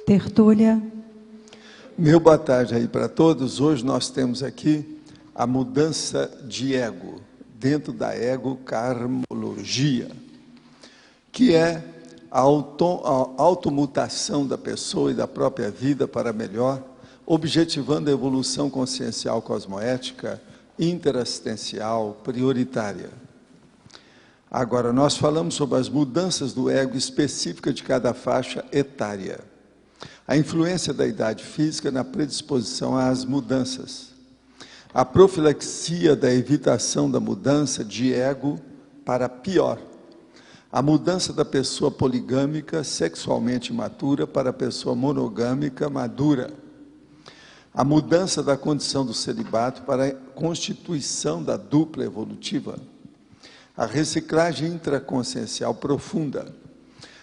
Tertúlia. Meu boa tarde aí para todos. Hoje nós temos aqui a mudança de ego, dentro da egocarmologia, que é a automutação da pessoa e da própria vida para melhor, objetivando a evolução consciencial cosmoética, interassistencial, prioritária. Agora, nós falamos sobre as mudanças do ego específicas de cada faixa etária. A influência da idade física na predisposição às mudanças. A profilaxia da evitação da mudança de ego para pior. A mudança da pessoa poligâmica, sexualmente imatura, para a pessoa monogâmica, madura. A mudança da condição do celibato para a constituição da dupla evolutiva. A reciclagem intraconsciencial profunda.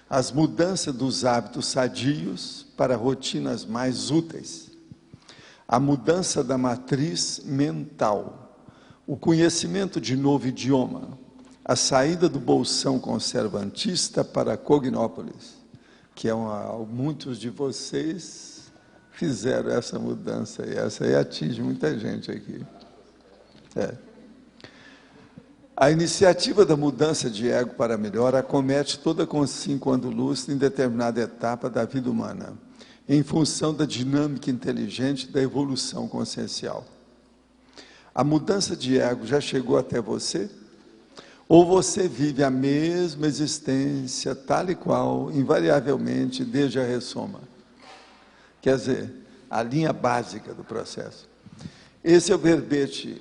As mudanças dos hábitos sadios para rotinas mais úteis. A mudança da matriz mental. O conhecimento de novo idioma. A saída do bolsão conservantista para Cognópolis, que é muitos de vocês fizeram essa mudança, e essa aí atinge muita gente aqui. A iniciativa da mudança de ego para melhor acomete toda consciência enquanto lúcida em determinada etapa da vida humana, em função da dinâmica inteligente da evolução consciencial. A mudança de ego já chegou até você? Ou você vive a mesma existência, tal e qual, invariavelmente, desde a ressoma? Quer dizer, a linha básica do processo. Esse é o verbete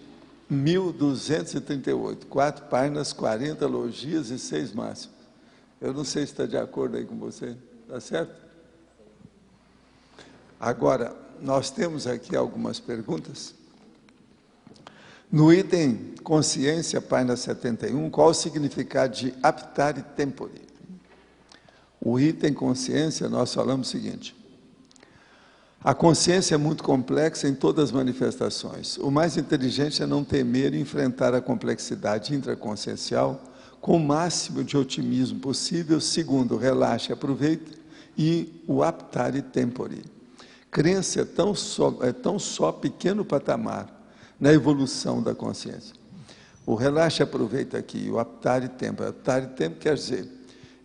1238, 4 páginas, 40 logias e 6 máximas. Eu não sei se está de acordo aí com você, está certo? Agora, nós temos aqui algumas perguntas. No item consciência, página 71, qual o significado de aptare tempore? O item consciência, nós falamos o seguinte: a consciência é muito complexa em todas as manifestações. O mais inteligente é não temer enfrentar a complexidade intraconsciencial com o máximo de otimismo possível. Segundo, relaxe, aproveite, e o aptare tempore. Crença é tão só pequeno patamar na evolução da consciência. O relaxe, aproveita aqui, o aptare tempore. Aptare tempore quer dizer,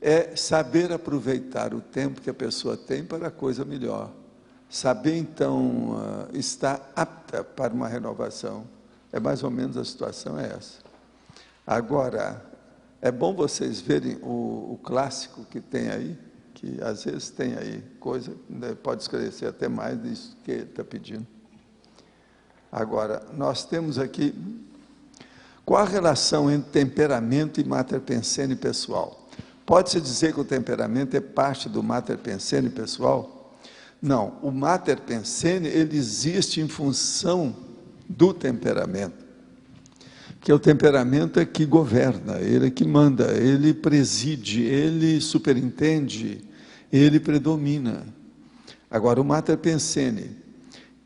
é saber aproveitar o tempo que a pessoa tem para a coisa melhor. Saber, então, estar apta para uma renovação. É mais ou menos a situação é essa. Agora, é bom vocês verem o clássico que tem aí, que às vezes tem aí coisa, pode esclarecer até mais disso que ele está pedindo. Agora, nós temos aqui, qual a relação entre temperamento e mater pensene pessoal? Pode-se dizer que o temperamento é parte do mater pensene pessoal? Não, o mater pensene, ele existe em função do temperamento. Que o temperamento é que governa, ele é que manda, ele preside, ele superintende, ele predomina. Agora, o mater pensene,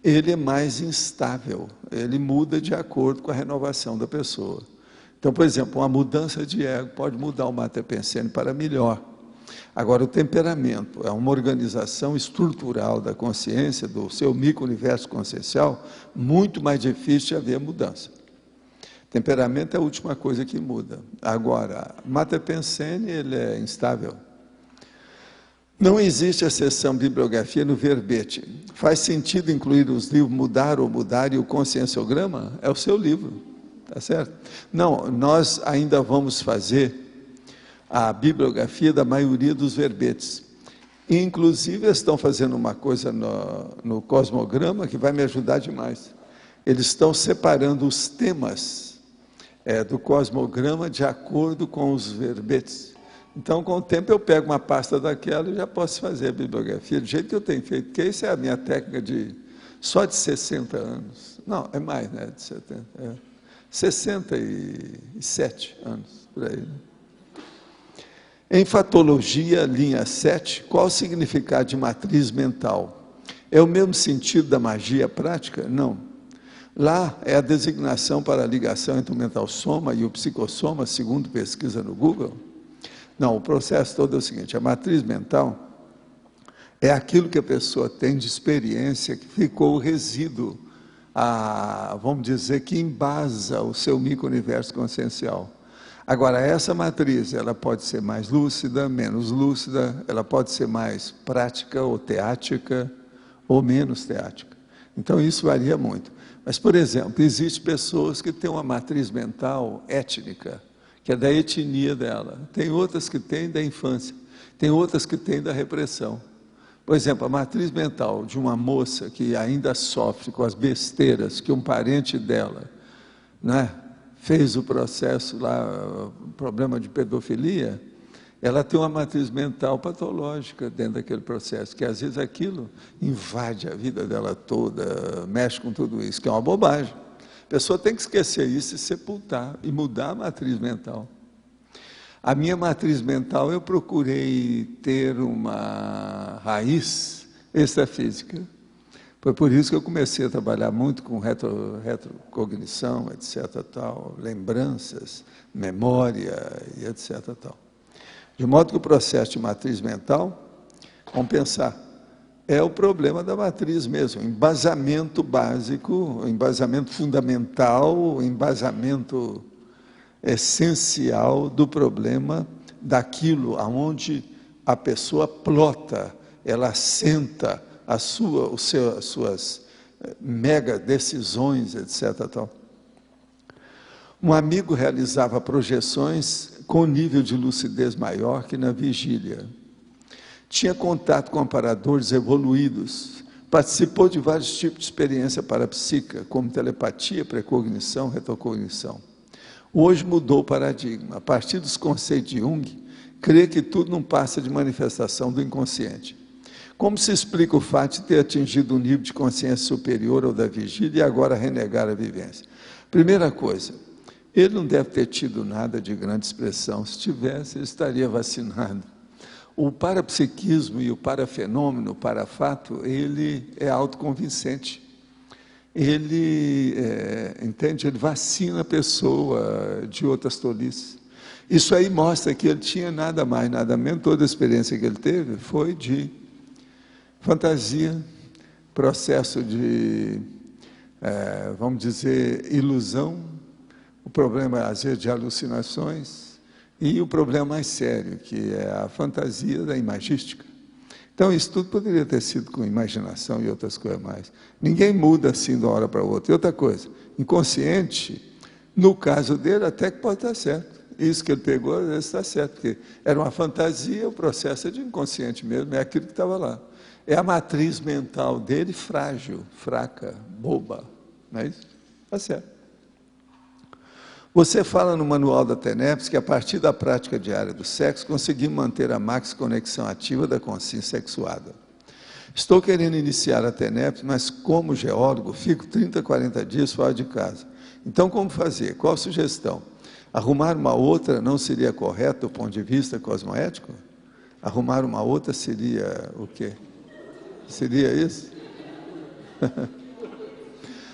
ele é mais instável, ele muda de acordo com a renovação da pessoa. Então, por exemplo, uma mudança de ego pode mudar o mater pensene para melhor. Agora, o temperamento é uma organização estrutural da consciência, do seu micro-universo consciencial, muito mais difícil de haver mudança. Temperamento é a última coisa que muda. Agora, mater pensene, ele é instável. Não existe a seção bibliografia no verbete. Faz sentido incluir os livros Mudar ou Mudar e o Conscienciograma? É o seu livro, tá certo? Não, nós ainda vamos fazer a bibliografia da maioria dos verbetes. Inclusive, eles estão fazendo uma coisa no Cosmograma que vai me ajudar demais. Eles estão separando os temas do Cosmograma de acordo com os verbetes. Então, com o tempo, eu pego uma pasta daquela e já posso fazer a bibliografia do jeito que eu tenho feito, porque essa é a minha técnica só de 60 anos. Não, é mais, né? De 70, 67 anos, por aí. Né? Em Fatologia, linha 7, qual o significado de matriz mental? É o mesmo sentido da magia prática? Não. Lá é a designação para a ligação entre o mental soma e o psicossoma, segundo pesquisa no Google. Não, o processo todo é o seguinte: a matriz mental É aquilo que a pessoa tem de experiência que ficou o resíduo, vamos dizer, que embasa o seu micro-universo consciencial. Agora, essa matriz, ela pode ser mais lúcida, menos lúcida, ela pode ser mais prática ou teática, ou menos teática. Então, isso varia muito. Mas, por exemplo, existem pessoas que têm uma matriz mental étnica, que é da etnia dela. Tem outras que têm da infância, tem outras que têm da repressão. Por exemplo, a matriz mental de uma moça que ainda sofre com as besteiras que um parente dela, né, fez o processo lá, o problema de pedofilia, ela tem uma matriz mental patológica dentro daquele processo, que às vezes aquilo invade a vida dela toda, mexe com tudo isso, que é uma bobagem. A pessoa tem que esquecer isso e sepultar, e mudar a matriz mental. A minha matriz mental, eu procurei ter uma raiz extrafísica. Foi por isso que eu comecei a trabalhar muito com retrocognição, etc. Tal, lembranças, memória e etc. Tal. De modo que o processo de matriz mental, vamos pensar, é o problema da matriz mesmo, embasamento básico, embasamento fundamental, embasamento essencial do problema, daquilo aonde a pessoa plota, ela assenta as suas mega decisões, etc. Tal. Um amigo realizava projeções com nível de lucidez maior que na vigília. Tinha contato com amparadores evoluídos, participou de vários tipos de experiência parapsíquica, como telepatia, precognição, retrocognição. Hoje mudou o paradigma. A partir dos conceitos de Jung, crê que tudo não passa de manifestação do inconsciente. Como se explica o fato de ter atingido um nível de consciência superior ao da vigília e agora renegar a vivência? Primeira coisa, ele não deve ter tido nada de grande expressão. Se tivesse, ele estaria vacinado. O parapsiquismo e o parafenômeno, o parafato, ele é autoconvincente. Ele, entende? Ele vacina a pessoa de outras tolices. Isso aí mostra que ele tinha nada mais, nada menos, toda a experiência que ele teve foi de fantasia, processo de, vamos dizer, ilusão, o problema, às vezes, de alucinações, e o problema mais sério, que é a fantasia da imagística. Então, isso tudo poderia ter sido com imaginação e outras coisas mais. Ninguém muda assim de uma hora para outra. E outra coisa, inconsciente, no caso dele, até que pode estar certo. Isso que ele pegou, às vezes está certo, porque era uma fantasia, o processo é de inconsciente mesmo, é aquilo que estava lá. É a matriz mental dele frágil, fraca, boba. Não é isso? Está certo. Você fala no manual da TENEPS que a partir da prática diária do sexo conseguimos manter a max conexão ativa da consciência sexuada. Estou querendo iniciar a TENEPS, mas como geólogo fico 30, 40 dias fora de casa. Então como fazer? Qual a sugestão? Arrumar uma outra não seria correto do ponto de vista cosmoético? Arrumar uma outra seria o quê? Seria isso?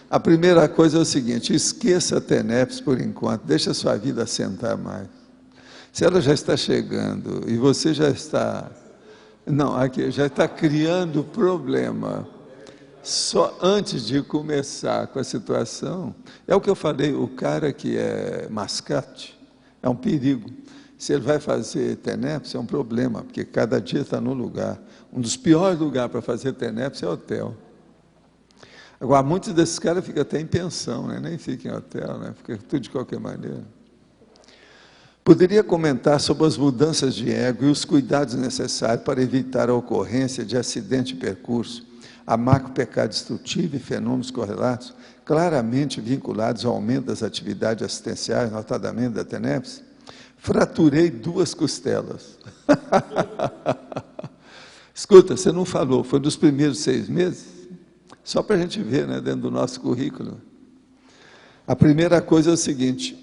A primeira coisa é o seguinte, esqueça a TENEPS por enquanto, deixa a sua vida assentar mais. Se ela já está chegando e você já está, já está criando problema, só antes de começar com a situação, é o que eu falei, o cara que é mascate é um perigo. Se ele vai fazer TENEPS é um problema, porque cada dia está no lugar. Um dos piores lugares para fazer TENEPS é hotel. Agora, muitos desses caras ficam até em pensão, né? Nem ficam em hotel, né? Fica tudo de qualquer maneira. Poderia comentar sobre as mudanças de ego e os cuidados necessários para evitar a ocorrência de acidente de percurso, a macro-pecado destrutivo e fenômenos correlatos, claramente vinculados ao aumento das atividades assistenciais, notadamente da TENEPS? Fraturei 2 costelas. Escuta, você não falou, foi dos primeiros 6 meses? Só para a gente ver, né, dentro do nosso currículo. A primeira coisa é o seguinte,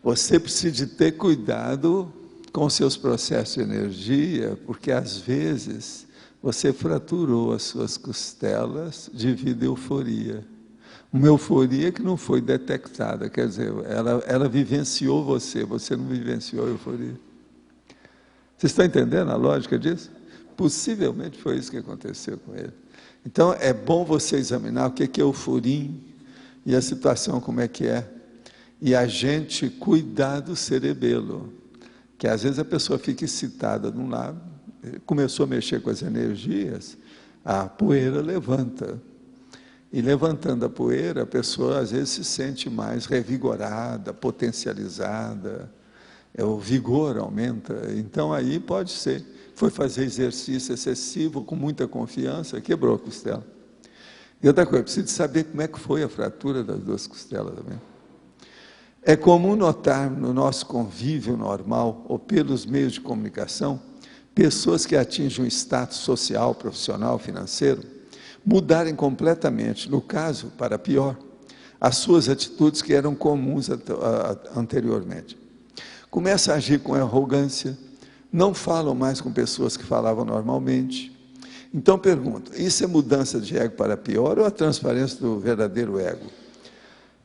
você precisa de ter cuidado com seus processos de energia, porque às vezes você fraturou as suas costelas devido à euforia. Uma euforia que não foi detectada, quer dizer, ela vivenciou você não vivenciou a euforia. Vocês estão entendendo a lógica disso? Possivelmente foi isso que aconteceu com ele. Então, é bom você examinar o que é o furim e a situação como é que é. E a gente cuidar do cerebelo, que às vezes a pessoa fica excitada de um lado, começou a mexer com as energias, a poeira levanta. E levantando a poeira, a pessoa às vezes se sente mais revigorada, potencializada, o vigor aumenta. Então aí pode ser. Foi fazer exercício excessivo, com muita confiança, quebrou a costela. E outra coisa, preciso saber como é que foi a fratura das duas costelas também. É comum notar no nosso convívio normal, ou pelos meios de comunicação, pessoas que atingem um status social, profissional, financeiro, mudarem completamente, no caso, para pior, as suas atitudes que eram comuns anteriormente. Começa a agir com arrogância, não falam mais com pessoas que falavam normalmente. Então pergunto, isso é mudança de ego para pior ou a transparência do verdadeiro ego?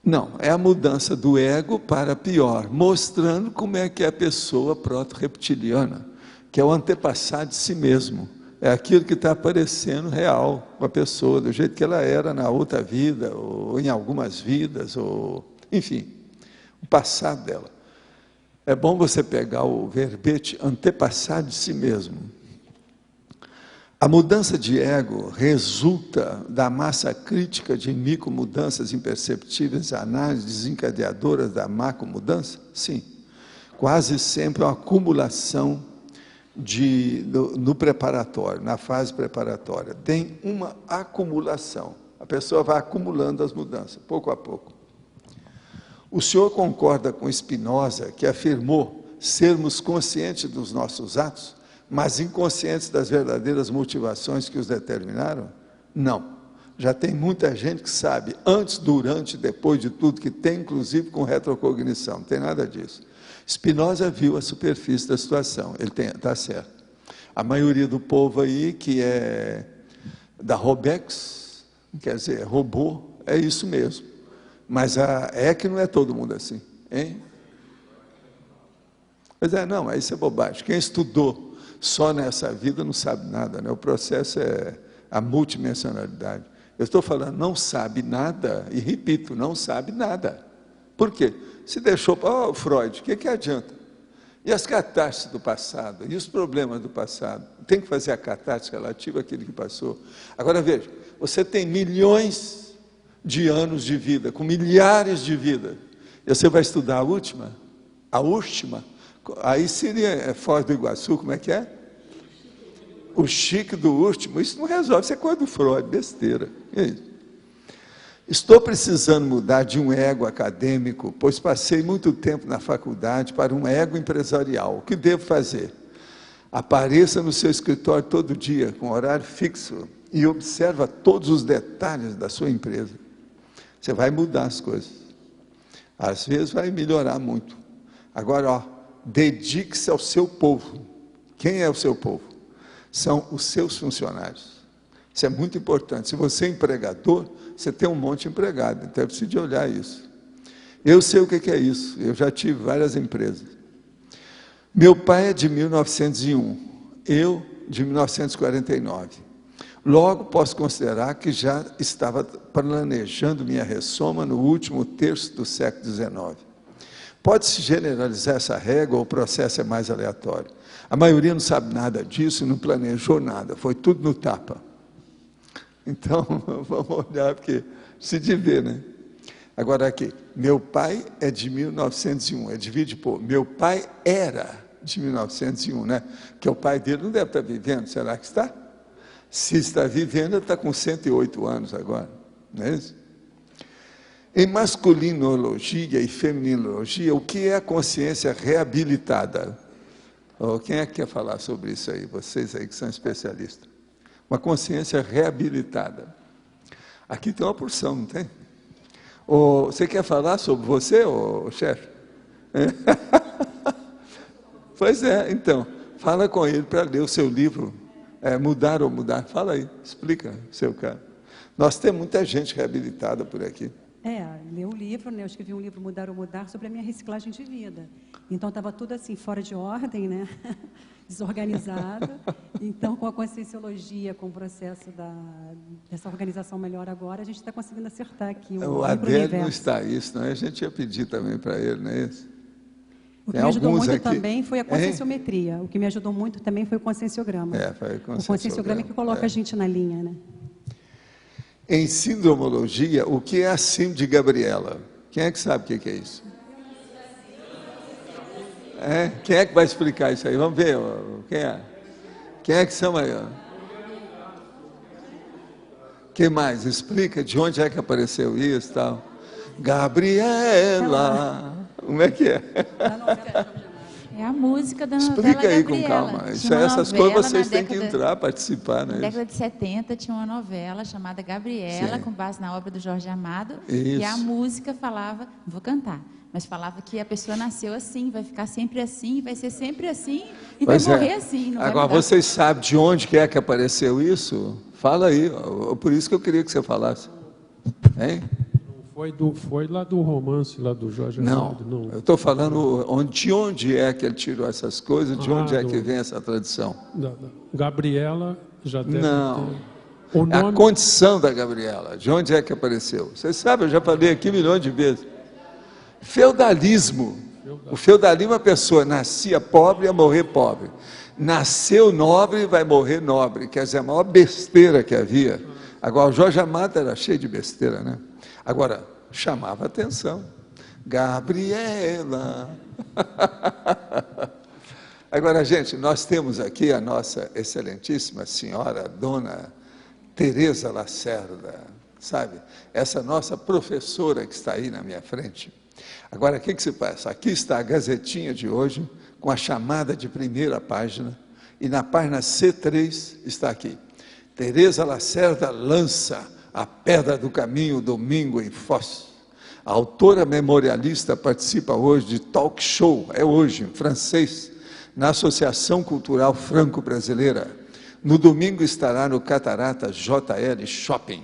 Não, é a mudança do ego para pior, mostrando como é que é a pessoa proto-reptiliana, que é o antepassado de si mesmo. É aquilo que está aparecendo real com a pessoa, do jeito que ela era na outra vida, ou em algumas vidas, ou enfim, o passado dela. É bom você pegar o verbete antepassado de si mesmo. A mudança de ego resulta da massa crítica de micromudanças imperceptíveis, análises desencadeadoras da macromudança? Sim. Quase sempre uma acumulação no preparatório, na fase preparatória. Tem uma acumulação. A pessoa vai acumulando as mudanças, pouco a pouco. O senhor concorda com Spinoza, que afirmou sermos conscientes dos nossos atos, mas inconscientes das verdadeiras motivações que os determinaram? Não. Já tem muita gente que sabe, antes, durante, depois de tudo, que tem, inclusive, com retrocognição. Não tem nada disso. Spinoza viu a superfície da situação, ele está certo. A maioria do povo aí, que é da Robex, quer dizer, robô, é isso mesmo. Mas é que não é todo mundo assim, hein? Pois é, não, isso é bobagem. Quem estudou só nessa vida não sabe nada, né? O processo é a multidimensionalidade. Eu estou falando, não sabe nada, e repito, não sabe nada. Por quê? Se deixou para Freud, o que adianta? E as catástrofes do passado, e os problemas do passado? Tem que fazer a catástrofe relativa àquilo que passou. Agora veja, você tem milhões de anos de vida, com milhares de vidas, e você vai estudar a última? A última? Aí seria Foz do Iguaçu, como é que é? O chique do último, isso não resolve, isso é coisa do Freud, besteira. É isso. Estou precisando mudar de um ego acadêmico, pois passei muito tempo na faculdade para um ego empresarial. O que devo fazer? Apareça no seu escritório todo dia, com horário fixo, e observa todos os detalhes da sua empresa. Você vai mudar as coisas. Às vezes vai melhorar muito. Agora, dedique-se ao seu povo. Quem é o seu povo? São os seus funcionários. Isso é muito importante. Se você é empregador, você tem um monte de empregado, então é preciso de olhar isso. Eu sei o que é isso, eu já tive várias empresas. Meu pai é de 1901, eu de 1949. Logo, posso considerar que já estava planejando minha ressoma no último terço do século XIX. Pode-se generalizar essa regra ou o processo é mais aleatório? A maioria não sabe nada disso e não planejou nada, foi tudo no tapa. Então, vamos olhar, porque se ver, né? Agora aqui, meu pai é de 1901, divide por, meu pai era de 1901, né? Porque o pai dele não deve estar vivendo, será que está? Se está vivendo, ele está com 108 anos agora, não é isso? Em masculinologia e feminologia, o que é a consciência reabilitada? Quem é que quer falar sobre isso aí? Vocês aí que são especialistas. Uma consciência reabilitada. Aqui tem uma porção, não tem? Você quer falar sobre você, chefe? Pois é, então, fala com ele para ler o seu livro, Mudar ou Mudar. Fala aí, explica, seu cara. Nós temos muita gente reabilitada por aqui. Ler o livro, né? Eu escrevi um livro, Mudar ou Mudar, sobre a minha reciclagem de vida. Então, estava tudo assim, fora de ordem, né? Desorganizado. Então, com a conscienciologia, com o processo dessa organização melhor agora, a gente está conseguindo acertar aqui O Adélio não está aí, senão a gente ia pedir também para ele, não é isso? O que me ajudou muito também foi a conscienciometria. O que me ajudou muito também foi o conscienciograma. Foi o conscienciograma que coloca a gente na linha, né? Em sindromologia, o que é a síndrome de Gabriela? Quem é que sabe o que é isso? Quem é que vai explicar isso aí? Vamos ver. Quem é que chama aí? Quem mais? Explica de onde é que apareceu isso e tal. Gabriela. Como é que é? É a música da novela Explica aí Gabriela. com calma. Essas coisas vocês têm que entrar, participar, né? Na década de 70 tinha uma novela chamada Gabriela, com base na obra do Jorge Amado, e a música falava, não vou cantar, mas falava que a pessoa nasceu assim, vai ficar sempre assim, vai ser sempre assim, e vai morrer assim. Não Agora, vocês sabem de onde que é que apareceu isso? Fala aí, por isso que eu queria que você falasse. Hein? Foi lá do romance, lá do Jorge Amado. Não, eu estou falando de onde é que ele tirou essas coisas, de onde é que vem essa tradição. Gabriela já deve Não, ter. O nome... a condição da Gabriela, de onde é que apareceu? Vocês sabem, eu já falei aqui milhões de vezes. Feudalismo. O feudalismo, a pessoa nascia pobre e ia morrer pobre. Nasceu nobre e vai morrer nobre. Quer dizer, a maior besteira que havia. Agora, o Jorge Amado era cheio de besteira, né? Agora, chamava atenção. Gabriela. Agora, gente, nós temos aqui a nossa excelentíssima senhora, dona Teresa Lacerda, sabe? Essa nossa professora que está aí na minha frente. Agora, o que se passa? Aqui está a Gazetinha de hoje, com a chamada de primeira página, e na página C3 está aqui. Teresa Lacerda lança A Pedra do Caminho, domingo em Foz. A autora memorialista participa hoje de talk show, hoje, em francês, na Associação Cultural Franco-Brasileira. No domingo estará no Catarata JL Shopping.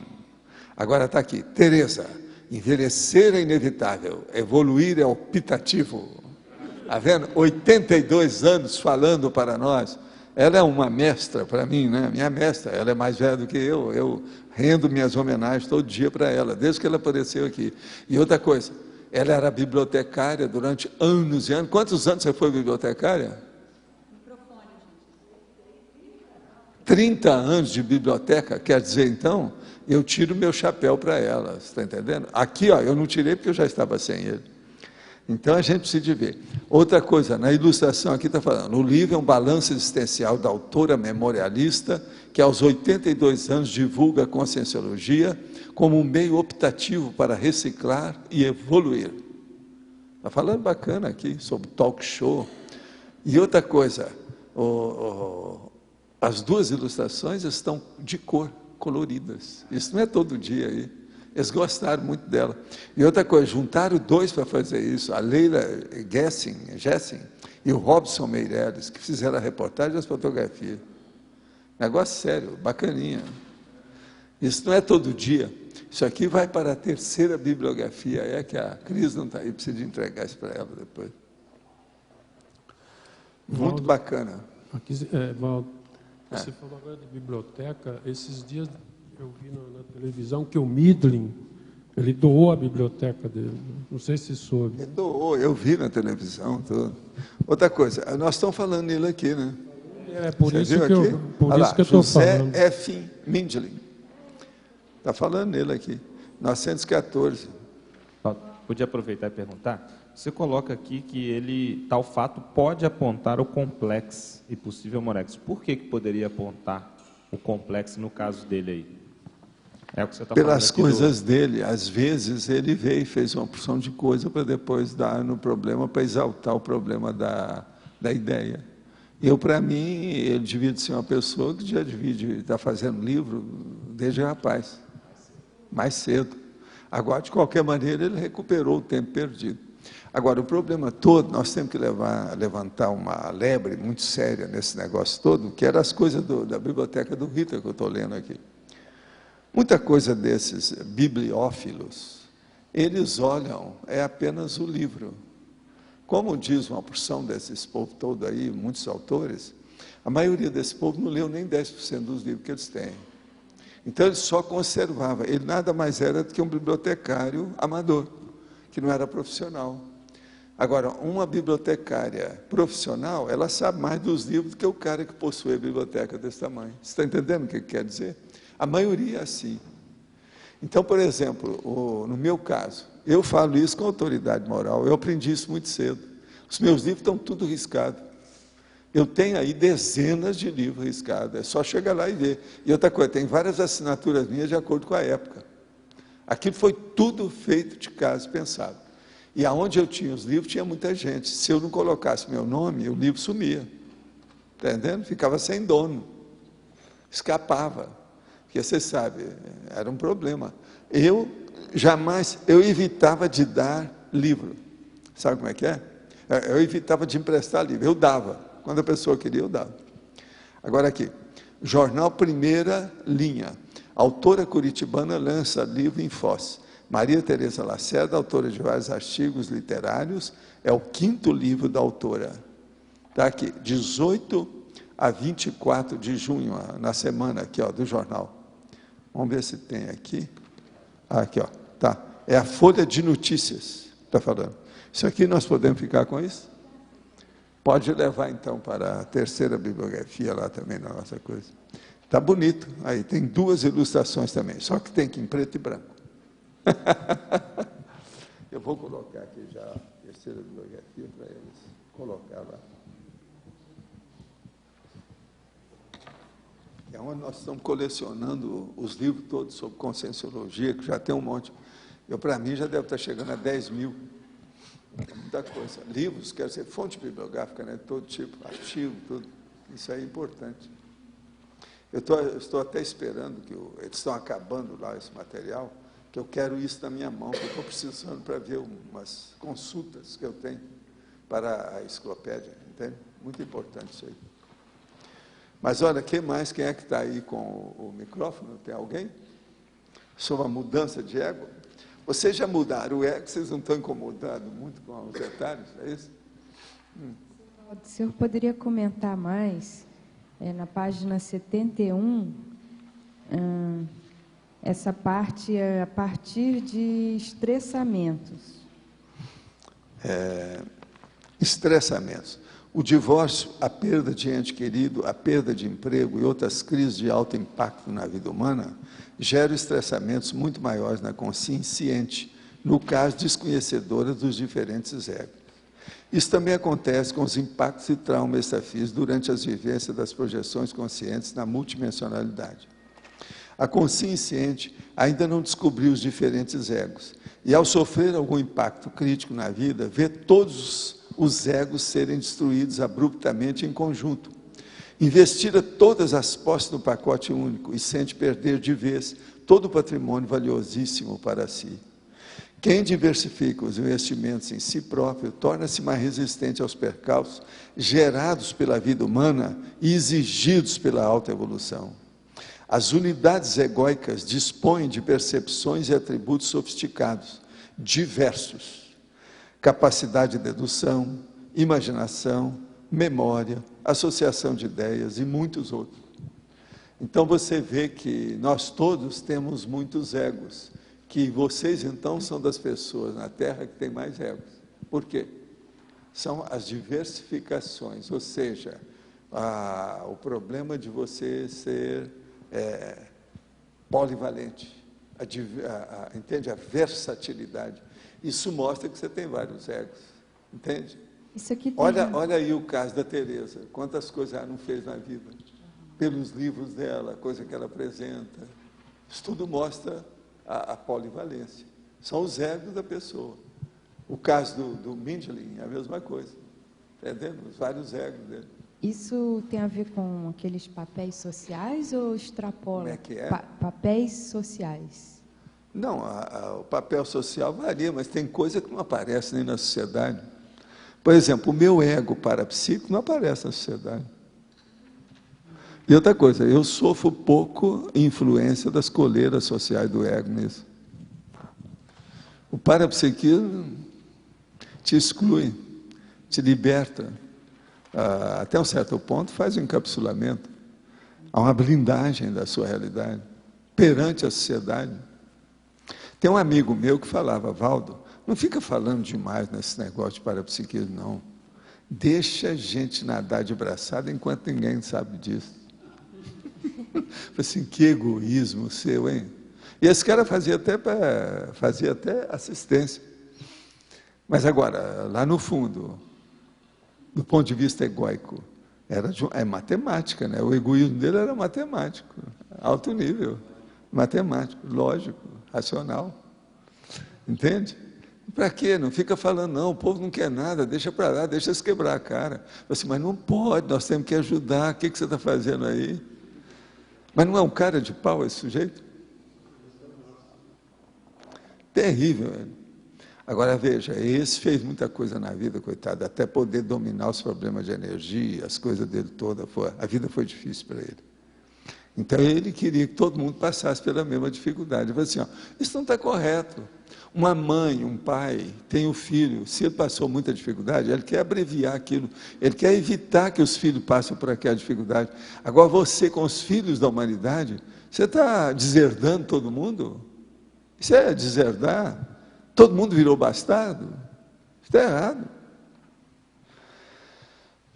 Agora está aqui, Teresa, envelhecer é inevitável, evoluir é optativo. Está vendo? 82 anos falando para nós. Ela é uma mestra para mim, né? Minha mestra, ela é mais velha do que eu rendo minhas homenagens todo dia para ela, desde que ela apareceu aqui. E outra coisa, ela era bibliotecária durante anos e anos. Quantos anos você foi bibliotecária? 30 anos de biblioteca, quer dizer, então, eu tiro meu chapéu para ela, você está entendendo? Aqui, ó, eu não tirei porque eu já estava sem ele. Então, a gente precisa de ver. Outra coisa, na ilustração aqui está falando, o livro é um balanço existencial da autora memorialista, que aos 82 anos divulga a conscienciologia como um meio optativo para reciclar e evoluir. Está falando bacana aqui, sobre talk show. E outra coisa, as duas ilustrações estão de cor, coloridas. Isso não é todo dia aí. Eles gostaram muito dela. E outra coisa, juntaram dois para fazer isso, a Leila Gessing e o Robson Meirelles, que fizeram a reportagem e as fotografias. Negócio sério, bacaninha. Isso não é todo dia. Isso aqui vai para a terceira bibliografia, é que a Cris não está aí, precisa entregar isso para ela depois. Muito Valdo, bacana. Aqui, Valdo, você falou agora de biblioteca, esses dias eu vi na televisão que o Midlin, ele doou a biblioteca dele, não sei se soube. Ele doou, eu vi na televisão. Tudo. Outra coisa, nós estamos falando nele aqui, né? É por Você isso viu que aqui? eu estou falando. José F. Mindlin. Está falando nele aqui. 914. Podia aproveitar e perguntar? Você coloca aqui que tal fato pode apontar o complexo e possível morex. Por que poderia apontar o complexo no caso dele aí? É o que você está falando. Pelas coisas dele, às vezes ele veio e fez uma porção de coisa para depois dar no problema, para exaltar o problema da ideia. Para mim, ele devia ser uma pessoa que já devia estar fazendo livro desde rapaz, mais cedo. Agora, de qualquer maneira, ele recuperou o tempo perdido. Agora, o problema todo, nós temos que levantar uma lebre muito séria nesse negócio todo, que eram as coisas da biblioteca do Rita, que eu estou lendo aqui. Muita coisa desses bibliófilos, eles olham, é apenas o livro. Como diz uma porção desses povo todo aí, muitos autores, a maioria desse povo não leu nem 10% dos livros que eles têm. Então ele só conservava, ele nada mais era do que um bibliotecário amador, que não era profissional. Agora, uma bibliotecária profissional, ela sabe mais dos livros do que o cara que possui a biblioteca desse tamanho. Você está entendendo o que quer dizer? A maioria é assim. Então, por exemplo, no meu caso, eu falo isso com autoridade moral, eu aprendi isso muito cedo. Os meus livros estão tudo riscados. Eu tenho aí dezenas de livros riscados, é só chegar lá e ver. E outra coisa, tem várias assinaturas minhas de acordo com a época. Aquilo foi tudo feito de casa, pensado. E aonde eu tinha os livros, tinha muita gente. Se eu não colocasse meu nome, o livro sumia. Está entendendo? Ficava sem dono. Escapava. Porque você sabe, era um problema. Eu evitava de dar livro. Sabe como é que é? Eu evitava de emprestar livro. Eu dava. Quando a pessoa queria, eu dava. Agora aqui, Jornal Primeira Linha. Autora curitibana lança livro em Foz. Maria Tereza Lacerda, autora de vários artigos literários, é o 5º livro da autora. Está aqui, 18 a 24 de junho, na semana aqui, ó, do jornal. Vamos ver se tem aqui. Aqui, ó, tá. É a Folha de Notícias, está falando. Isso aqui nós podemos ficar com isso? Pode levar, então, para a 3ª bibliografia lá também, na nossa coisa. Está bonito. Aí tem 2 ilustrações também, só que tem que em preto e branco. Eu vou colocar aqui já a 3ª bibliografia para eles colocar lá. É onde nós estamos colecionando os livros todos sobre conscienciologia, que já tem um monte. Para mim, já deve estar chegando a 10 mil. Muita coisa. Livros, quer dizer, fonte bibliográfica, né? Todo tipo, artigo, tudo. Isso aí é importante. Eu estou até esperando que eles estão acabando lá esse material, que eu quero isso na minha mão, porque eu estou precisando para ver umas consultas que eu tenho para a enciclopédia, entende? Muito importante isso aí. Mas olha, quem é que está aí com o microfone? Tem alguém? Sobre a mudança de ego? Vocês já mudaram o ego, vocês não estão incomodados muito com os detalhes, é isso? O senhor poderia comentar mais, na página 71, essa parte a partir de estressamentos. Estressamentos. O divórcio, a perda de ente querido, a perda de emprego e outras crises de alto impacto na vida humana geram estressamentos muito maiores na consciência ciente, no caso desconhecedora dos diferentes egos. Isso também acontece com os impactos e traumas extrafísicos durante as vivências das projeções conscientes na multidimensionalidade. A consciência ciente ainda não descobriu os diferentes egos, e ao sofrer algum impacto crítico na vida, vê todos os egos serem destruídos abruptamente em conjunto. Investira todas as posses no pacote único e sente perder de vez todo o patrimônio valiosíssimo para si. Quem diversifica os investimentos em si próprio torna-se mais resistente aos percalços gerados pela vida humana e exigidos pela alta evolução. As unidades egóicas dispõem de percepções e atributos sofisticados, diversos. Capacidade de dedução, imaginação, memória, associação de ideias e muitos outros. Então você vê que nós todos temos muitos egos, que vocês então são das pessoas na Terra que tem mais egos. Por quê? São as diversificações, ou seja, o problema de você ser polivalente, entende? A versatilidade. Isso mostra que você tem vários egos, entende? Isso aqui tem... Olha aí o caso da Tereza, quantas coisas ela não fez na vida, pelos livros dela, coisa que ela apresenta. Isso tudo mostra a polivalência. São os egos da pessoa. O caso do Mindlin é a mesma coisa, entendendo? Os vários egos dele. Isso tem a ver com aqueles papéis sociais ou extrapola? Como é que é? Papéis sociais. Não, o papel social varia, mas tem coisa que não aparece nem na sociedade. Por exemplo, o meu ego parapsíquico não aparece na sociedade. E outra coisa, eu sofro pouco influência das coleiras sociais do ego nisso. O parapsiquismo te exclui, te liberta. Até um certo ponto faz um encapsulamento. Há uma blindagem da sua realidade perante a sociedade. Tem um amigo meu que falava, Valdo, não fica falando demais nesse negócio de parapsiquismo, não. Deixa a gente nadar de braçada enquanto ninguém sabe disso. Assim, que egoísmo seu, hein? E esse cara fazia até assistência. Mas agora, lá no fundo, do ponto de vista egóico, é matemática, né? O egoísmo dele era matemático, alto nível, matemático, lógico, racional. Entende? Para quê? Não fica falando, não, o povo não quer nada, deixa para lá, deixa se quebrar a cara. Assim, mas não pode, nós temos que ajudar, o que você está fazendo aí? Mas não é um cara de pau esse sujeito? Terrível, velho. Agora veja, esse fez muita coisa na vida, coitado, até poder dominar os problemas de energia, as coisas dele todas, a vida foi difícil para ele. Então ele queria que todo mundo passasse pela mesma dificuldade. Ele falou assim, ó, isso não está correto. Uma mãe, um pai, tem um filho, se ele passou muita dificuldade, ele quer abreviar aquilo, ele quer evitar que os filhos passem por aquela dificuldade. Agora você, com os filhos da humanidade, você está deserdando todo mundo? Isso é deserdar? Todo mundo virou bastardo? Isso está errado.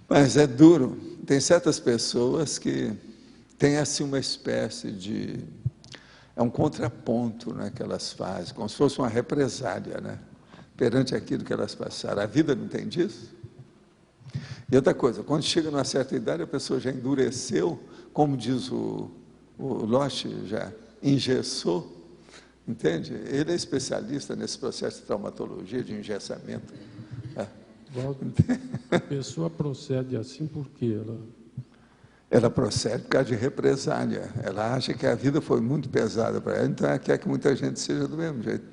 Mas é duro. Tem certas pessoas que têm assim uma espécie de... É um contraponto, né, que elas fazem, como se fosse uma represália, né, perante aquilo que elas passaram. A vida não tem disso? E outra coisa, quando chega numa certa idade, a pessoa já endureceu, como diz o Loche, já engessou, entende? Ele é especialista nesse processo de traumatologia, de engessamento. A pessoa procede assim porque ela procede por causa de represália. Ela acha que a vida foi muito pesada para ela, então ela quer que muita gente seja do mesmo jeito.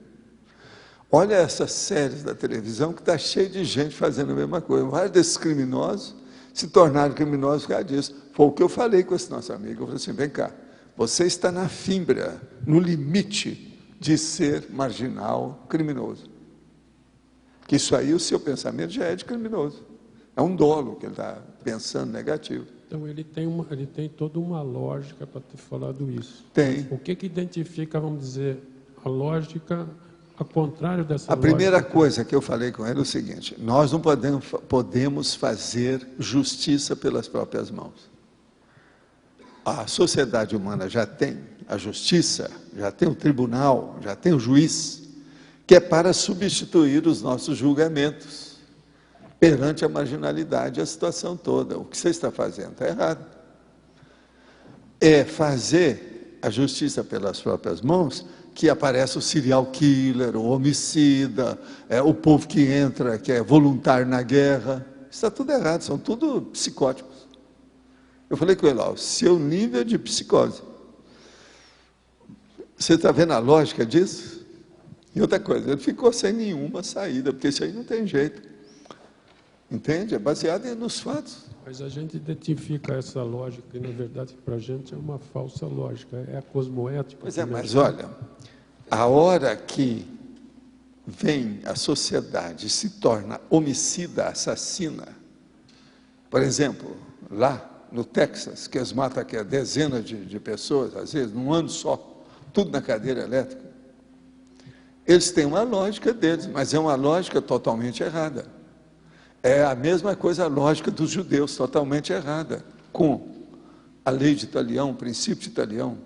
Olha essas séries da televisão que está cheio de gente fazendo a mesma coisa. Vários desses criminosos se tornaram criminosos por causa disso. Foi o que eu falei com esse nosso amigo. Eu falei assim, vem cá, você está na fímbria, no limite de ser marginal, criminoso. Que isso aí, o seu pensamento já é de criminoso. É um dolo que ele está pensando negativo. Então, ele tem toda uma lógica para ter falado isso. Tem. O que identifica, vamos dizer, a lógica ao contrário dessa lógica? A primeira lógica? Coisa que eu falei com ele é o seguinte, nós não podemos fazer justiça pelas próprias mãos. A sociedade humana já tem a justiça, já tem o tribunal, já tem o juiz, que é para substituir os nossos julgamentos perante a marginalidade, a situação toda. O que você está fazendo está errado. É fazer a justiça pelas próprias mãos que aparece o serial killer, o homicida, o povo que entra, que é voluntário na guerra. Está tudo errado, são tudo psicóticos. Eu falei com ele, ó, seu nível de psicose. Você está vendo a lógica disso? E outra coisa, ele ficou sem nenhuma saída, porque isso aí não tem jeito. Entende? É baseado nos fatos. Mas a gente identifica essa lógica, e na verdade para a gente é uma falsa lógica, é a cosmoética. Pois é, mas olha, a hora que vem a sociedade e se torna homicida, assassina, por exemplo, lá no Texas, que eles matam aqui dezenas de pessoas, às vezes, num ano só, tudo na cadeira elétrica, eles têm uma lógica deles, mas é uma lógica totalmente errada. É a mesma coisa a lógica dos judeus, totalmente errada, com a lei de Italião, o princípio de Italião,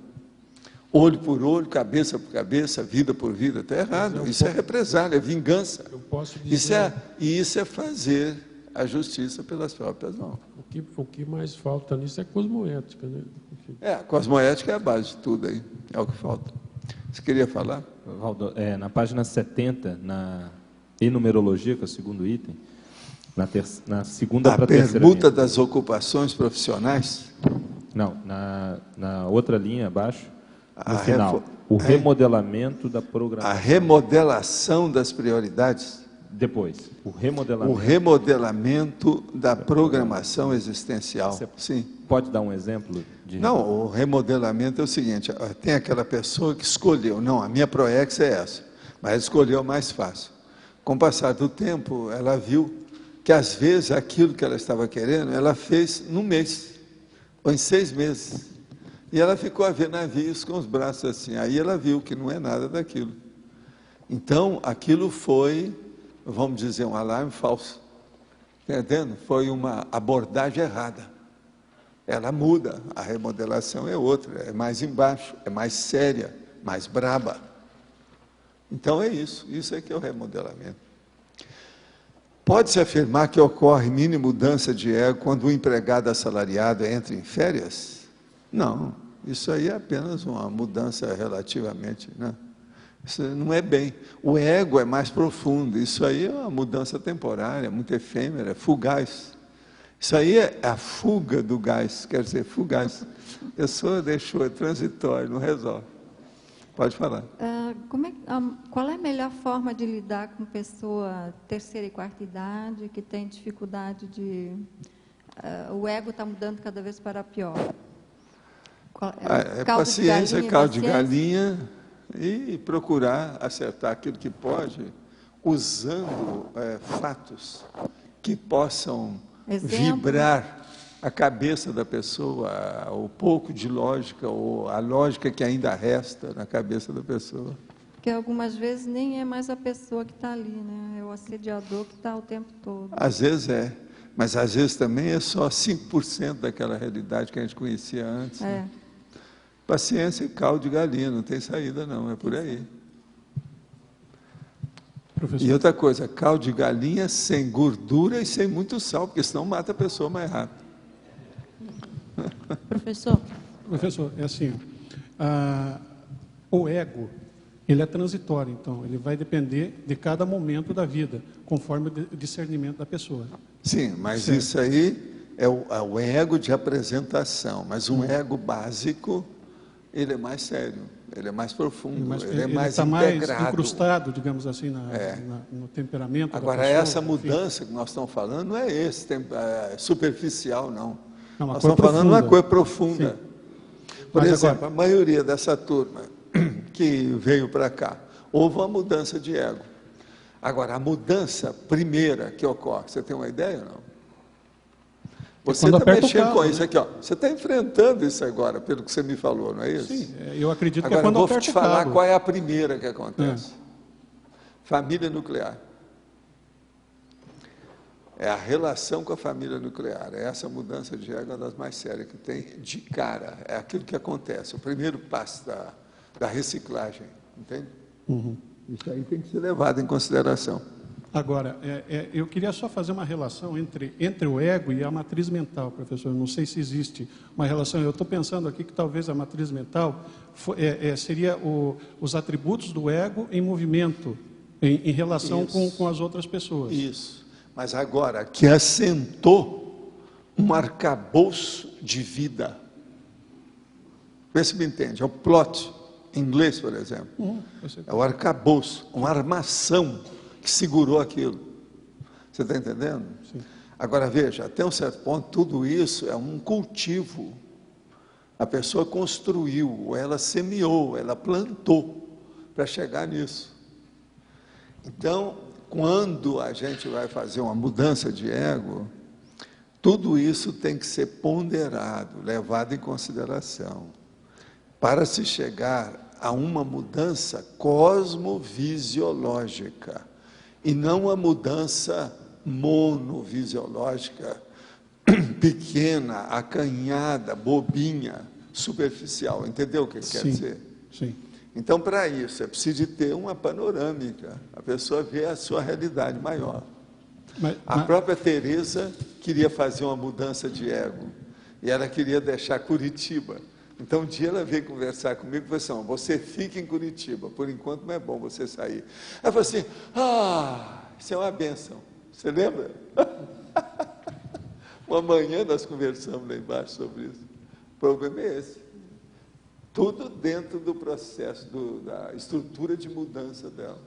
olho por olho, cabeça por cabeça, vida por vida, está errado. Isso é represália, é vingança. Eu posso dizer... Isso é fazer a justiça pelas próprias mãos. O que mais falta nisso é cosmoética, né? A cosmoética é a base de tudo aí, é o que falta. Você queria falar? Valdo, na página 70, na enumerologia, que é o segundo item, na segunda para a terceira linha. A permuta das ocupações profissionais? Não, na outra linha abaixo, no final, o remodelamento da programação. A remodelação das prioridades? Depois, o remodelamento. O remodelamento da programação existencial. Você sim. Pode dar um exemplo? Não, o remodelamento é o seguinte, tem aquela pessoa que escolheu, não, a minha proex é essa. mas escolheu a mais fácil. Com o passar do tempo, ela viu que, às vezes, aquilo que ela estava querendo, ela fez num mês, ou em 6 meses. E ela ficou a ver navios com os braços assim. Aí ela viu que não é nada daquilo. Então, aquilo foi, vamos dizer, um alarme falso. Entendendo? Foi uma abordagem errada. Ela muda, a remodelação é outra, é mais embaixo, é mais séria, mais braba. Então é isso é que é o remodelamento. Pode-se afirmar que ocorre mini mudança de ego quando o empregado assalariado entra em férias? Não, isso aí é apenas uma mudança relativamente, né? Isso não é bem. O ego é mais profundo, isso aí é uma mudança temporária, muito efêmera, fugaz. Isso aí é a fuga do gás, quer dizer, fugaz. A pessoa deixou, é transitório, não resolve. Pode falar. Qual é a melhor forma de lidar com pessoa terceira e quarta idade, que tem dificuldade de... o ego está mudando cada vez para pior? Paciência, caldo de galinha, e procurar acertar aquilo que pode, usando fatos que possam vibrar a cabeça da pessoa, o pouco de lógica, ou a lógica que ainda resta na cabeça da pessoa. Porque algumas vezes nem é mais a pessoa que está ali, né? É o assediador que está o tempo todo. Às vezes é, mas às vezes também é só 5% daquela realidade que a gente conhecia antes. Né? Paciência e caldo de galinha, não tem saída não, é por aí. Professor. E outra coisa, caldo de galinha sem gordura e sem muito sal, porque senão mata a pessoa mais rápido. Professor, é assim, o ego, ele é transitório, então, ele vai depender de cada momento da vida, conforme o discernimento da pessoa. Sim, mas certo. Isso aí é o ego de apresentação, mas um ego básico, ele é mais sério, ele é mais profundo, ele é mais está integrado. Mais incrustado, digamos assim, no temperamento. Agora, pessoa, essa mudança que nós estamos falando não é superficial, não. Nós estamos falando de uma coisa profunda. Sim. Por exemplo, a maioria dessa turma que veio para cá, houve uma mudança de ego. Agora, a mudança primeira que ocorre, você tem uma ideia ou não? Você está mexendo com isso aqui, ó. Você está enfrentando isso agora, pelo que você me falou, não é isso? Sim, eu acredito agora, que é quando aperta o cabo. Agora, vou te falar qual é a primeira que acontece. Família nuclear. É a relação com a família nuclear. É essa mudança de ego, uma das mais sérias que tem de cara. É aquilo que acontece. O primeiro passo da reciclagem. Entende? Uhum. Isso aí tem que ser levado em consideração. Agora, eu queria só fazer uma relação entre o ego e a matriz mental, professor. Não sei se existe uma relação. Eu estou pensando aqui que talvez a matriz mental seria os atributos do ego em movimento, em relação com as outras pessoas. Isso. Mas agora, que assentou um arcabouço de vida. Vê se me entende. É o plot, em inglês, por exemplo. É o arcabouço, uma armação que segurou aquilo. Você está entendendo? Sim. Agora, veja, até um certo ponto, tudo isso é um cultivo. A pessoa construiu, ela semeou, ela plantou para chegar nisso. Então, quando a gente vai fazer uma mudança de ego, tudo isso tem que ser ponderado, levado em consideração, para se chegar a uma mudança cosmovisiológica, e não uma mudança monovisiológica, pequena, acanhada, bobinha, superficial. Entendeu o que quer dizer? Sim. Então, para isso, é preciso ter uma panorâmica, a pessoa vê a sua realidade maior. A própria Teresa queria fazer uma mudança de ego, e ela queria deixar Curitiba. Então, um dia ela veio conversar comigo e falou assim: você fica em Curitiba, por enquanto não é bom você sair. Ela falou assim: isso é uma bênção. Você lembra? Uma manhã nós conversamos lá embaixo sobre isso. O problema é esse. Tudo dentro do processo, da estrutura de mudança dela.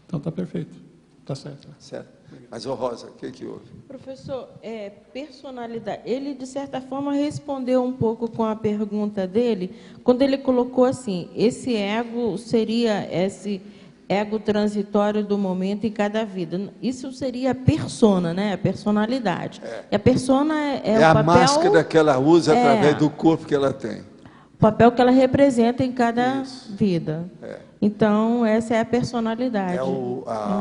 Então está perfeito, está certo. Certo. Mas, Rosa, o que houve? Professor, personalidade. Ele, de certa forma, respondeu um pouco com a pergunta dele, quando ele colocou assim: esse ego seria ego transitório do momento em cada vida. Isso seria a persona, né? A personalidade. E a persona é o a papel, máscara que ela usa através do corpo que ela tem. O papel que ela representa em cada vida. Então, essa é a personalidade.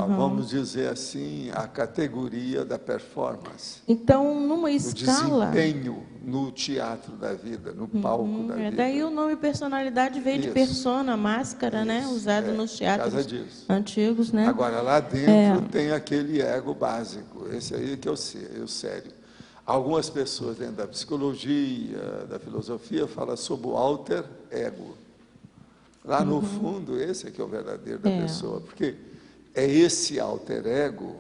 Vamos dizer assim, a categoria da performance. Então, numa escala... O desempenho no teatro da vida, no palco da vida. Daí o nome personalidade veio de persona, máscara, né? Usado nos teatros antigos, né? Agora, lá dentro tem aquele ego básico. Esse aí que é o sério. Algumas pessoas dentro da psicologia, da filosofia, falam sobre o alter ego. Lá no fundo, esse é que é o verdadeiro da pessoa, porque é esse alter ego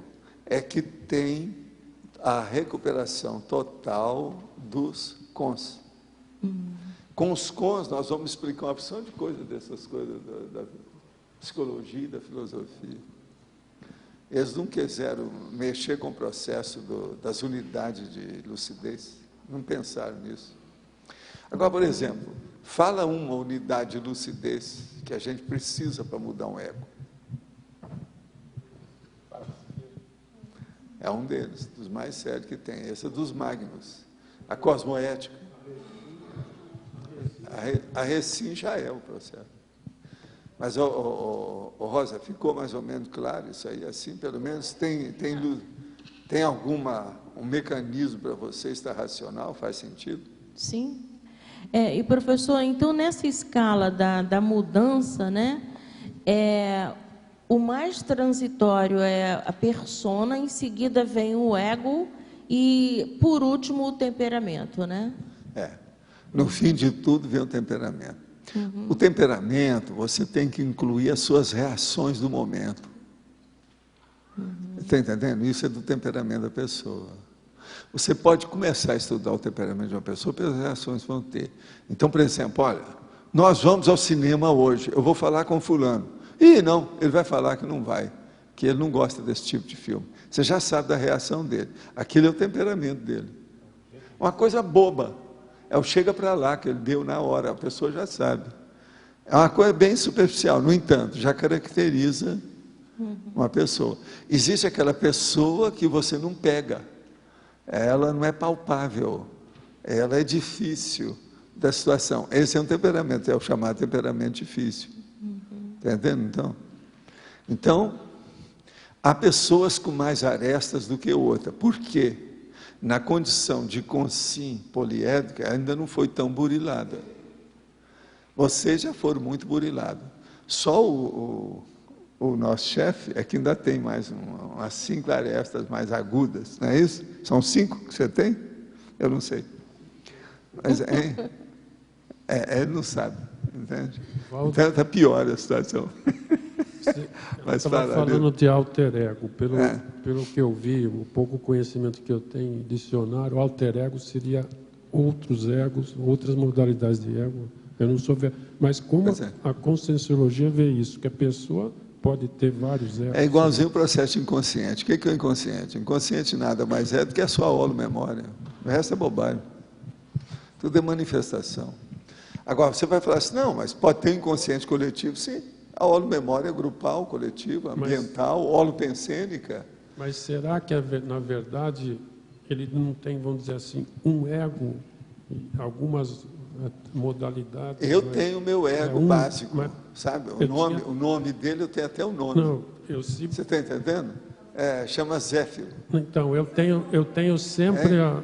que tem a recuperação total dos cons. Com os cons, nós vamos explicar uma opção de coisas dessas coisas da psicologia e da filosofia. Eles não quiseram mexer com o processo das unidades de lucidez, não pensaram nisso. Agora, por exemplo, fala uma unidade de lucidez que a gente precisa para mudar um ego. É um deles, dos mais sérios que tem. Esse é dos Magnus. A cosmoética. A Recim já é o processo. Mas, Rosa, ficou mais ou menos claro isso aí? Assim, pelo menos tem um mecanismo para você estar racional? Faz sentido? Sim. E, professor, então, nessa escala da mudança, né, o mais transitório é a persona, em seguida vem o ego e, por último, o temperamento, né? No fim de tudo vem o temperamento. O temperamento, você tem que incluir as suas reações do momento. Está entendendo? Isso é do temperamento da pessoa. Você pode começar a estudar o temperamento de uma pessoa pelas reações que vão ter. Então, por exemplo, olha, nós vamos ao cinema hoje, eu vou falar com fulano. Não, ele vai falar que não vai, que ele não gosta desse tipo de filme. Você já sabe da reação dele. Aquilo é o temperamento dele. Uma coisa boba. É o chega para lá, que ele deu na hora, a pessoa já sabe. É uma coisa bem superficial, no entanto, já caracteriza uma pessoa. Existe aquela pessoa que você não pega. Ela não é palpável, ela é difícil da situação. Esse é um temperamento, é o chamado temperamento difícil. Está entendendo, então, há pessoas com mais arestas do que outra. Por quê? Na condição de consim poliédrica, ainda não foi tão burilada. Vocês já foram muito burilados. Só o nosso chefe é que ainda tem mais umas 5 arestas mais agudas, não é isso? São 5 que você tem? Eu não sei. Mas ele não sabe, entende? Então está pior a situação. Mas estava falando de alter ego. Pelo que eu vi, o pouco conhecimento que eu tenho em dicionário, alter ego seria outros egos, outras modalidades de ego. Eu não sou... Mas como a conscienciologia vê isso? Que a pessoa pode ter vários egos. É igualzinho o processo inconsciente. O que é o inconsciente? Inconsciente nada mais é do que a sua holomemória. O resto é bobagem. Tudo é manifestação. Agora, você vai falar assim, não, mas pode ter inconsciente coletivo? Sim. A holomemória grupal, coletiva, ambiental, holopensênica. Mas será que, na verdade, ele não tem, vamos dizer assim, um ego, algumas modalidades? Eu tenho o meu ego básico, sabe? O nome dele, eu tenho até o nome. Não, Você está entendendo? Chama Zéfiro. Então, eu tenho sempre a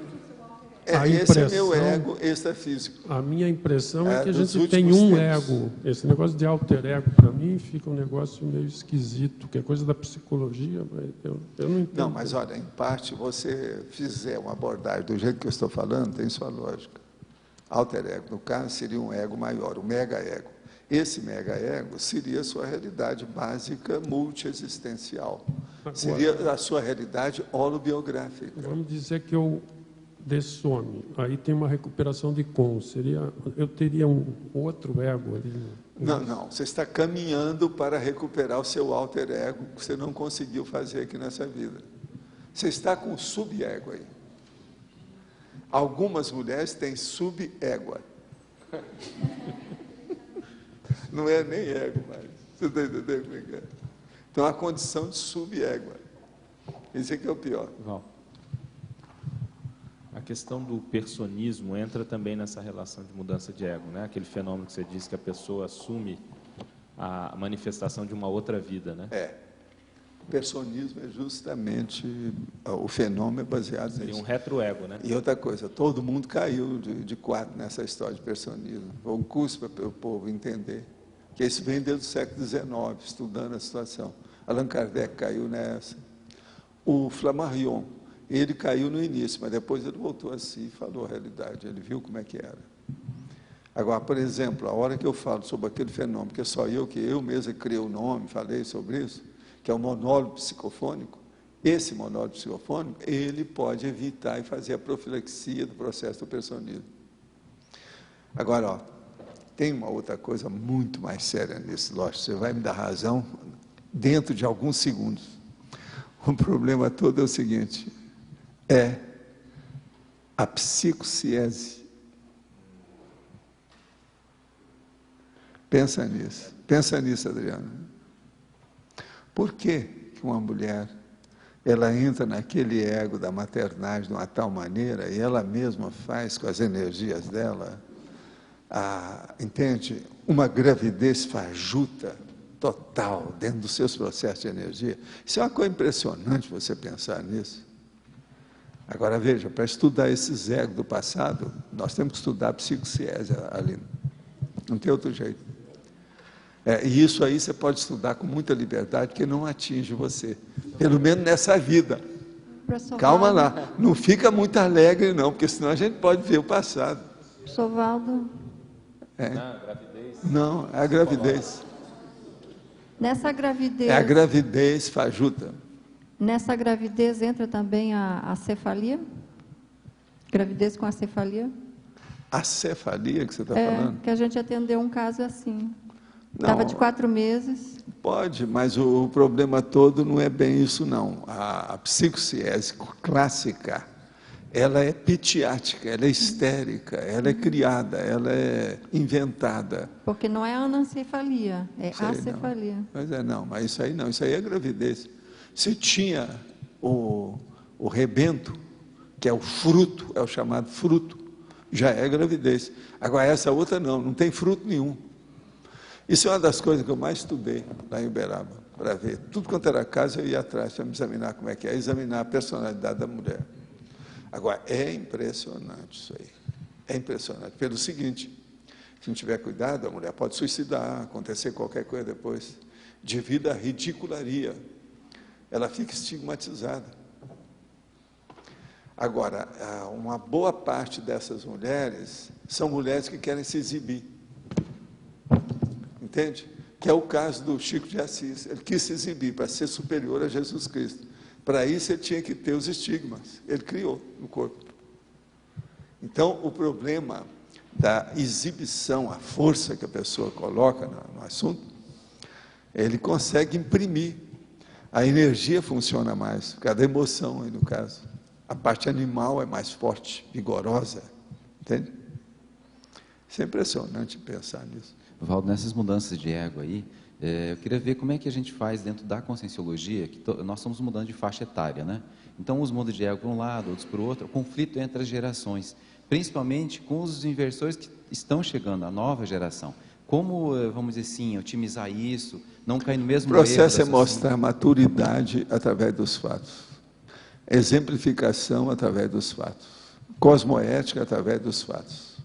esse é meu ego extrafísico. A minha impressão é que a gente tem um ego. Esse negócio de alter ego, para mim, fica um negócio meio esquisito, que é coisa da psicologia, mas eu não entendo. Não, mas olha, em parte, você fizer uma abordagem do jeito que eu estou falando, tem sua lógica. Alter ego, no caso, seria um ego maior, o mega ego. Esse mega ego seria a sua realidade básica multiexistencial. Seria a sua realidade holobiográfica. Vamos dizer que eu dessome, aí tem uma recuperação de eu teria um outro ego ali. Não, você está caminhando para recuperar o seu alter ego que você não conseguiu fazer aqui nessa vida. Você está com sub-ego aí. Algumas mulheres têm sub-égua. Não é nem ego mais. Você está entendendo como é que é? Então, a condição de subégua. Isso é que é o pior. Val, a questão do personismo entra também nessa relação de mudança de ego, né? Aquele fenômeno que você disse que a pessoa assume a manifestação de uma outra vida, né? O personismo é justamente o fenômeno baseado nisso. Seria um retroego, né? E outra coisa, todo mundo caiu de quatro nessa história de personismo. Foi um curso para o povo entender que isso vem desde o século XIX, estudando a situação. Allan Kardec caiu nessa. O Flammarion, ele caiu no início, mas depois ele voltou a si e falou a realidade, ele viu como é que era. Agora, por exemplo, a hora que eu falo sobre aquele fenômeno, que é só que eu mesmo criei o nome, falei sobre isso, que é o monólogo psicofônico, esse monólogo psicofônico, ele pode evitar e fazer a profilaxia do processo do personismo. Agora, tem uma outra coisa muito mais séria nisso, lógico, você vai me dar razão dentro de alguns segundos. O problema todo é o seguinte, é a psicociese. Pensa nisso, Adriano. Por que uma mulher, ela entra naquele ego da maternagem de uma tal maneira e ela mesma faz com as energias dela, entende? Uma gravidez fajuta, total, dentro dos seus processos de energia. Isso é uma coisa impressionante você pensar nisso. Agora, veja, para estudar esses egos do passado, nós temos que estudar a psicociese, Aline. Não tem outro jeito. E isso aí você pode estudar com muita liberdade, porque não atinge você. Pelo menos nessa vida. Calma lá. Não fica muito alegre, não, porque senão a gente pode ver o passado. Professor Valdo. Não, é a gravidez. Nessa gravidez... É a gravidez fajuta. Nessa gravidez entra também a cefalia? Gravidez com acefalia? A cefalia que você está falando? Que a gente atendeu um caso assim. Estava de 4 meses. Pode, mas o problema todo não é bem isso, não. A psicociese clássica, ela é pitiática, ela é histérica, ela é criada, ela é inventada. Porque não é anencefalia, é acefalia. Mas isso aí não, isso aí é gravidez. Se tinha o rebento, que é o fruto, é o chamado fruto, já é gravidez. Agora essa outra não tem fruto nenhum. Isso é uma das coisas que eu mais estudei lá em Uberaba, para ver. Tudo quanto era caso, eu ia atrás para me examinar como é que é, examinar a personalidade da mulher. Agora, é impressionante isso aí. É impressionante. Pelo seguinte, se não tiver cuidado, a mulher pode suicidar, acontecer qualquer coisa depois, devido à ridicularia. Ela fica estigmatizada. Agora, uma boa parte dessas mulheres são mulheres que querem se exibir. Entende? Que é o caso do Chico de Assis. Ele quis se exibir para ser superior a Jesus Cristo. Para isso, ele tinha que ter os estigmas. Ele criou no corpo. Então, o problema da exibição, a força que a pessoa coloca no assunto, ele consegue imprimir. A energia funciona mais, por causa da emoção, aí no caso. A parte animal é mais forte, vigorosa. Entende? Isso é impressionante pensar nisso. Valdo, nessas mudanças de ego aí, eu queria ver como é que a gente faz dentro da conscienciologia, que nós estamos mudando de faixa etária, né? Então, uns mudam de ego para um lado, outros para o outro, o conflito entre as gerações, principalmente com os inversores que estão chegando, a nova geração. Como, vamos dizer assim, otimizar isso, não cair no mesmo erro? O processo é mostrar maturidade através dos fatos, exemplificação através dos fatos, cosmoética através dos fatos.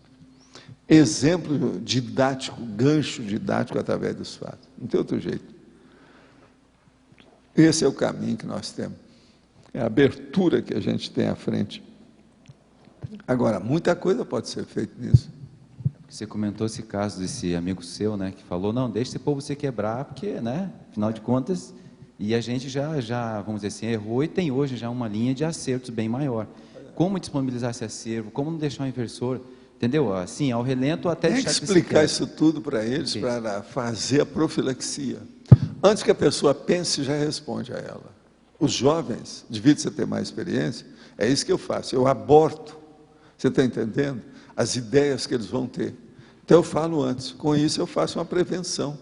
Exemplo didático, gancho didático através dos fatos. Não tem outro jeito. Esse é o caminho que nós temos. É a abertura que a gente tem à frente. Agora, muita coisa pode ser feita nisso. Você comentou esse caso desse amigo seu, né, que falou, não, deixa esse povo se quebrar, porque, né, afinal de contas, e a gente já, vamos dizer assim, errou e tem hoje já uma linha de acertos bem maior. Como disponibilizar esse acervo, como não deixar o inversor... Entendeu? Assim, ao relento até deixar de explicar isso tudo para eles, para fazer a profilaxia. Antes que a pessoa pense, já responde a ela. Os jovens, devido você ter mais experiência, é isso que eu faço. Eu aborto, você está entendendo? As ideias que eles vão ter. Então eu falo antes. Com isso eu faço uma prevenção.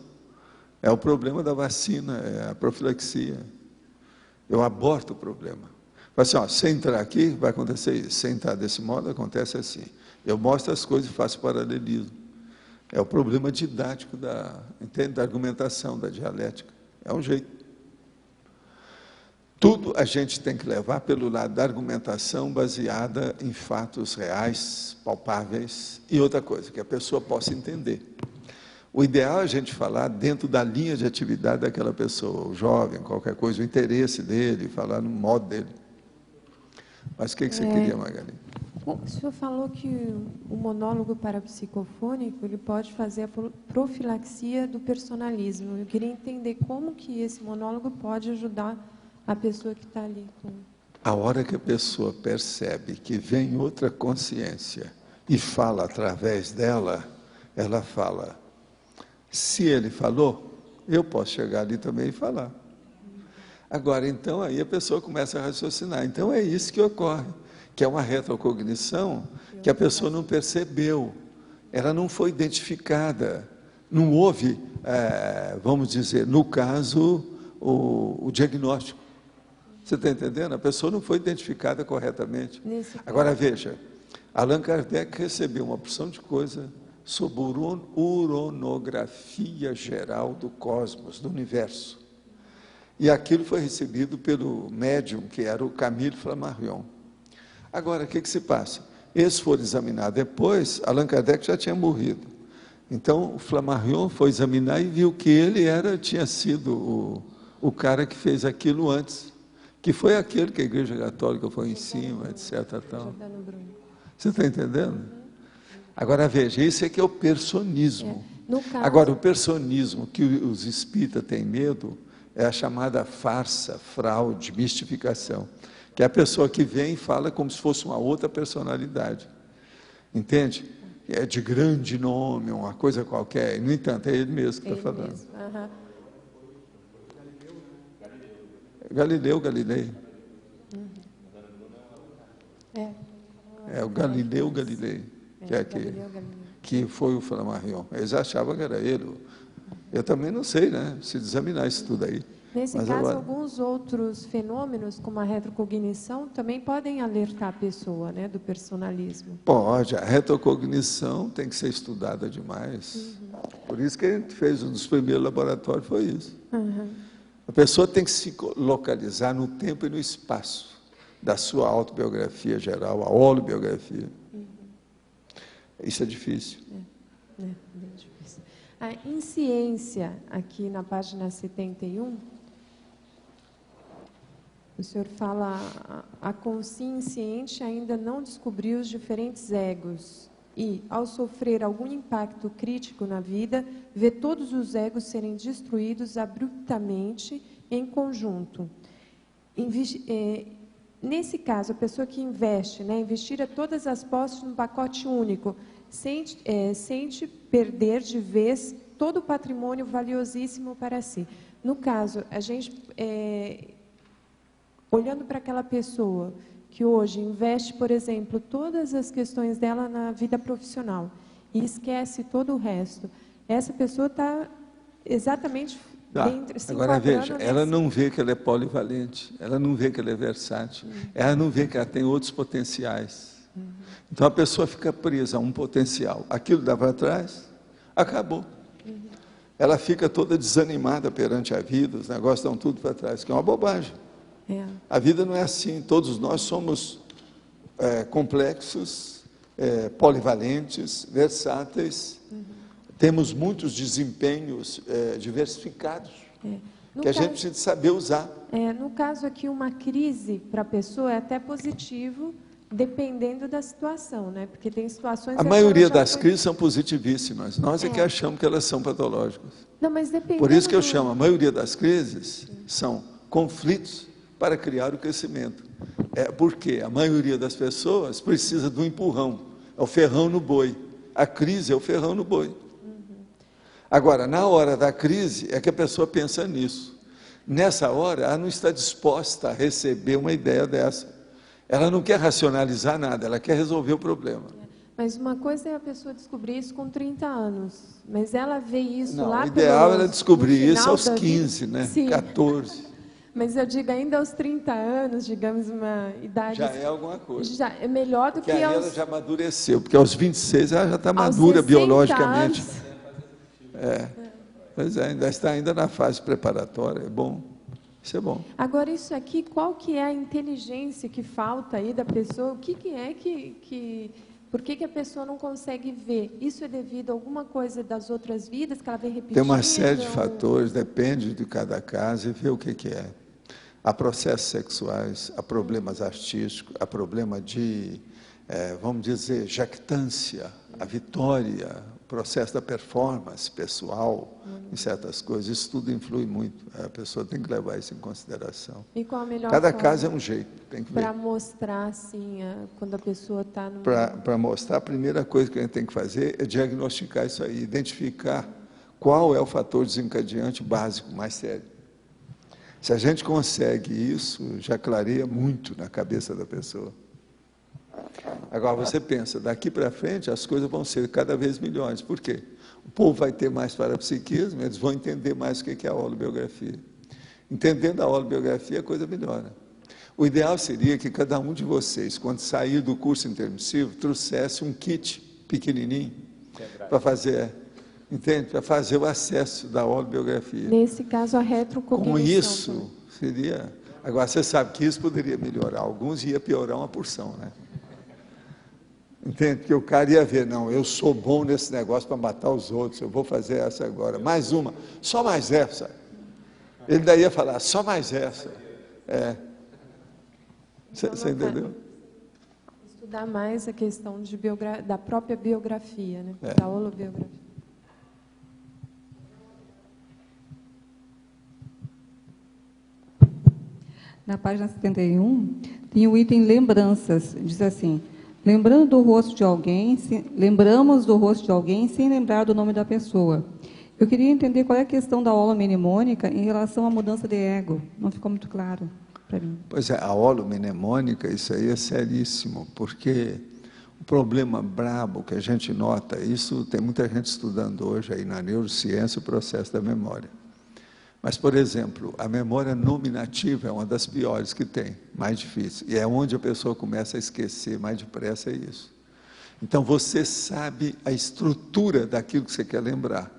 É o problema da vacina, é a profilaxia. Eu aborto o problema. Falo assim, ó, se entrar aqui, vai acontecer isso. Se entrar desse modo, acontece assim. Eu mostro as coisas e faço paralelismo. É o problema didático entende? Da argumentação, da dialética. É um jeito. Tudo a gente tem que levar pelo lado da argumentação baseada em fatos reais, palpáveis, e outra coisa, que a pessoa possa entender. O ideal é a gente falar dentro da linha de atividade daquela pessoa, o jovem, qualquer coisa, o interesse dele, falar no modo dele. Mas o que você queria, Magali? O senhor falou que o monólogo parapsicofônico ele pode fazer a profilaxia do personalismo. Eu queria entender como que esse monólogo pode ajudar a pessoa que está ali. A hora que a pessoa percebe que vem outra consciência e fala através dela, ela fala, se ele falou, eu posso chegar ali também e falar. Agora, então, aí a pessoa começa a raciocinar. Então, é isso que ocorre, que é uma retrocognição que a pessoa não percebeu, ela não foi identificada, não houve, vamos dizer, no caso, o diagnóstico. Você está entendendo? A pessoa não foi identificada corretamente. Agora, veja, Allan Kardec recebeu uma porção de coisa sobre uronografia geral do cosmos, do universo. E aquilo foi recebido pelo médium, que era o Camille Flammarion. Agora, o que se passa? Eles foram examinar depois, Allan Kardec já tinha morrido. Então, o Flammarion foi examinar e viu que ele tinha sido o cara que fez aquilo antes, que foi aquele que a Igreja Católica foi em cima, etc. Tal. Você está entendendo? Agora, veja, isso é que é o personismo. Agora, o personismo que os espíritas têm medo é a chamada farsa, fraude, mistificação, que é a pessoa que vem e fala como se fosse uma outra personalidade, entende? É de grande nome, uma coisa qualquer, e, no entanto, é ele mesmo que está falando. Galilei. É o Galileu Galilei, que foi o Flammarion. Eles achavam que era ele. Eu também não sei, né? Se examinar isso tudo aí. Nesse caso, agora, alguns outros fenômenos, como a retrocognição, também podem alertar a pessoa, né, do personalismo. Pode. A retrocognição tem que ser estudada demais. Por isso que a gente fez um dos primeiros laboratórios, foi isso. A pessoa tem que se localizar no tempo e no espaço da sua autobiografia geral, a holobiografia. Isso é difícil. Bem difícil. Em ciência, aqui na página 71, o senhor fala, a consciente ainda não descobriu os diferentes egos e, ao sofrer algum impacto crítico na vida, vê todos os egos serem destruídos abruptamente em conjunto. Nesse caso, a pessoa que investe, né, investir todas as posses num pacote único, sente perder de vez todo o patrimônio valiosíssimo para si. No caso, a gente, olhando para aquela pessoa que hoje investe, por exemplo, todas as questões dela na vida profissional e esquece todo o resto, essa pessoa está exatamente dentro. Agora veja, ela não vê que ela é polivalente, ela não vê que ela é versátil, ela não vê que ela tem outros potenciais. Então a pessoa fica presa a um potencial. Aquilo dava atrás, acabou. Ela fica toda desanimada perante a vida, os negócios dão tudo para trás, que é uma bobagem. A vida não é assim, todos nós somos complexos, polivalentes, versáteis, temos muitos desempenhos diversificados, que a gente precisa saber usar. No caso aqui, uma crise para a pessoa é até positivo, dependendo da situação, né? Porque tem situações... A maioria das crises são positivíssimas, nós é que achamos que elas são patológicas. Não, mas dependendo... Por isso que eu chamo, a maioria das crises são conflitos para criar o crescimento. Porque a maioria das pessoas precisa do empurrão, é o ferrão no boi. A crise é o ferrão no boi. Agora, na hora da crise, é que a pessoa pensa nisso. Nessa hora, ela não está disposta a receber uma ideia dessa. Ela não quer racionalizar nada, ela quer resolver o problema. Mas uma coisa é a pessoa descobrir isso com 30 anos, mas ela vê isso não, lá o ideal pelo, era descobrir isso aos da 15, vida. né? Sim. 14. Mas eu digo, ainda aos 30 anos, digamos, uma idade... Já é alguma coisa. Já é melhor do que aí aos... ela já amadureceu, porque aos 26 ela já está madura biologicamente. Pois é, ainda está na fase preparatória, é bom. Isso é bom. Agora, isso aqui, qual que é a inteligência que falta aí da pessoa? O que é que por que a pessoa não consegue ver? Isso é devido a alguma coisa das outras vidas que ela vem repetindo? Tem uma série de fatores, depende de cada caso e vê o que é. Há processos sexuais, há problemas artísticos, há problema de, vamos dizer, jactância, a vitória, o processo da performance pessoal, em certas coisas. Isso tudo influi muito. A pessoa tem que levar isso em consideração. E qual a melhor Cada forma caso é um jeito, tem que ver. para mostrar, assim, quando a pessoa está no... Para mostrar, a primeira coisa que a gente tem que fazer é diagnosticar isso aí, identificar qual é o fator desencadeante básico, mais sério. Se a gente consegue isso, já clareia muito na cabeça da pessoa. Agora, você pensa, daqui para frente as coisas vão ser cada vez melhores. Por quê? O povo vai ter mais parapsiquismo, eles vão entender mais o que é a holobiografia. Entendendo a holobiografia, a coisa melhora. O ideal seria que cada um de vocês, quando sair do curso intermissivo, trouxesse um kit pequenininho para fazer, entende? Para fazer o acesso da holobiografia. Nesse caso, a retrocognição. Com isso, seria... Agora, você sabe que isso poderia melhorar. Alguns ia piorar uma porção, né? Entende? Porque o cara ia ver, não, eu sou bom nesse negócio para matar os outros, eu vou fazer essa agora. Mais uma, só mais essa. Ele daí ia falar, só mais essa. Você entendeu? Estudar mais a questão da própria biografia, né? Da holobiografia. Na página 71, tem o item lembranças. Diz assim: lembramos do rosto de alguém sem lembrar do nome da pessoa. Eu queria entender qual é a questão da holomnemônica em relação à mudança de ego. Não ficou muito claro para mim. Pois é, a holomnemônica, isso aí é seríssimo, porque o problema brabo que a gente nota, isso tem muita gente estudando hoje aí na neurociência, o processo da memória. Mas, por exemplo, a memória nominativa é uma das piores que tem, mais difícil. E é onde a pessoa começa a esquecer mais depressa, é isso. Então, você sabe a estrutura daquilo que você quer lembrar,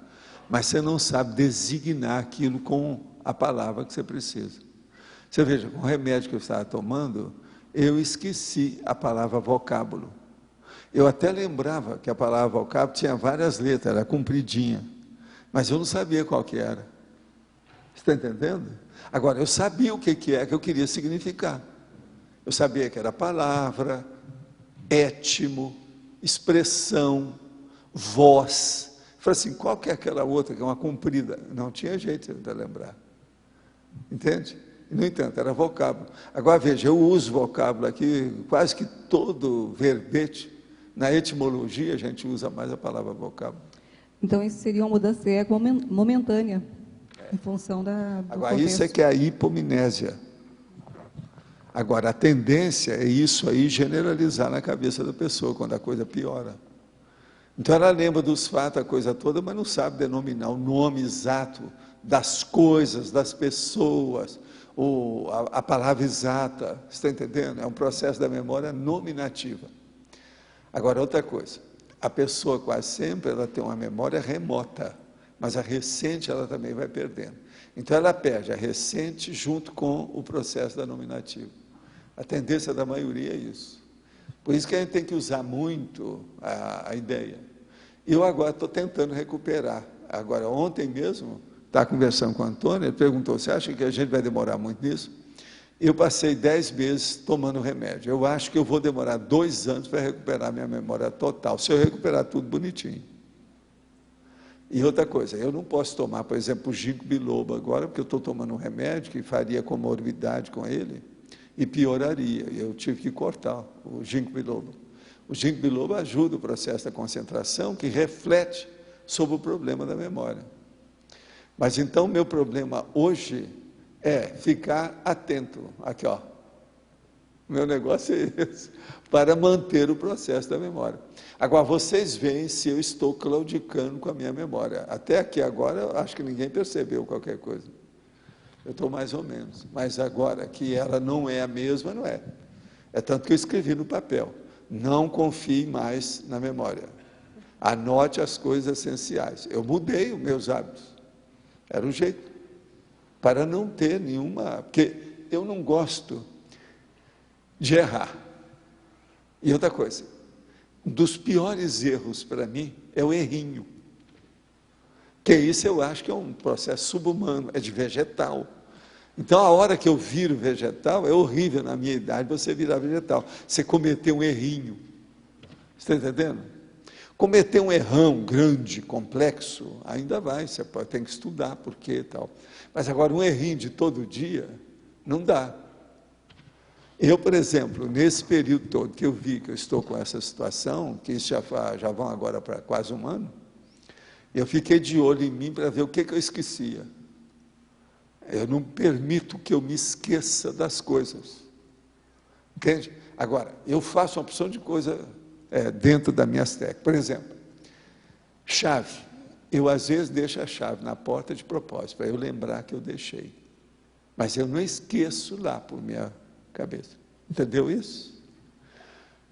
mas você não sabe designar aquilo com a palavra que você precisa. Você veja, com o remédio que eu estava tomando, eu esqueci a palavra vocábulo. Eu até lembrava que a palavra vocábulo tinha várias letras, era compridinha, mas eu não sabia qual que era. Está entendendo? Agora, eu sabia o que é que eu queria significar. Eu sabia que era palavra, étimo, expressão, voz. Eu falei assim, qual que é aquela outra que é uma comprida? Não tinha jeito de lembrar. Entende? E, no entanto, era vocábulo. Agora, veja, eu uso vocábulo aqui, quase que todo verbete. Na etimologia, a gente usa mais a palavra vocábulo. Então, isso seria uma mudança de ego momentânea. Em função do Agora, contexto. isso é que é a hipomnésia. Agora, a tendência é isso aí generalizar na cabeça da pessoa, quando a coisa piora. Então, ela lembra dos fatos, a coisa toda, mas não sabe denominar o nome exato das coisas, das pessoas, a palavra exata. Você está entendendo? É um processo da memória nominativa. Agora, outra coisa. A pessoa, quase sempre, ela tem uma memória remota. Mas a recente ela também vai perdendo. Então ela perde a recente junto com o processo da nominativa. A tendência da maioria é isso. Por isso que a gente tem que usar muito a ideia. Eu agora estou tentando recuperar. Agora, ontem mesmo, estava conversando com o Antônio, ele perguntou, você acha que a gente vai demorar muito nisso? Eu passei 10 meses tomando remédio. Eu acho que eu vou demorar 2 anos para recuperar minha memória total, se eu recuperar tudo bonitinho. E outra coisa, eu não posso tomar, por exemplo, o ginkgo biloba agora, porque eu estou tomando um remédio que faria comorbidade com ele e pioraria. Eu tive que cortar o ginkgo biloba. O ginkgo biloba ajuda o processo da concentração, que reflete sobre o problema da memória. Mas então, meu problema hoje é ficar atento. Aqui, ó. O meu negócio é esse, para manter o processo da memória. Agora, vocês veem se eu estou claudicando com a minha memória. Até aqui agora, eu acho que ninguém percebeu qualquer coisa. Eu estou mais ou menos. Mas agora que ela não é a mesma, não é. É tanto que eu escrevi no papel. Não confie mais na memória. Anote as coisas essenciais. Eu mudei os meus hábitos. Era o jeito. Para não ter nenhuma... Porque eu não gosto de errar. E outra coisa, um dos piores erros para mim é o errinho. Que isso eu acho que é um processo subhumano, é de vegetal. Então, a hora que eu viro vegetal, é horrível na minha idade você virar vegetal. Você cometer um errinho. Você está entendendo? Cometer um errão grande, complexo, ainda vai, você tem que estudar por quê e tal. Mas agora, um errinho de todo dia, não dá. Eu, por exemplo, nesse período todo que eu vi que eu estou com essa situação, que isso já vão agora para quase um ano, eu fiquei de olho em mim para ver o que eu esquecia. Eu não permito que eu me esqueça das coisas. Entende? Agora, eu faço uma opção de coisa dentro das minhas técnicas. Por exemplo, chave. Eu, às vezes, deixo a chave na porta de propósito, para eu lembrar que eu deixei. Mas eu não esqueço lá por minha cabeça. Entendeu isso?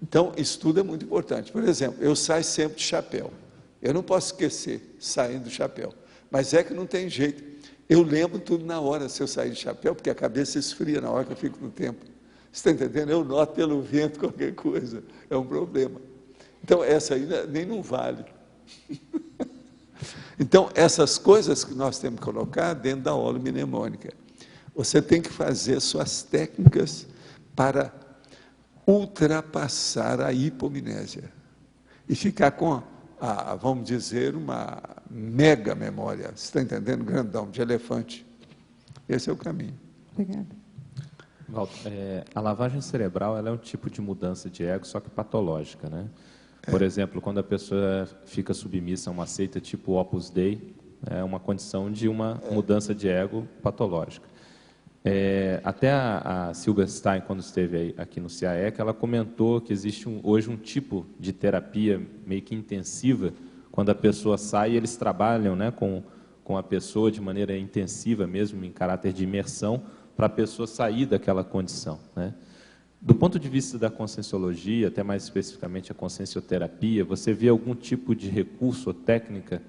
Então, estudo é muito importante. Por exemplo, eu saio sempre de chapéu. Eu não posso esquecer saindo do chapéu. Mas é que não tem jeito. Eu lembro tudo na hora se eu sair de chapéu, porque a cabeça esfria na hora que eu fico no tempo. Você está entendendo? Eu noto pelo vento qualquer coisa. É um problema. Então, essa aí nem não vale. Então, essas coisas que nós temos que colocar dentro da holomnemônica. Você tem que fazer suas técnicas para ultrapassar a hipomnésia e ficar com, vamos dizer, uma mega memória. Você está entendendo? Grandão, de elefante. Esse é o caminho. Obrigada. Walter, a lavagem cerebral ela é um tipo de mudança de ego, só que patológica, né? Por exemplo, quando a pessoa fica submissa a uma seita tipo Opus Dei, é uma condição de uma mudança de ego patológica. Até a Silberstein, quando esteve aqui no CAEC, ela comentou que existe hoje um tipo de terapia meio que intensiva, quando a pessoa sai, eles trabalham, né, com a pessoa de maneira intensiva mesmo, em caráter de imersão, para a pessoa sair daquela condição, né? Do ponto de vista da conscienciologia, até mais especificamente a consciencioterapia, você vê algum tipo de recurso ou técnica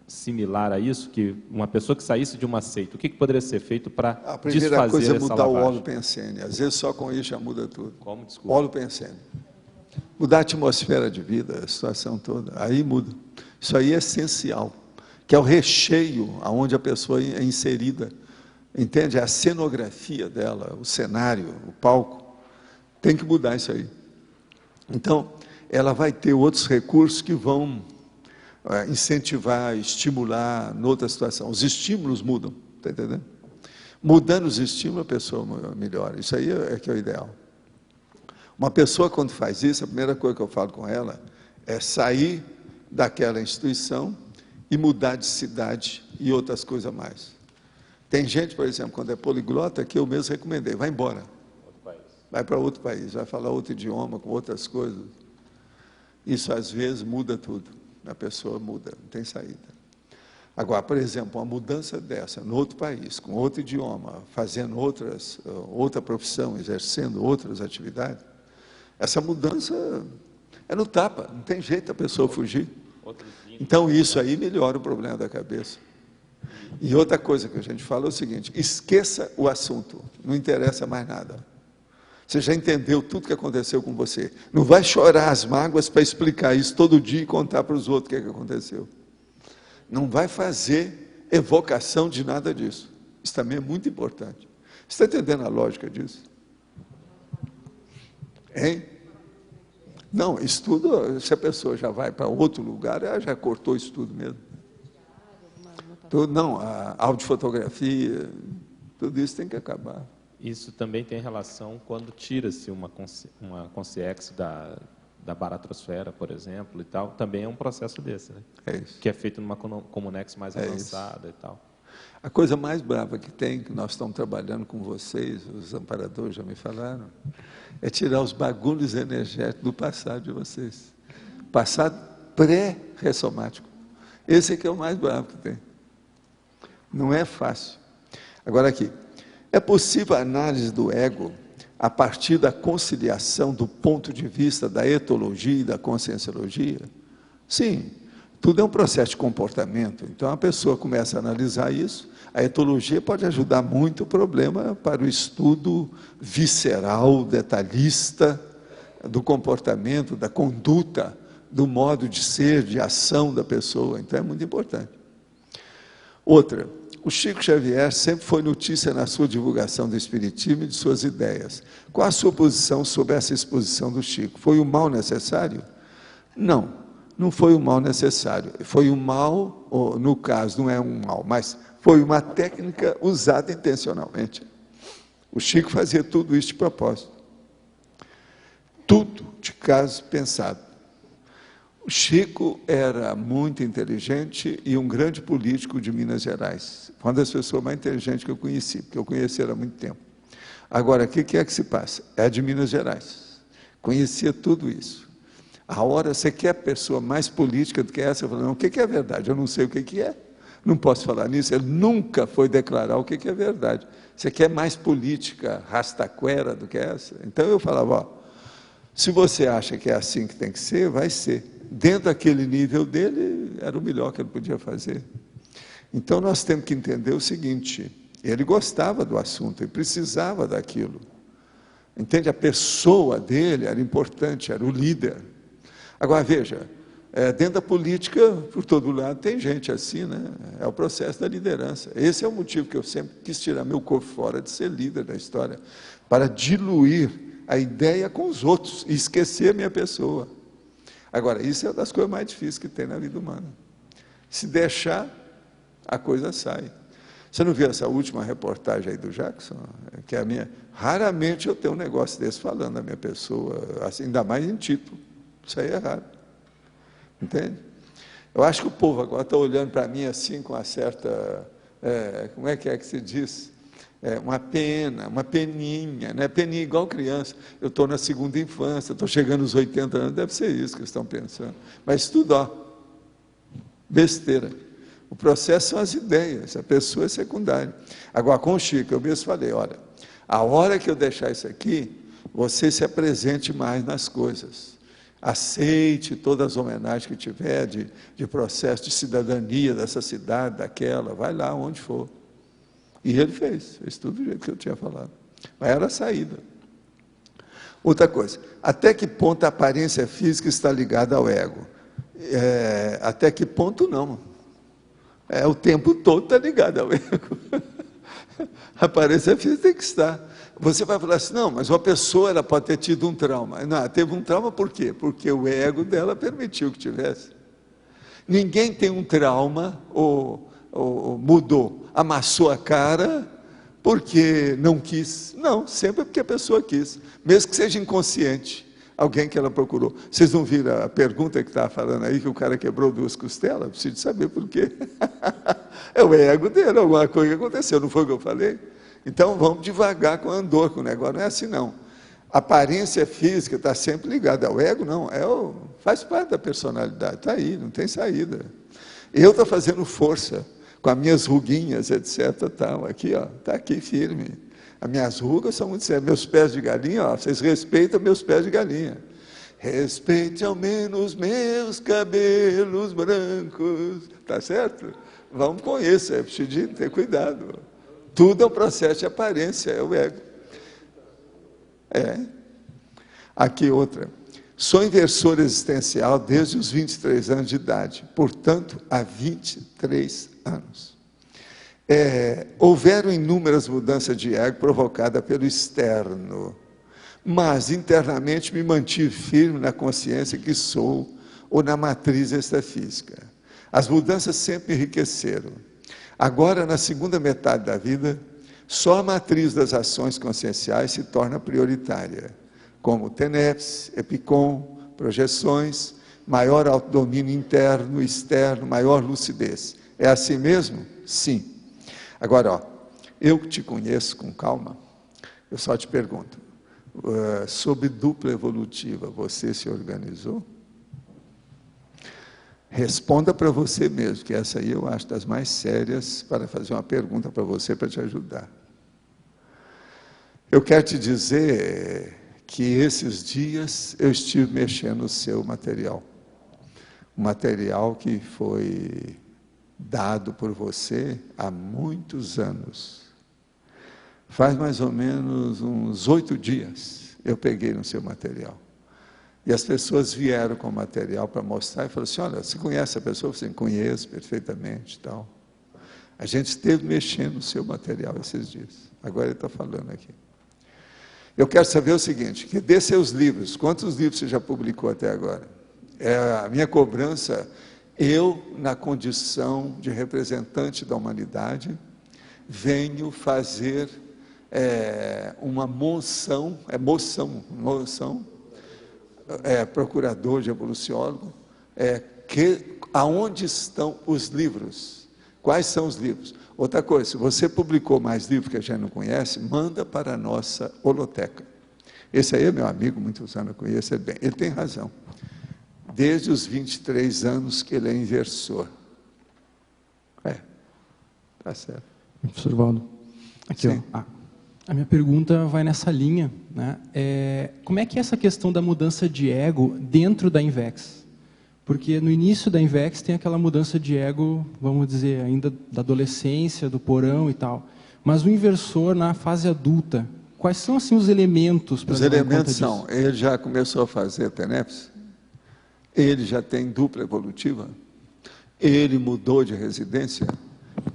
similar a isso, que uma pessoa que saísse de uma seita, o que poderia ser feito para desfazer essa lavagem? A primeira coisa é mudar o holopensene. Às vezes só com isso já muda tudo. Como? Desculpa. Holopensene. Mudar a atmosfera de vida, a situação toda, aí muda. Isso aí é essencial, que é o recheio aonde a pessoa é inserida. Entende? A cenografia dela, o cenário, o palco, tem que mudar isso aí. Então, ela vai ter outros recursos que vão incentivar, estimular noutra situação. Os estímulos mudam, está entendendo? Mudando os estímulos, a pessoa melhora. Isso aí é que é o ideal. Uma pessoa, quando faz isso, a primeira coisa que eu falo com ela é sair daquela instituição e mudar de cidade e outras coisas mais. Tem gente, por exemplo, quando é poliglota, que eu mesmo recomendei, vai embora. Vai para outro país, vai falar outro idioma, com outras coisas. Isso, às vezes, muda tudo. A pessoa muda, não tem saída. Agora, por exemplo, uma mudança dessa, no outro país, com outro idioma, fazendo outra profissão, exercendo outras atividades, essa mudança é no tapa, não tem jeito a pessoa fugir. Então, isso aí melhora o problema da cabeça. E outra coisa que a gente fala é o seguinte, esqueça o assunto, não interessa mais nada. Você já entendeu tudo que aconteceu com você. Não vai chorar as mágoas para explicar isso todo dia e contar para os outros o que aconteceu. Não vai fazer evocação de nada disso. Isso também é muito importante. Você está entendendo a lógica disso? Hein? Não, estudo, se a pessoa já vai para outro lugar, ela já cortou isso tudo mesmo. Tudo, não, a audiofotografia, tudo isso tem que acabar. Isso também tem relação quando tira-se uma consciência da baratrosfera, por exemplo, e tal. Também é um processo desse, né? É isso. Que é feito numa comunex mais avançada e tal. A coisa mais brava que tem, que nós estamos trabalhando com vocês, os amparadores já me falaram, é tirar os bagulhos energéticos do passado de vocês. passado pré-ressomático. Esse é que é o mais bravo que tem. Não é fácil. Agora aqui, é possível a análise do ego a partir da conciliação do ponto de vista da etologia e da conscienciologia? Sim, tudo é um processo de comportamento. Então a pessoa começa a analisar isso. A etologia pode ajudar muito o problema para o estudo visceral, detalhista do comportamento, da conduta, do modo de ser, de ação da pessoa. Então é muito importante. Outra, o Chico Xavier sempre foi notícia na sua divulgação do Espiritismo e de suas ideias. Qual a sua posição sobre essa exposição do Chico? Foi o mal necessário? Não, não foi o mal necessário. Foi um mal, ou, no caso, não é um mal, mas foi uma técnica usada intencionalmente. O Chico fazia tudo isso de propósito. Tudo de caso pensado. O Chico era muito inteligente e um grande político de Minas Gerais. Uma das pessoas mais inteligentes que eu conheci, porque eu conheci ele há muito tempo. Agora, o que é que se passa? É de Minas Gerais. Conhecia tudo isso. A hora, você quer pessoa mais política do que essa? Eu falei, não, o que é verdade? Eu não sei o que é. Não posso falar nisso. Ele nunca foi declarar o que é verdade. Você quer mais política rastaquera do que essa? Então eu falava, ó, se você acha que é assim que tem que ser, vai ser. Dentro daquele nível dele, era o melhor que ele podia fazer. Então, nós temos que entender o seguinte, ele gostava do assunto, ele precisava daquilo. Entende? A pessoa dele era importante, era o líder. Agora, veja, dentro da política, por todo lado, tem gente assim, né? É o processo da liderança. Esse é o motivo que eu sempre quis tirar meu corpo fora de ser líder da história, para diluir a ideia com os outros e esquecer a minha pessoa. Agora, isso é uma das coisas mais difíceis que tem na vida humana. Se deixar, a coisa sai. Você não viu essa última reportagem aí do Jackson? Que é a minha. Raramente eu tenho um negócio desse falando da minha pessoa, assim, ainda mais em título. Isso aí é raro. Entende? Eu acho que o povo agora está olhando para mim assim com uma certa. Como é que se diz? Uma pena, uma peninha, né? Peninha igual criança. Eu estou na segunda infância, estou chegando aos 80 anos, deve ser isso que eles estão pensando. Mas tudo, ó, besteira. O processo são as ideias, a pessoa é secundária. Agora, com o Chico, eu mesmo falei, olha, a hora que eu deixar isso aqui, você se apresente mais nas coisas. Aceite todas as homenagens que tiver de processo de cidadania dessa cidade, daquela, vai lá onde for. E ele fez tudo do jeito que eu tinha falado. Mas era a saída. Outra coisa, até que ponto a aparência física está ligada ao ego? Até que ponto não? O tempo todo está ligado ao ego. A aparência física tem que estar. Você vai falar assim, não, mas uma pessoa ela pode ter tido um trauma. Não, teve um trauma por quê? Porque o ego dela permitiu que tivesse. Ninguém tem um trauma ou mudou, amassou a cara porque não quis. Não, sempre é porque a pessoa quis, mesmo que seja inconsciente, alguém que ela procurou. Vocês não viram a pergunta que estava falando aí, que o cara quebrou 2 costelas? Preciso saber por quê. É o ego dele, alguma coisa que aconteceu, não foi o que eu falei? Então vamos devagar com a andor, com o negócio, não é assim não. A aparência física está sempre ligada ao ego, não, faz parte da personalidade, está aí, não tem saída. Eu estou fazendo força, com as minhas ruguinhas, etc. Tal. Aqui, ó, está aqui firme. As minhas rugas são muito sérias. Meus pés de galinha, ó, vocês respeitam meus pés de galinha. Respeite ao menos meus cabelos brancos. Está certo? Vamos com isso, é preciso ter cuidado. Tudo é um processo de aparência, é o ego. Aqui outra. Sou inversor existencial desde os 23 anos de idade, portanto, há 23 anos. Houveram inúmeras mudanças de ego provocadas pelo externo, mas internamente me mantive firme na consciência que sou, ou na matriz extrafísica. As mudanças sempre me enriqueceram. Agora, na segunda metade da vida, só a matriz das ações conscienciais se torna prioritária, como TENEPS, EPICOM, projeções, maior autodomínio interno e externo, maior lucidez. É assim mesmo? Sim. Agora, ó, eu que te conheço com calma, eu só te pergunto, sobre dupla evolutiva, você se organizou? Responda para você mesmo, que essa aí eu acho das mais sérias para fazer uma pergunta para você, para te ajudar. Eu quero te dizer que esses dias eu estive mexendo no seu material. Um material que foi dado por você há muitos anos. Faz mais ou menos uns 8 dias eu peguei no seu material. E as pessoas vieram com o material para mostrar e falaram assim, olha, você conhece a pessoa? Eu falei, conheço perfeitamente, tal. A gente esteve mexendo no seu material esses dias. Agora ele está falando aqui. Eu quero saber o seguinte, que dê seus livros, quantos livros você já publicou até agora? A minha cobrança, eu, na condição de representante da humanidade, venho fazer uma moção, procurador de evoluciólogo, aonde estão os livros? Quais são os livros? Outra coisa, se você publicou mais livros que a gente não conhece, manda para a nossa holoteca. Esse aí é meu amigo, muitos anos eu conheço ele bem. Ele tem razão. Desde os 23 anos que ele é inversor. Tá certo. Professor Valdo, aqui, ó. A minha pergunta vai nessa linha, né? Como é que é essa questão da mudança de ego dentro da Invex? Porque no início da Invex tem aquela mudança de ego, vamos dizer, ainda da adolescência, do porão e tal. Mas o inversor na fase adulta, quais são assim os elementos para dar conta disso? Os elementos são, ele já começou a fazer TENEPS, ele já tem dupla evolutiva, ele mudou de residência,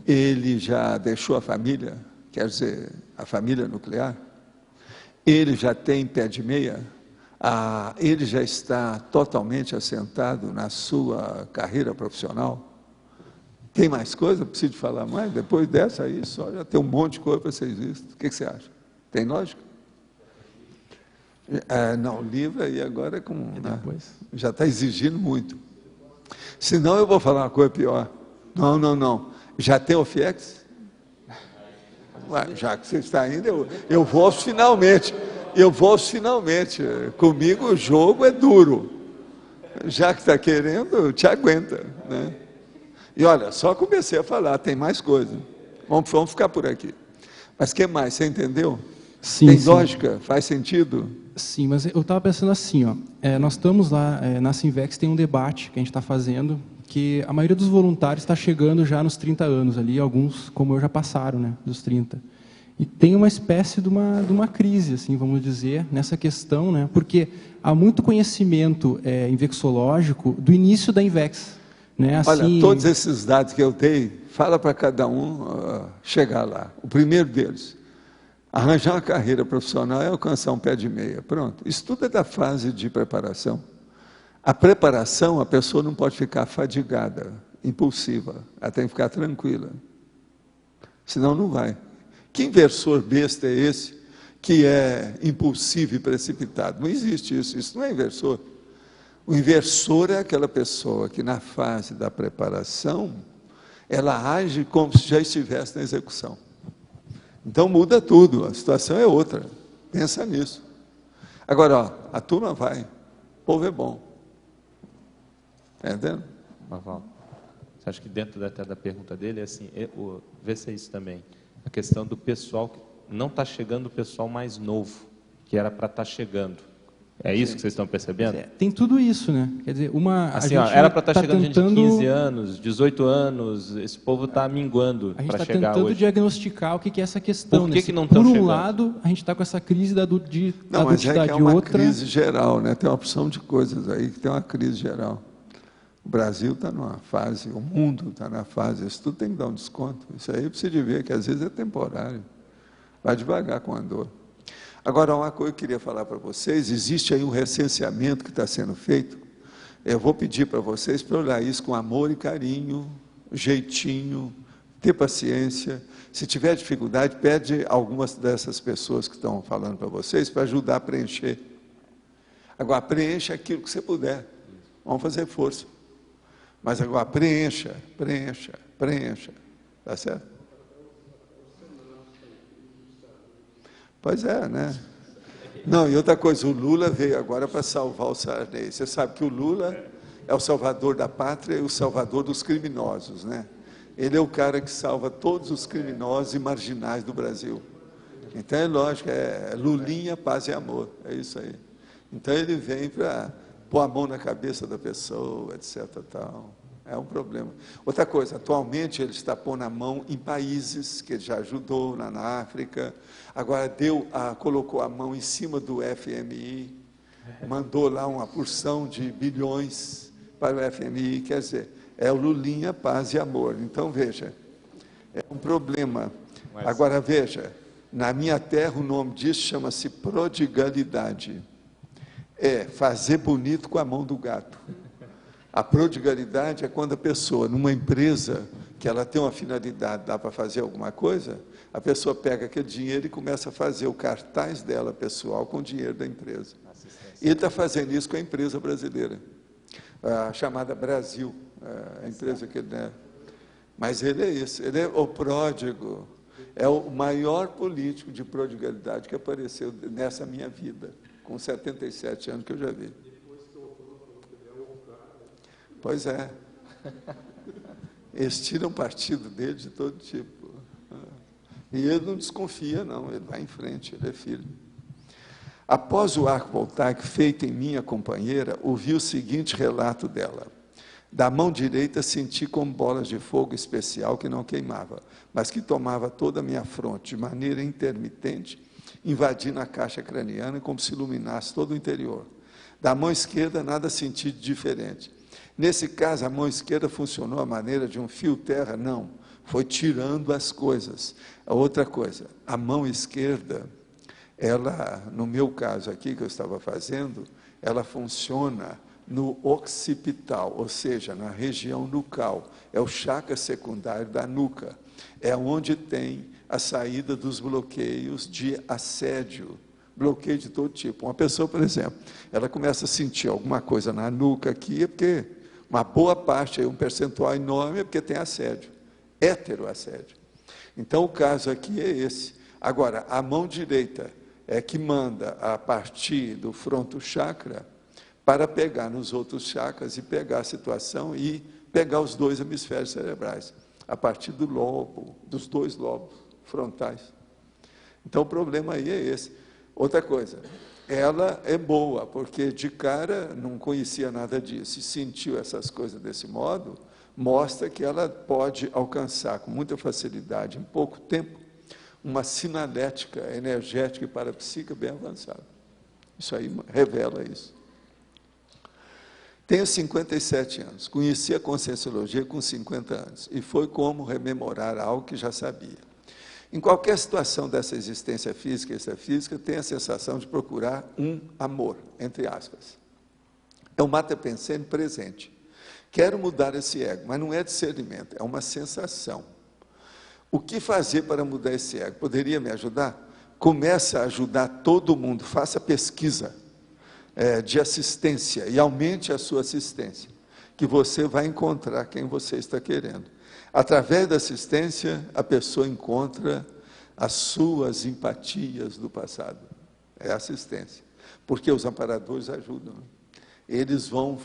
ele já deixou a família, quer dizer, a família nuclear, ele já tem pé de meia, ele já está totalmente assentado na sua carreira profissional. Tem mais coisa? Preciso falar mais? Depois dessa aí, só já tem um monte de coisa para vocês verem. O que você acha? Tem lógica? Não, livro aí agora é como... já está exigindo muito. Senão eu vou falar uma coisa pior. Não. Já tem o FIEX? Já que você está indo, eu vou finalmente. Comigo o jogo é duro. Já que está querendo, te aguenta, né? E olha, só comecei a falar, tem mais coisa. Vamos ficar por aqui. Mas o que mais? Você entendeu? Sim, tem lógica? Faz sentido? Sim, mas eu estava pensando assim, ó, nós estamos lá, na Sinvex tem um debate que a gente está fazendo, que a maioria dos voluntários está chegando já nos 30 anos ali, alguns, como eu, já passaram, né, dos 30. E tem uma espécie de uma crise, assim, vamos dizer, nessa questão, né, porque há muito conhecimento invexológico do início da Invex. Né, assim... Olha, todos esses dados que eu dei, fala para cada um chegar lá. O primeiro deles, arranjar uma carreira profissional é alcançar um pé de meia. Pronto. Isso tudo é da fase de preparação. A preparação, a pessoa não pode ficar fadigada, impulsiva. Ela tem que ficar tranquila. Senão não vai. Que inversor besta é esse que é impulsivo e precipitado? Não existe isso. Isso não é inversor. O inversor é aquela pessoa que na fase da preparação, ela age como se já estivesse na execução. Então muda tudo, a situação é outra. Pensa nisso. Agora, a turma vai, o povo é bom. Está entendendo? Você acha que dentro até da pergunta dele, é assim, vê se é isso também, a questão do pessoal, que não está chegando o pessoal mais novo, que era para estar chegando. É isso que vocês estão percebendo? Tem tudo isso, né? Quer dizer, assim, era para estar chegando gente de 15 anos, 18 anos, esse povo está minguando para chegar hoje. A gente está tentando diagnosticar o que é essa questão. Por que não estão chegando? Por um lado, a gente está com essa crise da adultidade, mas é uma crise geral, né? Tem uma opção de coisas aí que tem uma crise geral. O Brasil está numa fase, o mundo está na fase, isso tudo tem que dar um desconto. Isso aí precisa de ver, que às vezes é temporário. Vai devagar com a dor. Agora, uma coisa que eu queria falar para vocês, existe aí um recenseamento que está sendo feito. Eu vou pedir para vocês para olhar isso com amor e carinho, jeitinho, ter paciência. Se tiver dificuldade, pede algumas dessas pessoas que estão falando para vocês para ajudar a preencher. Agora, preencha aquilo que você puder. Vamos fazer força. Mas agora, preencha. Tá certo? Pois é, né? Não, e outra coisa, o Lula veio agora para salvar o Sarney. Você sabe que o Lula é o salvador da pátria e o salvador dos criminosos, né? Ele é o cara que salva todos os criminosos e marginais do Brasil. Então, é lógico, é Lulinha, paz e amor, é isso aí. Então, ele vem para pôr a mão na cabeça da pessoa, etc. Tal. É um problema. Outra coisa, atualmente ele está pondo a mão em países que ele já ajudou, lá na África, agora colocou a mão em cima do FMI, mandou lá uma porção de bilhões para o FMI, quer dizer, é o Lulinha, paz e amor. Então, veja, é um problema. Agora, veja, na minha terra o nome disso chama-se prodigalidade. É fazer bonito com a mão do gato. A prodigalidade é quando a pessoa, numa empresa, que ela tem uma finalidade, dá para fazer alguma coisa, a pessoa pega aquele dinheiro e começa a fazer o cartaz dela, pessoal, com o dinheiro da empresa. E ele está fazendo isso com a empresa brasileira, a chamada Brasil, a empresa que ele é. Mas ele é isso, ele é o pródigo, é o maior político de prodigalidade que apareceu nessa minha vida, com 77 anos que eu já vi. Pois é. Eles tiram partido dele de todo tipo. E ele não desconfia, não, ele vai em frente, ele é firme. Após o arco voltaico feito em minha companheira, ouvi o seguinte relato dela. Da mão direita senti como bolas de fogo especial que não queimava, mas que tomava toda a minha fronte, de maneira intermitente, invadindo a caixa craniana como se iluminasse todo o interior. Da mão esquerda, nada senti de diferente. Nesse caso, a mão esquerda funcionou à maneira de um fio terra? Não, foi tirando as coisas. A outra coisa, a mão esquerda, ela, no meu caso aqui, que eu estava fazendo, ela funciona no occipital, ou seja, na região nucal. É o chakra secundário da nuca. É onde tem a saída dos bloqueios de assédio, bloqueio de todo tipo. Uma pessoa, por exemplo, ela começa a sentir alguma coisa na nuca aqui, é porque uma boa parte, um percentual enorme, é porque tem assédio, heteroassédio. Então, o caso aqui é esse. Agora, a mão direita é que manda a partir do fronto chakra para pegar nos outros chakras e pegar a situação e pegar os dois hemisférios cerebrais, a partir do lobo, dos dois lobos frontais. Então, o problema aí é esse. Outra coisa, ela é boa, porque de cara não conhecia nada disso, e sentiu essas coisas desse modo, mostra que ela pode alcançar com muita facilidade, em pouco tempo, uma sinalética energética e parapsíquica bem avançada. Isso aí revela isso. Tenho 57 anos, conheci a Conscienciologia com 50 anos, e foi como rememorar algo que já sabia. Em qualquer situação dessa existência física e extrafísica, tem a sensação de procurar um amor, entre aspas. É um mata pensando presente. Quero mudar esse ego, mas não é discernimento, é uma sensação. O que fazer para mudar esse ego? Poderia me ajudar? Comece a ajudar todo mundo, faça pesquisa de assistência e aumente a sua assistência, que você vai encontrar quem você está querendo. Através da assistência, a pessoa encontra as suas empatias do passado. É assistência. Porque os amparadores ajudam. Eles vão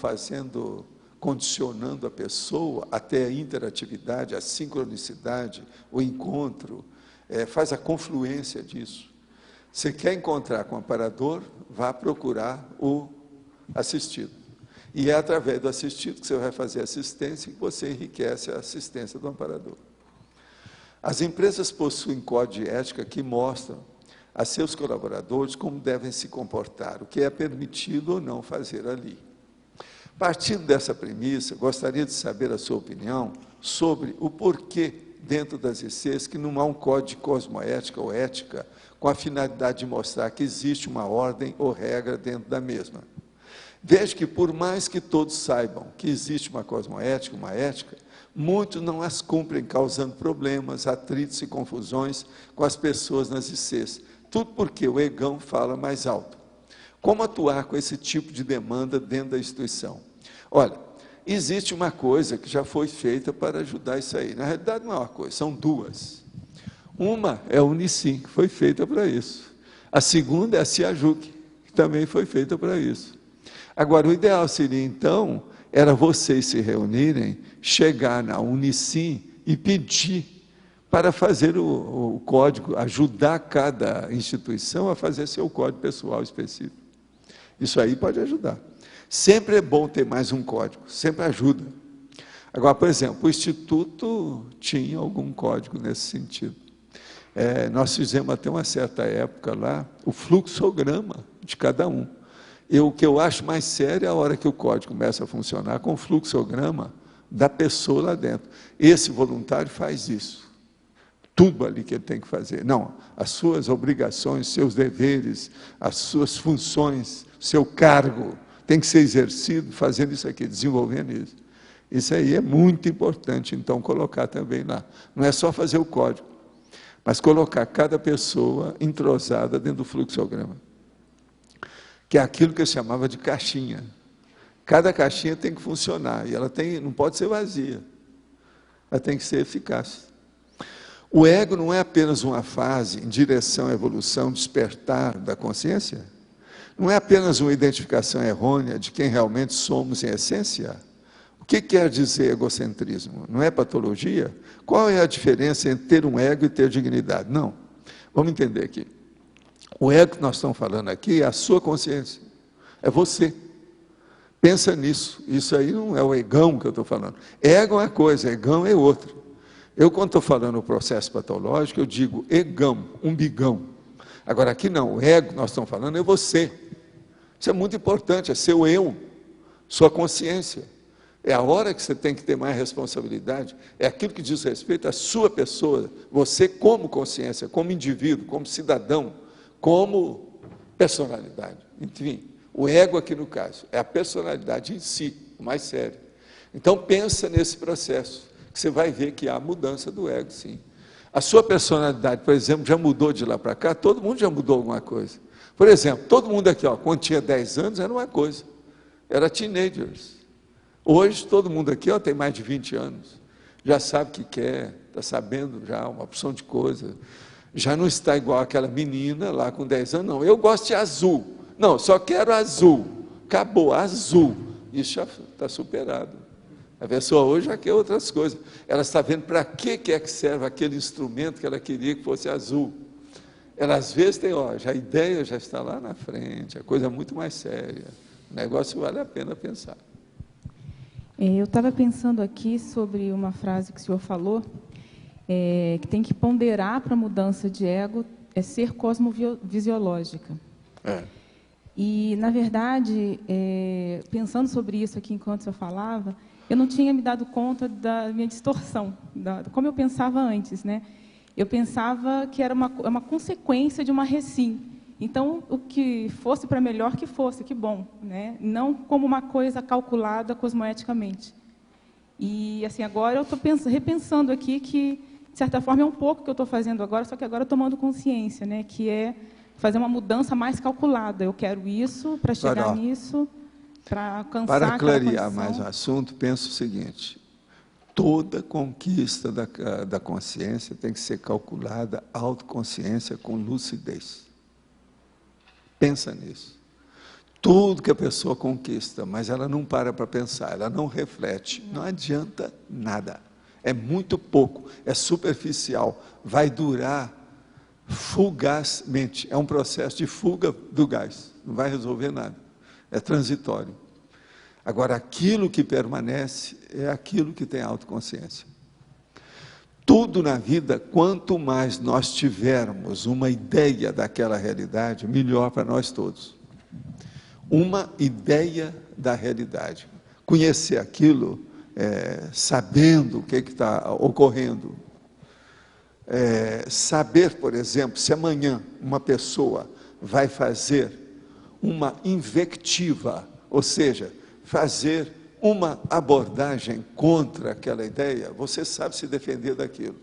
condicionando a pessoa até a interatividade, a sincronicidade, o encontro, faz a confluência disso. Você quer encontrar com o amparador, vá procurar o assistido. E é através do assistido que você vai fazer assistência que você enriquece a assistência do amparador. As empresas possuem código de ética que mostram a seus colaboradores como devem se comportar, o que é permitido ou não fazer ali. Partindo dessa premissa, gostaria de saber a sua opinião sobre o porquê, dentro das ICs, que não há um código de cosmoética ou ética com a finalidade de mostrar que existe uma ordem ou regra dentro da mesma. Veja que, por mais que todos saibam que existe uma cosmoética, uma ética, muitos não as cumprem, causando problemas, atritos e confusões com as pessoas nas ICs. Tudo porque o egão fala mais alto. Como atuar com esse tipo de demanda dentro da instituição? Olha, existe uma coisa que já foi feita para ajudar isso aí. Na realidade, não é uma coisa, são duas. Uma é a Unicim, que foi feita para isso. A segunda é a Ciajuc, que também foi feita para isso. Agora, o ideal seria, então, era vocês se reunirem, chegar na Unicim e pedir para fazer o código, ajudar cada instituição a fazer seu código pessoal específico. Isso aí pode ajudar. Sempre é bom ter mais um código, sempre ajuda. Agora, por exemplo, o Instituto tinha algum código nesse sentido. Nós fizemos até uma certa época lá o fluxograma de cada um. O que eu acho mais sério é a hora que o código começa a funcionar com o fluxograma da pessoa lá dentro. Esse voluntário faz isso. Tudo ali que ele tem que fazer. Não, as suas obrigações, seus deveres, as suas funções, seu cargo, tem que ser exercido fazendo isso aqui, desenvolvendo isso. Isso aí é muito importante, então, colocar também lá. Não é só fazer o código, mas colocar cada pessoa entrosada dentro do fluxograma, que é aquilo que eu chamava de caixinha. Cada caixinha tem que funcionar, e ela não pode ser vazia, ela tem que ser eficaz. O ego não é apenas uma fase em direção à evolução, despertar da consciência, não é apenas uma identificação errônea de quem realmente somos em essência. O que quer dizer egocentrismo? Não é patologia? Qual é a diferença entre ter um ego e ter dignidade? Não. Vamos entender aqui. O ego que nós estamos falando aqui é a sua consciência. É você. Pensa nisso. Isso aí não é o egão que eu estou falando. Ego é uma coisa, egão é outra. Eu, quando estou falando o processo patológico, eu digo egão, umbigão. Agora, aqui não. O ego que nós estamos falando é você. Isso é muito importante, é seu eu, sua consciência. É a hora que você tem que ter mais responsabilidade, é aquilo que diz respeito à sua pessoa, você como consciência, como indivíduo, como cidadão, como personalidade. Enfim, o ego aqui no caso, é a personalidade em si, o mais sério. Então pensa nesse processo, que você vai ver que há mudança do ego, sim. A sua personalidade, por exemplo, já mudou de lá para cá, todo mundo já mudou alguma coisa. Por exemplo, todo mundo aqui, quando tinha 10 anos, era uma coisa, era teenagers. Hoje, todo mundo aqui tem mais de 20 anos, já sabe o que quer, está sabendo já uma opção de coisa, já não está igual aquela menina lá com 10 anos, não, eu gosto de azul, não, só quero azul, acabou, azul, isso já está superado. A pessoa hoje já quer outras coisas, ela está vendo para que é que serve aquele instrumento que ela queria que fosse azul. Ela às vezes tem, já a ideia já está lá na frente, a coisa é muito mais séria, o negócio vale a pena pensar. Eu estava pensando aqui sobre uma frase que o senhor falou, que tem que ponderar para a mudança de ego, ser cosmovisiológica. E, na verdade, pensando sobre isso aqui enquanto o senhor falava, eu não tinha me dado conta da minha distorção, como eu pensava antes, né? Eu pensava que era uma consequência de uma recim. Então, o que fosse para melhor que fosse, que bom, né? Não como uma coisa calculada cosmoeticamente. E, assim, agora eu estou repensando aqui que, de certa forma, é um pouco o que eu estou fazendo agora, só que agora tomando consciência, né? Que é fazer uma mudança mais calculada. Eu quero isso para chegar nisso, para alcançar Para clarear mais o assunto, penso o seguinte: toda conquista da consciência tem que ser calculada, autoconsciência com lucidez. Pensa nisso. Tudo que a pessoa conquista, mas ela não para pensar, ela não reflete, não adianta nada. É muito pouco, é superficial, vai durar fugazmente. É um processo de fuga do gás, não vai resolver nada, é transitório. Agora, aquilo que permanece é aquilo que tem autoconsciência. Tudo na vida, quanto mais nós tivermos uma ideia daquela realidade, melhor para nós todos. Uma ideia da realidade. Conhecer aquilo, sabendo o que está ocorrendo. Saber, por exemplo, se amanhã uma pessoa vai fazer uma invectiva, ou seja, fazer uma abordagem contra aquela ideia, você sabe se defender daquilo.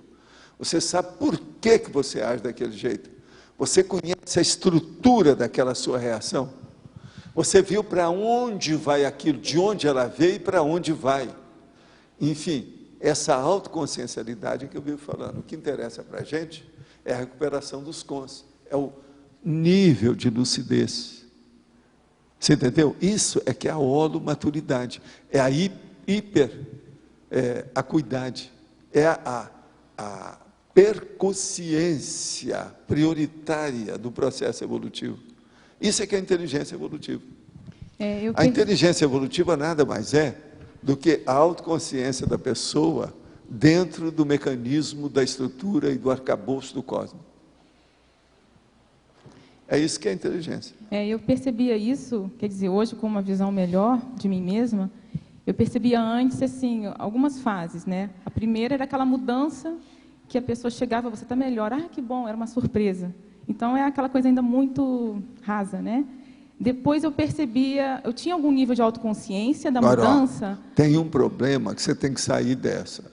Você sabe por que você age daquele jeito. Você conhece a estrutura daquela sua reação. Você viu para onde vai aquilo, de onde ela veio e para onde vai. Enfim, essa autoconsciencialidade que eu vivo falando. O que interessa para a gente é a recuperação dos cons. É o nível de lucidez. Você entendeu? Isso é que é a holomaturidade, é a acuidade, é a percussiência prioritária do processo evolutivo. Isso é que é a inteligência evolutiva. A inteligência evolutiva nada mais é do que a autoconsciência da pessoa dentro do mecanismo da estrutura e do arcabouço do cosmos. É isso que é inteligência. Eu percebia isso, quer dizer, hoje com uma visão melhor de mim mesma, eu percebia antes, assim, algumas fases, né? A primeira era aquela mudança que a pessoa chegava, você está melhor, que bom, era uma surpresa. Então, é aquela coisa ainda muito rasa, né? Depois eu percebia, eu tinha algum nível de autoconsciência da mudança. Tem um problema que você tem que sair dessa.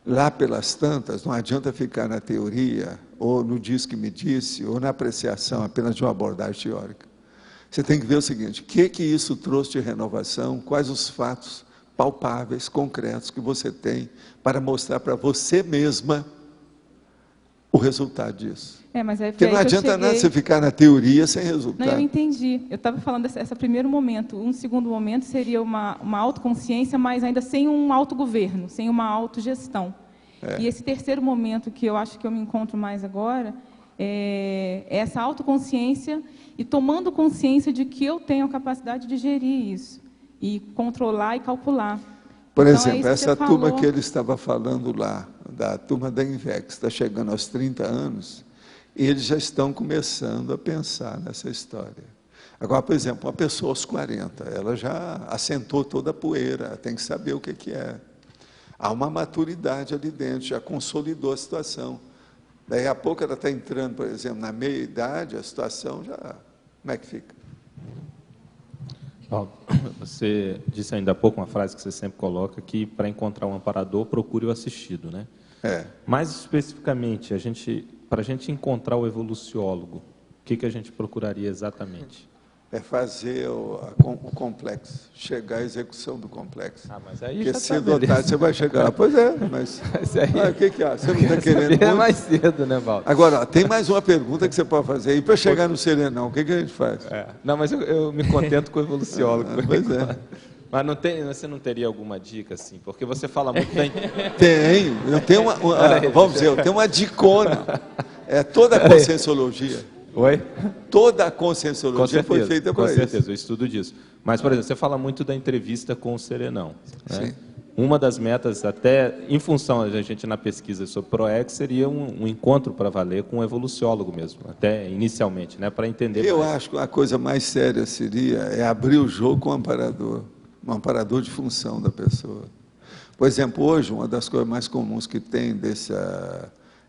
Lá pelas tantas, não adianta ficar na teoria, ou no diz que me disse, ou na apreciação apenas de uma abordagem teórica. Você tem que ver o seguinte, o que isso trouxe de renovação, quais os fatos palpáveis, concretos que você tem para mostrar para você mesma o resultado disso. Porque não adianta nada você ficar na teoria sem resultado. Não, eu entendi. Eu estava falando desse primeiro momento. Um segundo momento seria uma autoconsciência, mas ainda sem um autogoverno, sem uma autogestão. E esse terceiro momento, que eu acho que eu me encontro mais agora, é essa autoconsciência e tomando consciência de que eu tenho a capacidade de gerir isso, e controlar e calcular. Por exemplo, essa turma que ele estava falando lá, da turma da INVEX, está chegando aos 30 anos, eles já estão começando a pensar nessa história. Agora, por exemplo, uma pessoa aos 40, ela já assentou toda a poeira, tem que saber o que é. Há uma maturidade ali dentro, já consolidou a situação. Daí a pouco ela está entrando, por exemplo, na meia-idade, a situação já... Como é que fica? Você disse ainda há pouco uma frase que você sempre coloca, que para encontrar um amparador, procure o assistido, né? Mais especificamente, para a gente encontrar o evoluciólogo, o que a gente procuraria exatamente? É fazer o complexo, chegar à execução do complexo. Mas aí porque já cedo ou tarde você vai chegar lá. Pois é, mas... o que há? Você não está querendo muito? É mais cedo, né, Valdo? Agora, tem mais uma pergunta que você pode fazer. E para chegar no serenão, o que a gente faz? Não, mas eu me contento com o evoluciólogo. Pois é. Mas você não teria alguma dica, assim? Porque você fala muito da... Tenho. Eu tenho vamos dizer, eu tenho uma dicona. É toda a conscienciologia. Oi? Toda a conscienciologia foi feita para isso. Com certeza, eu estudo disso. Mas, por exemplo, você fala muito da entrevista com o serenão. Né? Sim. Uma das metas, até em função da gente na pesquisa sobre PROEX, seria um encontro para valer com um evoluciólogo mesmo, até inicialmente, né, para entender. Eu acho que a coisa mais séria seria abrir o jogo com um amparador de função da pessoa. Por exemplo, hoje, uma das coisas mais comuns que tem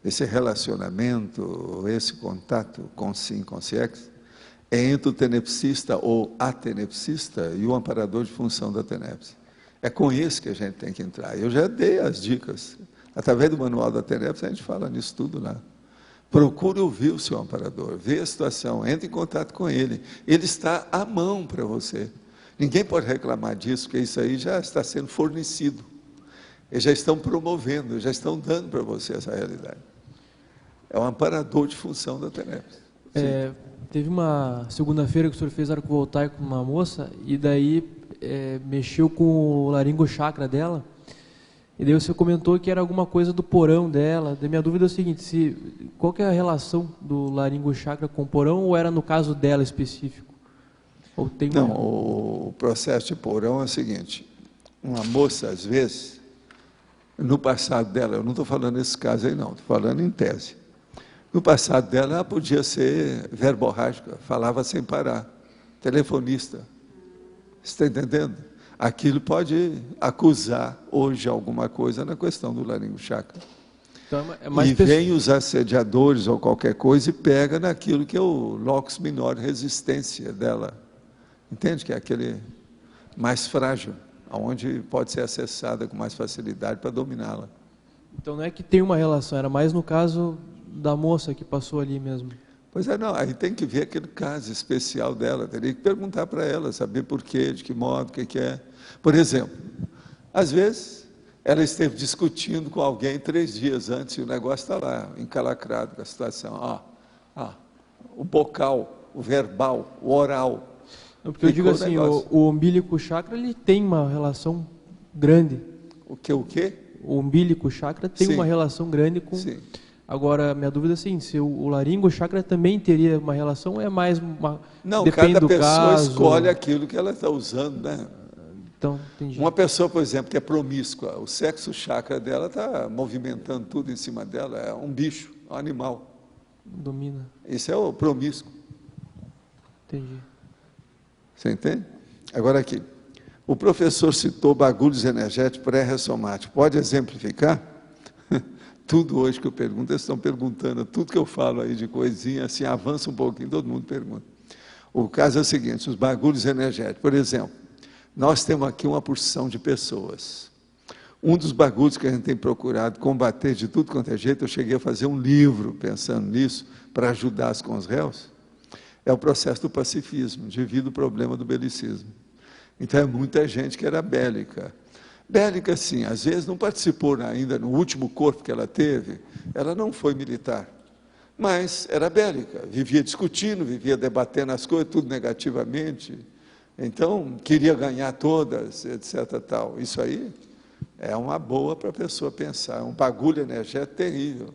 esse relacionamento, esse contato com SIM, com CIEX, é entre o tenepsista ou atenepsista e o amparador de função da tenepse. É com esse que a gente tem que entrar. Eu já dei as dicas. Através do manual da tenepse, a gente fala nisso tudo lá. Procure ouvir o seu amparador, vê a situação, entre em contato com ele. Ele está à mão para você. Ninguém pode reclamar disso, porque isso aí já está sendo fornecido. Eles já estão promovendo, já estão dando para você essa realidade. É um amparador de função da tenepse. Teve uma segunda-feira que o senhor fez arco voltaico com uma moça, e daí mexeu com o laringo chakra dela, e daí você comentou que era alguma coisa do porão dela. Da minha dúvida é o seguinte, qual que é a relação do laringo chakra com o porão, ou era no caso dela específico? Ou tem Não, o processo de porão é o seguinte, uma moça, às vezes, no passado dela, eu não estou falando nesse caso aí não, estou falando em tese. No passado dela, ela podia ser verborrágica, falava sem parar, telefonista. Você está entendendo? Aquilo pode acusar hoje alguma coisa na questão do laringo chakra. Então, e vem os assediadores ou qualquer coisa e pega naquilo que é o locus minor, resistência dela. Entende? Que é aquele mais frágil, onde pode ser acessada com mais facilidade para dominá-la. Então não é que tem uma relação, era mais no caso da moça que passou ali mesmo. Pois é, não, aí tem que ver aquele caso especial dela, teria que perguntar para ela, saber por quê, de que modo, o que é. Por exemplo, às vezes ela esteve discutindo com alguém 3 dias antes e o negócio está lá, encalacrado com a situação. O bocal, o verbal, o oral. Porque eu digo assim, o umbilico chakra ele tem uma relação grande. O quê? O umbilico chakra tem uma relação grande com... Sim. Agora, minha dúvida é assim, se o laringo chakra também teria uma relação, é mais uma... Não, depende cada do pessoa caso. escolhe aquilo que ela está usando, né? Então, entendi. Uma pessoa, por exemplo, que é promíscua, o sexo chakra dela está movimentando tudo em cima dela, é um bicho, um animal. Domina. Isso é o promíscuo. Entendi. Você entende? Agora aqui, o professor citou bagulhos energéticos pré-ressomáticos. Pode exemplificar? Tudo hoje que eu pergunto, eles estão perguntando, tudo que eu falo aí de coisinha, assim, avança um pouquinho, todo mundo pergunta. O caso é o seguinte, os bagulhos energéticos, por exemplo, nós temos aqui uma porção de pessoas. Um dos bagulhos que a gente tem procurado combater de tudo quanto é jeito, eu cheguei a fazer um livro pensando nisso, para ajudar com os réus, é o processo do pacifismo, devido ao problema do belicismo. Então, é muita gente que era bélica. Bélica, sim, às vezes não participou ainda no último corpo que ela teve, ela não foi militar, mas era bélica, vivia discutindo, vivia debatendo as coisas, tudo negativamente, então queria ganhar todas, etc. Tal. Isso aí é uma boa para a pessoa pensar, é um bagulho energético terrível,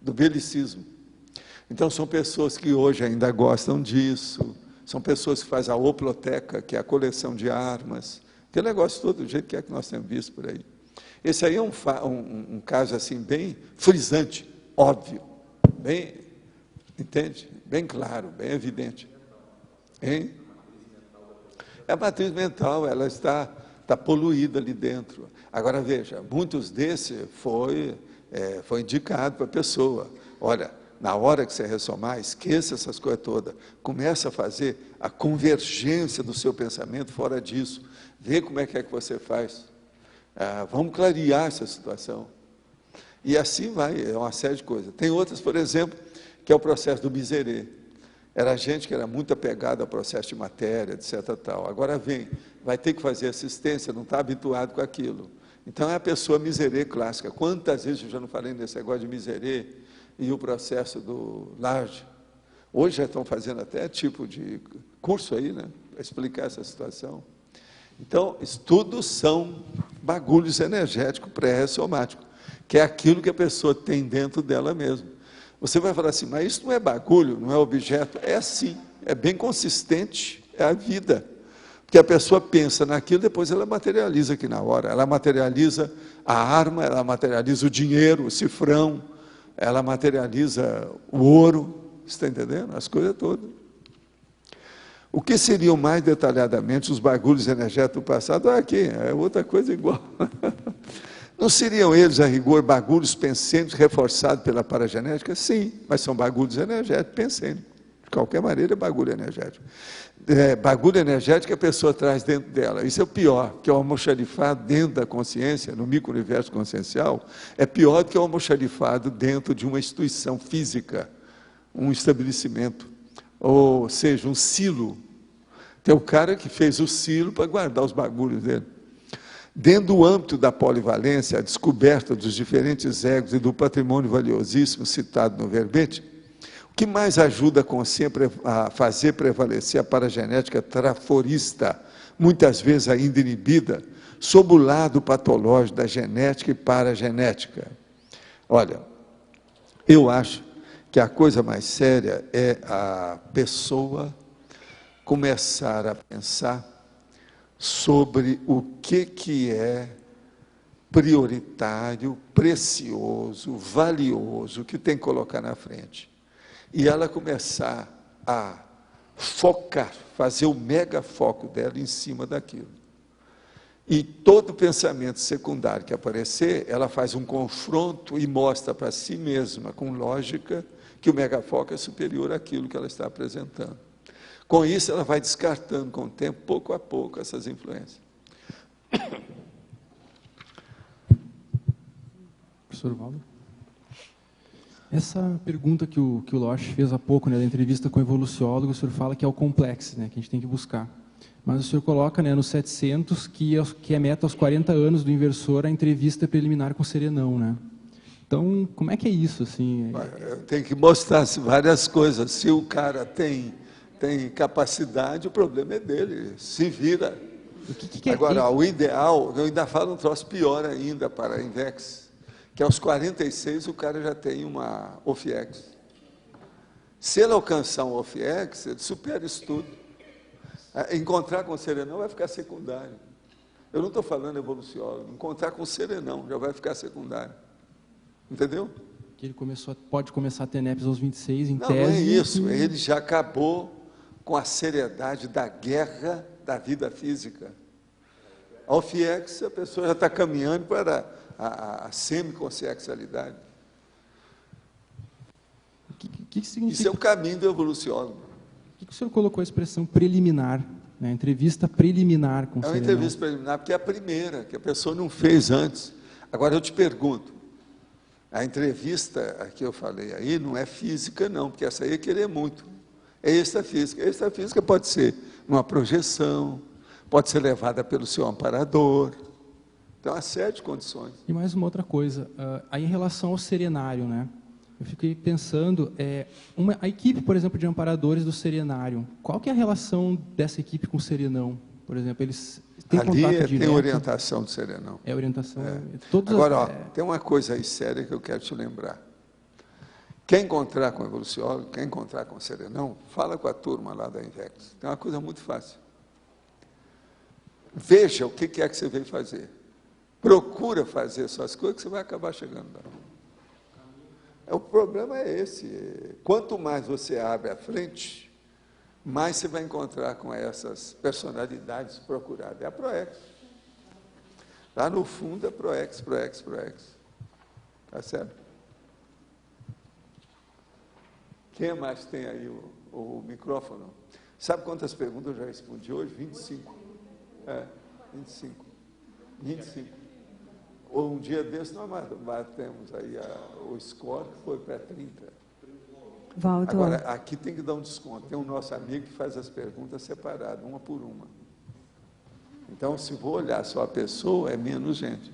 do belicismo. Então são pessoas que hoje ainda gostam disso, são pessoas que fazem a hoploteca, que é a coleção de armas, aquele negócio todo, do jeito que é que nós temos visto por aí. Esse aí é um caso assim bem frisante, óbvio, bem, entende? Bem claro, bem evidente. Hein? É a matriz mental, ela está poluída ali dentro. Agora veja, muitos desses foi indicado para a pessoa. Olha, na hora que você ressomar, esqueça essas coisas todas. Começa a fazer a convergência do seu pensamento fora disso. Vê como é que você faz. Vamos clarear essa situação. E assim vai, é uma série de coisas. Tem outras, por exemplo, que é o processo do miserê. Era gente que era muito apegada ao processo de matéria, etc. Tal. Agora vai ter que fazer assistência, não está habituado com aquilo. Então é a pessoa miserê clássica. Quantas vezes eu já não falei nesse negócio de miserê e o processo do large? Hoje já estão fazendo até tipo de curso aí, né, para explicar essa situação. Então, estudos são bagulhos energéticos pré-ressomáticos, que é aquilo que a pessoa tem dentro dela mesma. Você vai falar assim, mas isso não é bagulho, não é objeto? É assim, é bem consistente, é a vida. Porque a pessoa pensa naquilo, depois ela materializa aqui na hora. Ela materializa a arma, ela materializa o dinheiro, o cifrão, ela materializa o ouro, você está entendendo? As coisas todas. O que seriam mais detalhadamente os bagulhos energéticos do passado? Aqui, é outra coisa igual. Não seriam eles, a rigor, bagulhos pensênicos reforçados pela paragenética? Sim, mas são bagulhos energéticos pensênicos. De qualquer maneira, é bagulho energético. Bagulho energético que a pessoa traz dentro dela. Isso é o pior, que é o almoxarifado dentro da consciência, no micro-universo consciencial, é pior do que o almoxarifado dentro de uma instituição física, um estabelecimento. Ou seja, um silo. Tem o cara que fez o silo para guardar os bagulhos dele. Dentro do âmbito da polivalência, a descoberta dos diferentes egos e do patrimônio valiosíssimo citado no verbete, o que mais ajuda a consciência a fazer prevalecer a paragenética traforista, muitas vezes ainda inibida, sob o lado patológico da genética e paragenética? Olha, eu acho que a coisa mais séria é a pessoa começar a pensar sobre o que é prioritário, precioso, valioso, que tem que colocar na frente. E ela começar a focar, fazer o mega foco dela em cima daquilo. E todo pensamento secundário que aparecer, ela faz um confronto e mostra para si mesma, com lógica, que o megafoco é superior àquilo que ela está apresentando. Com isso, ela vai descartando com o tempo, pouco a pouco, essas influências. Professor Valdo? Essa pergunta que o Losch fez há pouco, né, da entrevista com o evoluciólogo, o senhor fala que é o complexo, né, que a gente tem que buscar. Mas o senhor coloca, né, no 700 que é meta aos 40 anos do inversor a entrevista preliminar com o serenão, né? Então, como é que é isso? Assim? Tem que mostrar várias coisas. Se o cara tem tem capacidade, o problema é dele, se vira. Agora, o ideal, eu ainda falo um troço pior ainda para a Invex, que aos 46 o cara já tem uma OFIEX. Se ele alcançar um OFIEX, ele supera isso tudo. Encontrar com o serenão vai ficar secundário. Eu não estou falando evoluciólogo, encontrar com o serenão já vai ficar secundário. Entendeu? Que ele pode começar a ter NEPs aos 26, em tese. Não é isso, ele já acabou com a seriedade da guerra da vida física. Ao FIEX, a pessoa já está caminhando para a semiconsciencialidade. O que significa? Isso é o caminho do evoluciólogo. Por que o senhor colocou a expressão preliminar, né? Entrevista preliminar com o serenão? É uma entrevista preliminar, porque é a primeira, que a pessoa não fez antes. Agora, eu te pergunto, a entrevista que eu falei aí não é física, não, porque essa aí é querer muito. É extrafísica. Extrafísica pode ser uma projeção, pode ser levada pelo seu amparador. Então, há 7 condições. E mais uma outra coisa, aí em relação ao serenário, né? Eu fiquei pensando, a equipe, por exemplo, de amparadores do serenário, qual que é a relação dessa equipe com o serenão? Por exemplo, eles têm contato direto? Ali tem orientação do serenão. É orientação. Agora, tem uma coisa aí séria que eu quero te lembrar. Quem encontrar com o evoluciólogo, quem encontrar com o serenão, fala com a turma lá da Invex. Tem uma coisa muito fácil. Veja o que é que você veio fazer. Procura fazer suas coisas que você vai acabar chegando lá. O problema é esse. Quanto mais você abre a frente, mais você vai encontrar com essas personalidades procuradas. É a ProEx. Lá no fundo é ProEx. Tá certo? Quem mais tem aí o microfone? Sabe quantas perguntas eu já respondi hoje? 25. 25. Ou um dia desse nós batemos aí o score, que foi para 30. Valdo. Agora, aqui tem que dar um desconto. Tem um nosso amigo que faz as perguntas separadas, uma por uma. Então, se vou olhar só a pessoa, é menos gente.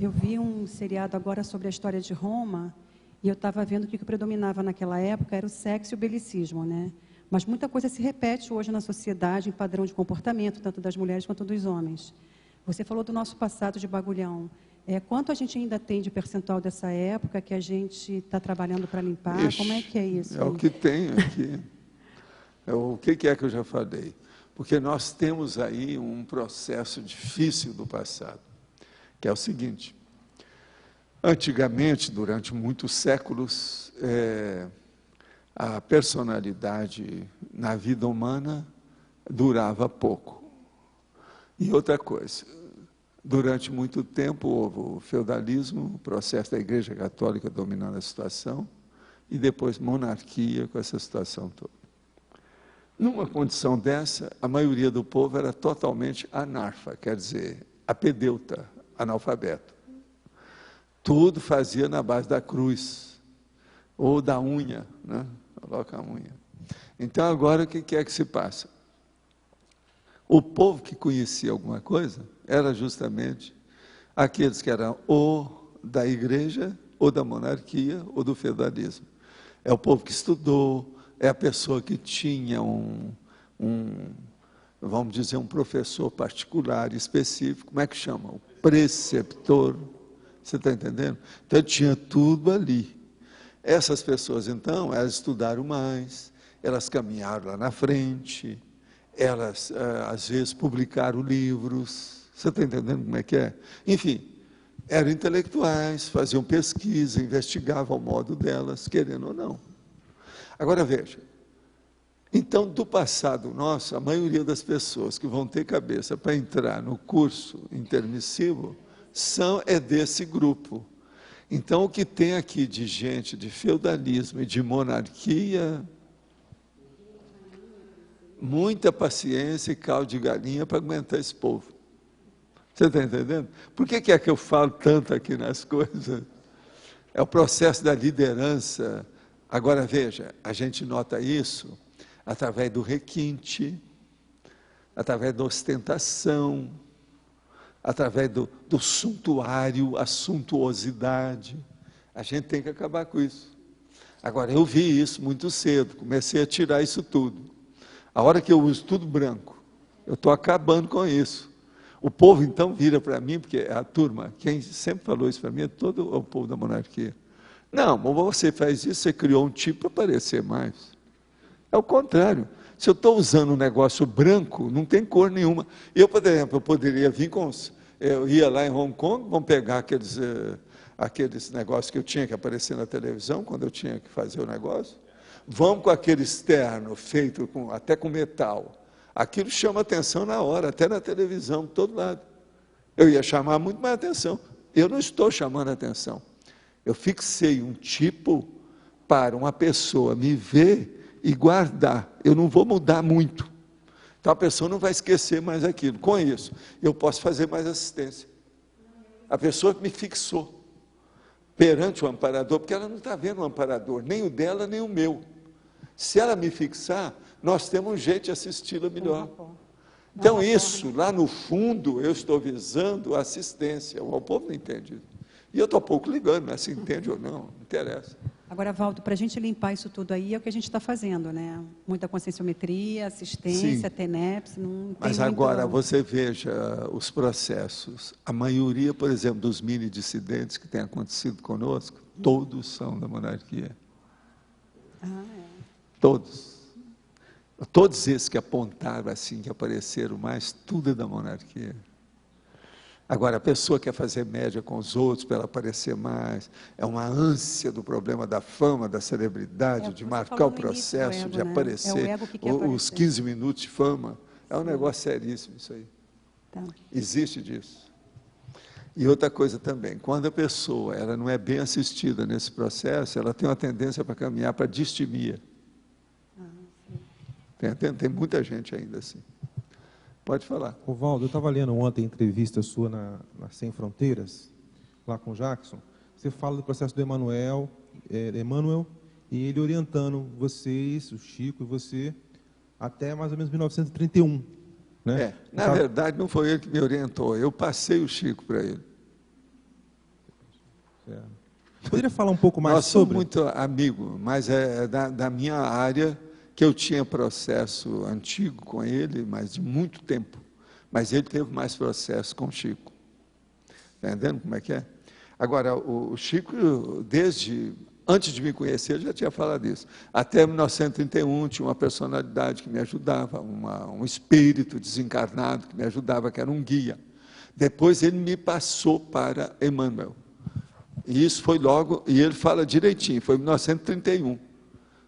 Eu vi um seriado agora sobre a história de Roma, e eu estava vendo que o que predominava naquela época era o sexo e o belicismo, né? Mas muita coisa se repete hoje na sociedade, em padrão de comportamento, tanto das mulheres quanto dos homens. Você falou do nosso passado de bagulhão. Quanto a gente ainda tem de percentual dessa época que a gente está trabalhando para limpar? Ixi, como é que é isso? É o que tem aqui. O que é que eu já falei? Porque nós temos aí um processo difícil do passado, que é o seguinte. Antigamente, durante muitos séculos, a personalidade na vida humana durava pouco. E outra coisa, durante muito tempo houve o feudalismo, o processo da Igreja Católica dominando a situação, e depois monarquia com essa situação toda. Numa condição dessa, a maioria do povo era totalmente anarfa, quer dizer, apedeuta, analfabeto. Tudo fazia na base da cruz, ou da unha, né? Coloca a unha. Então, agora, o que é que se passa? O povo que conhecia alguma coisa era justamente aqueles que eram ou da igreja, ou da monarquia, ou do feudalismo. É o povo que estudou, é a pessoa que tinha vamos dizer, um professor particular, específico, como é que chama? O preceptor. Você está entendendo? Então, tinha tudo ali. Essas pessoas, então, elas estudaram mais, elas caminharam lá na frente, elas, às vezes, publicaram livros. Você está entendendo como é que é? Enfim, eram intelectuais, faziam pesquisa, investigavam o modo delas, querendo ou não. Agora, veja. Então, do passado nosso, a maioria das pessoas que vão ter cabeça para entrar no curso intermissivo é desse grupo. Então, o que tem aqui de gente de feudalismo e de monarquia, muita paciência e caldo de galinha para aguentar esse povo. Você está entendendo? Por que é que eu falo tanto aqui nas coisas? É o processo da liderança. Agora, veja, a gente nota isso através do requinte, através da ostentação, através do suntuário, a suntuosidade. A gente tem que acabar com isso. Agora, eu vi isso muito cedo, comecei a tirar isso tudo. A hora que eu uso tudo branco, eu estou acabando com isso. O povo, então, vira para mim, porque a turma, quem sempre falou isso para mim, é todo o povo da monarquia. Não, mas você faz isso, você criou um tipo para parecer mais. É o contrário. Se eu estou usando um negócio branco, não tem cor nenhuma. Eu, por exemplo, eu poderia vir com os... Eu ia lá em Hong Kong, vamos pegar aqueles negócios que eu tinha que aparecer na televisão, quando eu tinha que fazer o negócio. Vamos com aquele externo feito até com metal. Aquilo chama atenção na hora, até na televisão, de todo lado. Eu ia chamar muito mais atenção. Eu não estou chamando atenção. Eu fixei um tipo para uma pessoa me ver e guardar. Eu não vou mudar muito. Então a pessoa não vai esquecer mais aquilo. Com isso, eu posso fazer mais assistência. A pessoa me fixou perante o amparador, porque ela não está vendo o amparador, nem o dela, nem o meu. Se ela me fixar, nós temos um jeito de assisti-la melhor. Então isso, lá no fundo, eu estou visando assistência. O povo não entende isso. E eu estou pouco ligando, mas se entende ou não interessa. Agora, Valdo, para a gente limpar isso tudo aí, é o que a gente está fazendo, né? Muita conscienciometria, assistência, TENEPS, não tem. Mas agora, você veja os processos. A maioria, por exemplo, dos mini-dissidentes que tem acontecido conosco, todos são da monarquia. Todos. Todos esses que apontaram assim, que apareceram mais, tudo é da monarquia. Agora, a pessoa quer fazer média com os outros para ela aparecer mais, é uma ânsia do problema da fama, da celebridade, de marcar o processo, de aparecer, os 15 minutos de fama. É um negócio seríssimo isso aí. Existe disso. E outra coisa também, quando a pessoa ela não é bem assistida nesse processo, ela tem uma tendência para caminhar para distimia. Tem muita gente ainda assim. Pode falar. Valdo, eu estava lendo ontem a entrevista sua na Sem Fronteiras, lá com o Jackson. Você fala do processo do Emmanuel, e ele orientando vocês, o Chico e você, até mais ou menos 1931. Né? Na verdade, não foi ele que me orientou, eu passei o Chico para ele. Poderia falar um pouco mais sobre? Nós somos muito amigos, mas é da minha área, que eu tinha processo antigo com ele, mas de muito tempo. Mas ele teve mais processo com o Chico. Está entendendo como é que é? Agora, o Chico, desde antes de me conhecer, ele já tinha falado isso. Até 1931, tinha uma personalidade que me ajudava, um espírito desencarnado que me ajudava, que era um guia. Depois ele me passou para Emmanuel. E isso foi logo, e ele fala direitinho, foi em 1931.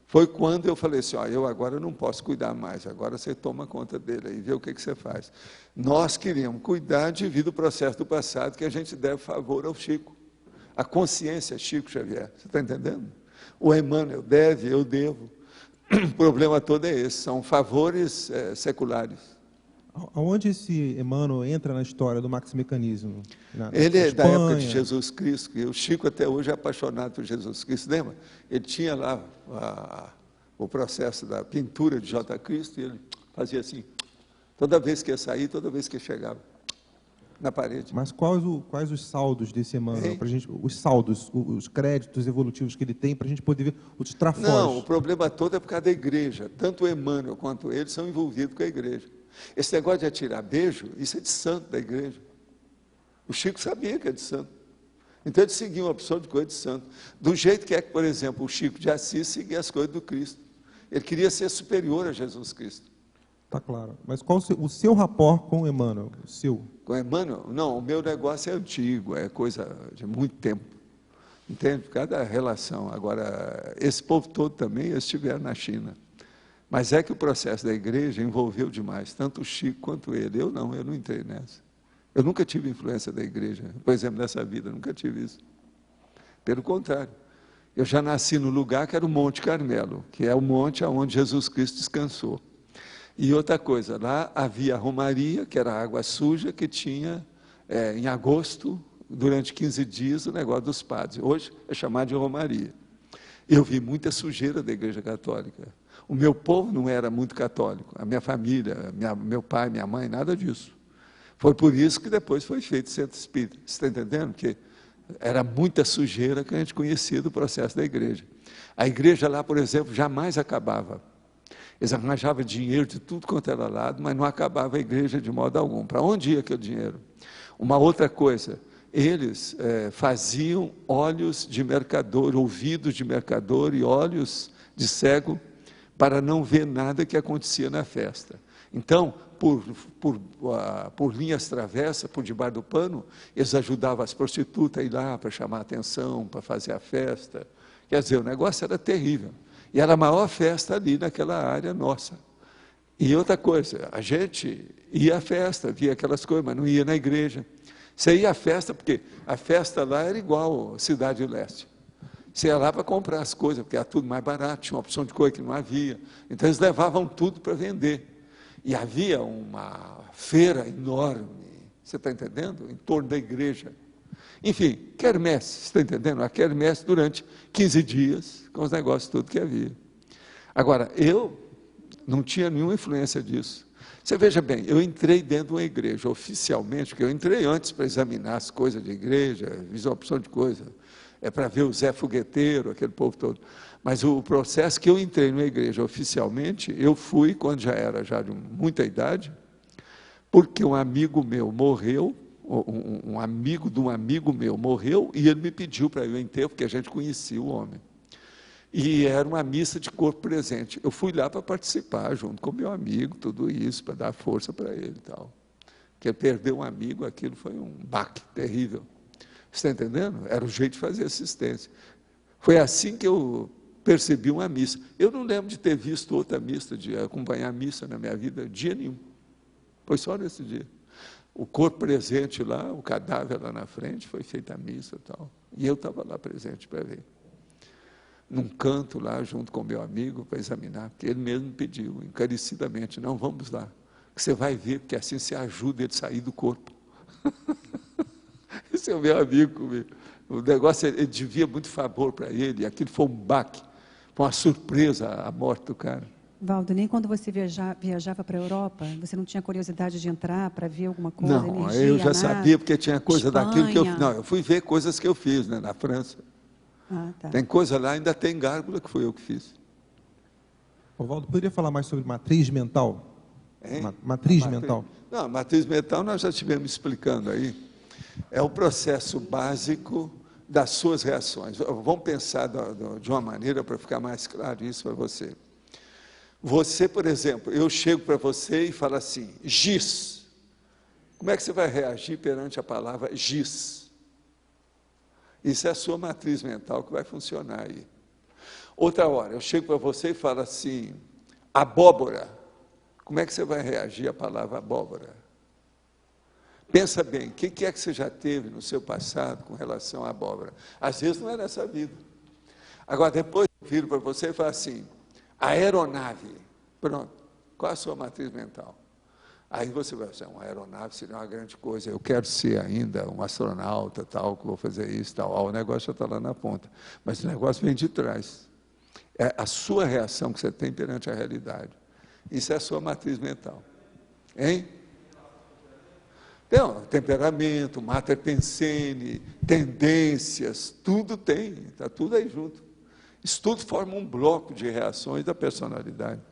Foi quando eu falei assim, eu agora não posso cuidar mais, agora você toma conta dele aí, vê o que você faz. Nós queríamos cuidar de vida do processo do passado, que a gente deve favor ao Chico. A consciência Chico Xavier, você está entendendo? O Emmanuel deve, eu devo. O problema todo é esse, são favores seculares. Aonde esse Emmanuel entra na história do maximecanismo? Ele é da época de Jesus Cristo, e o Chico até hoje é apaixonado por Jesus Cristo. Lembra? Ele tinha lá o processo da pintura de J. Cristo, e ele fazia assim, toda vez que ia sair, toda vez que chegava na parede. Mas quais os saldos desse Emmanuel? Pra gente, os saldos, os créditos evolutivos que ele tem, para a gente poder ver os trafores. Não, o problema todo é por causa da igreja. Tanto o Emmanuel quanto ele são envolvidos com a igreja. Esse negócio de atirar beijo, isso é de santo da igreja. O Chico sabia que é de santo. Então ele seguia uma opção de coisa de santo. Do jeito que por exemplo, o Chico de Assis seguia as coisas do Cristo. Ele queria ser superior a Jesus Cristo. Está claro. Mas qual o seu rapport com o Emmanuel? O seu? Com o Emmanuel? Não, o meu negócio é antigo, é coisa de muito tempo. Entende? Cada relação. Agora, esse povo todo também, eles estiveram na China. Mas é que o processo da igreja envolveu demais, tanto o Chico quanto ele. Eu não entrei nessa. Eu nunca tive influência da igreja, por exemplo, nessa vida, nunca tive isso. Pelo contrário, eu já nasci no lugar que era o Monte Carmelo, que é o monte onde Jesus Cristo descansou. E outra coisa, lá havia a romaria, que era a água suja, que tinha, em agosto, durante 15 dias, o negócio dos padres. Hoje é chamado de romaria. Eu vi muita sujeira da igreja católica. O meu povo não era muito católico, a minha família, meu pai, minha mãe, nada disso. Foi por isso que depois foi feito o centro espírita. Você está entendendo? Porque era muita sujeira que a gente conhecia do processo da igreja. A igreja lá, por exemplo, jamais acabava. Eles arranjavam dinheiro de tudo quanto era lado, mas não acabava a igreja de modo algum. Para onde ia aquele dinheiro? Uma outra coisa, eles faziam olhos de mercador, ouvidos de mercador e olhos de cego, para não ver nada que acontecia na festa. Então, por linhas travessas, por debaixo do pano, eles ajudavam as prostitutas a ir lá para chamar a atenção, para fazer a festa. Quer dizer, o negócio era terrível. E era a maior festa ali naquela área nossa. E outra coisa, a gente ia à festa, via aquelas coisas, mas não ia na igreja. Você ia à festa, porque a festa lá era igual à Cidade do Leste. Você ia lá para comprar as coisas, porque era tudo mais barato, tinha uma opção de coisa que não havia. Então eles levavam tudo para vender. E havia uma feira enorme, você está entendendo? Em torno da igreja. Enfim, quermesse, você está entendendo? A quermesse durante 15 dias, com os negócios tudo que havia. Agora, eu não tinha nenhuma influência disso. Você veja bem, eu entrei dentro de uma igreja, oficialmente, porque eu entrei antes para examinar as coisas de igreja, fiz uma opção de coisa, para ver o Zé Fogueteiro, aquele povo todo. Mas o processo que eu entrei numa igreja oficialmente, eu fui, quando já era de muita idade, porque um amigo meu morreu, um amigo de um amigo meu morreu, e ele me pediu para ir ao enterro, porque a gente conhecia o homem. E era uma missa de corpo presente. Eu fui lá para participar, junto com meu amigo, tudo isso, para dar força para ele e tal. Porque perder um amigo, aquilo foi um baque terrível. Você está entendendo? Era o jeito de fazer assistência. Foi assim que eu percebi uma missa. Eu não lembro de ter visto outra missa, de acompanhar a missa na minha vida, dia nenhum. Foi só nesse dia. O corpo presente lá, o cadáver lá na frente, foi feita a missa e tal. E eu estava lá presente para ver. Num canto lá, junto com meu amigo, para examinar, porque ele mesmo me pediu, encarecidamente, não, vamos lá, que você vai ver, porque assim você ajuda ele a sair do corpo. Esse é o meu amigo comigo. O negócio, ele devia muito favor para ele, e aquilo foi um baque, foi uma surpresa a morte do cara. Valdo, nem quando você viajava para a Europa, você não tinha curiosidade de entrar para ver alguma coisa, não, energia, eu já sabia, porque tinha coisa Espanha. Daquilo que eu... Não, eu fui ver coisas que eu fiz, né, na França. Ah, tá. Tem coisa lá, ainda tem gárgula que foi eu que fiz. Valdo, poderia falar mais sobre matriz mental? Matriz mental? Não, matriz mental nós já estivemos explicando aí. É o processo básico das suas reações. Vamos pensar de uma maneira para ficar mais claro isso para você. Você, por exemplo, eu chego para você e falo assim, giz. Como é que você vai reagir perante a palavra giz? Isso é a sua matriz mental que vai funcionar aí. Outra hora, eu chego para você e falo assim, abóbora. Como é que você vai reagir à palavra abóbora? Pensa bem, o que é que você já teve no seu passado com relação à abóbora? Às vezes não é nessa vida. Agora, depois eu viro para você e falo assim, aeronave. Pronto, qual é a sua matriz mental? Aí você vai dizer, uma aeronave seria uma grande coisa, eu quero ser ainda um astronauta, tal, que vou fazer isso, tal. O negócio já está lá na ponta. Mas o negócio vem de trás. É a sua reação que você tem perante a realidade. Isso é a sua matriz mental. Hein? Então, temperamento, mater pensene, tendências, tudo tem, está tudo aí junto. Isso tudo forma um bloco de reações da personalidade.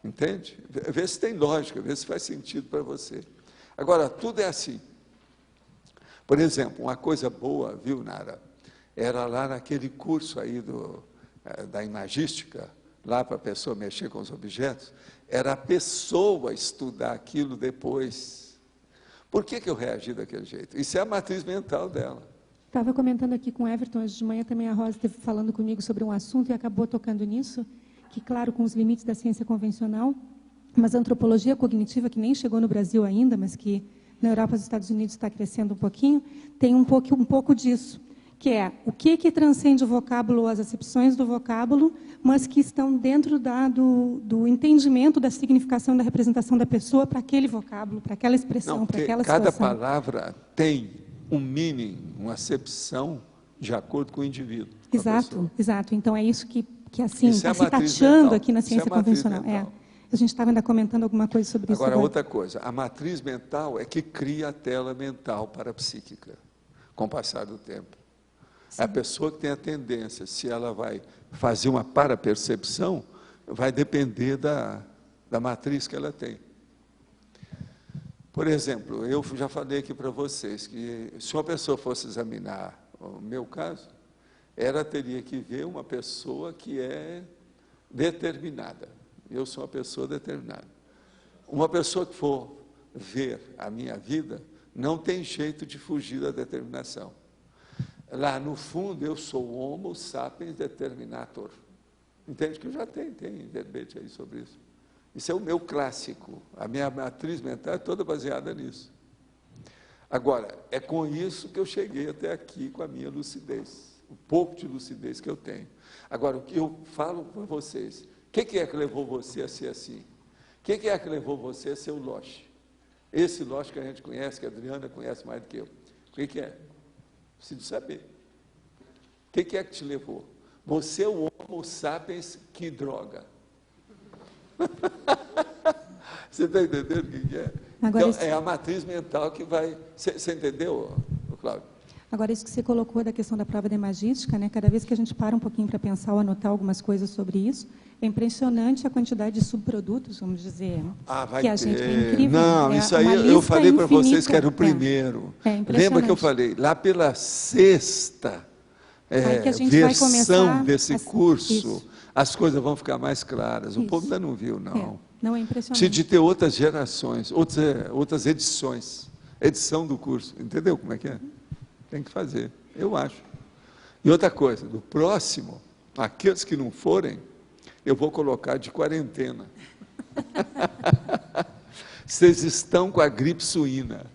Entende? Vê se tem lógica, vê se faz sentido para você. Agora, tudo é assim. Por exemplo, uma coisa boa, viu, Nara? Era lá naquele curso aí da imagística, lá para a pessoa mexer com os objetos, era a pessoa estudar aquilo depois. Por que eu reagi daquele jeito? Isso é a matriz mental dela. Estava comentando aqui com o Everton hoje de manhã, também a Rosa esteve falando comigo sobre um assunto e acabou tocando nisso, que, claro, com os limites da ciência convencional, mas a antropologia cognitiva, que nem chegou no Brasil ainda, mas que na Europa e nos Estados Unidos está crescendo um pouquinho, tem um pouco disso, que é o que transcende o vocábulo, as acepções do vocábulo, mas que estão dentro do entendimento da significação da representação da pessoa para aquele vocábulo, para aquela expressão, para aquela situação. Cada palavra tem um meaning, uma acepção de acordo com o indivíduo. Exato, exato. Então é isso que assim, está se tateando aqui na ciência convencional. A gente estava ainda comentando alguma coisa sobre isso. Agora, outra coisa, a matriz mental é que cria a tela mental para a psíquica, com o passar do tempo. Sim. A pessoa que tem a tendência, se ela vai fazer uma parapercepção, vai depender da matriz que ela tem. Por exemplo, eu já falei aqui para vocês que se uma pessoa fosse examinar o meu caso, ela teria que ver uma pessoa que é determinada. Eu sou uma pessoa determinada. Uma pessoa que for ver a minha vida, não tem jeito de fugir da determinação. Lá no fundo, eu sou o Homo sapiens determinator. Entende que eu já tem debate aí sobre isso. Isso é o meu clássico. A minha matriz mental é toda baseada nisso. Agora, é com isso que eu cheguei até aqui com a minha lucidez. O pouco de lucidez que eu tenho. Agora, o que eu falo para vocês, o que é que levou você a ser assim? O que é que levou você a ser o Loche? Esse Loche que a gente conhece, que a Adriana conhece mais do que eu. O que é? Preciso saber. O que é que te levou? Você é o Homo sapiens que droga. Você está entendendo o que é? Agora, então, é a matriz mental que vai... Você entendeu, Cláudio? Agora, isso que você colocou da questão da prova demagística, né? Cada vez que a gente para um pouquinho para pensar ou anotar algumas coisas sobre isso, é impressionante a quantidade de subprodutos, vamos dizer, vai que a gente é incrível. Não, isso aí eu falei para vocês que era o primeiro. Lembra que eu falei? Lá pela sexta versão desse curso, as coisas vão ficar mais claras. O povo ainda não viu, não. Não, é impressionante. Precisa de ter outras gerações, outras edições. Edição do curso. Entendeu como é que é? Tem que fazer, eu acho. E outra coisa, do próximo, aqueles que não forem, eu vou colocar de quarentena. Vocês estão com a gripe suína.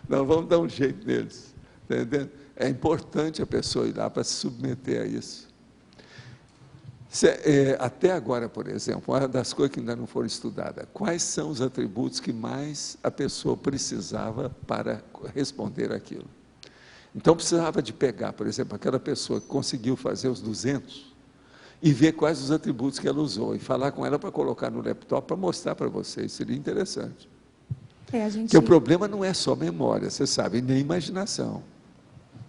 Nós vamos dar um jeito neles. Tá entendendo? É importante a pessoa ir lá para se submeter a isso. Até agora, por exemplo, uma das coisas que ainda não foram estudadas, quais são os atributos que mais a pessoa precisava para responder aquilo? Então, precisava de pegar, por exemplo, aquela pessoa que conseguiu fazer os 200 e ver quais os atributos que ela usou e falar com ela para colocar no laptop para mostrar para vocês, seria interessante. Porque o problema não é só memória, você sabe, nem imaginação.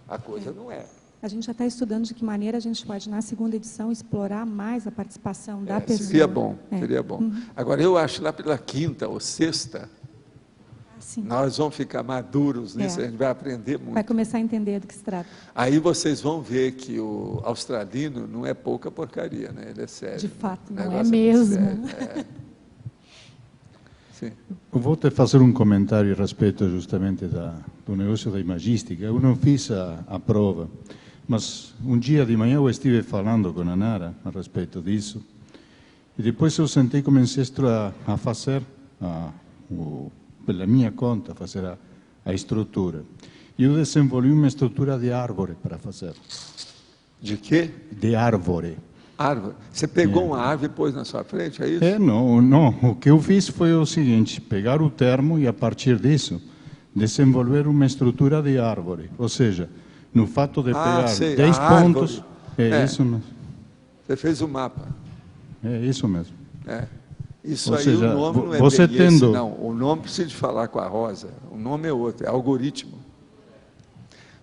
A coisa não é. A gente já está estudando de que maneira a gente pode, na segunda edição, explorar mais a participação da pessoa. Seria bom, seria bom. Uhum. Agora, eu acho lá pela quinta ou sexta, nós vamos ficar maduros nisso, a gente vai aprender muito. Vai começar a entender do que se trata. Aí vocês vão ver que o australino não é pouca porcaria, né? Ele é sério. De fato, não é mesmo. Sim. Eu vou te fazer um comentário a respeito justamente do negócio da imagística. Eu não fiz a prova, mas um dia de manhã eu estive falando com a Nara a respeito disso, e depois eu sentei e comecei a fazer, pela minha conta, fazer a estrutura. E eu desenvolvi uma estrutura de árvore para fazer. De quê? De árvore. Árvore. Você pegou uma árvore e pôs na sua frente, é isso? Não. O que eu fiz foi o seguinte, pegar o termo e, a partir disso, desenvolver uma estrutura de árvore. Ou seja, no fato de pegar 10 pontos... isso mesmo. Você fez o mapa. É isso mesmo. Isso ou aí, seja, o nome não é você bem tendo... esse, não. O nome precisa de falar com a Rosa. O nome é outro, é algoritmo.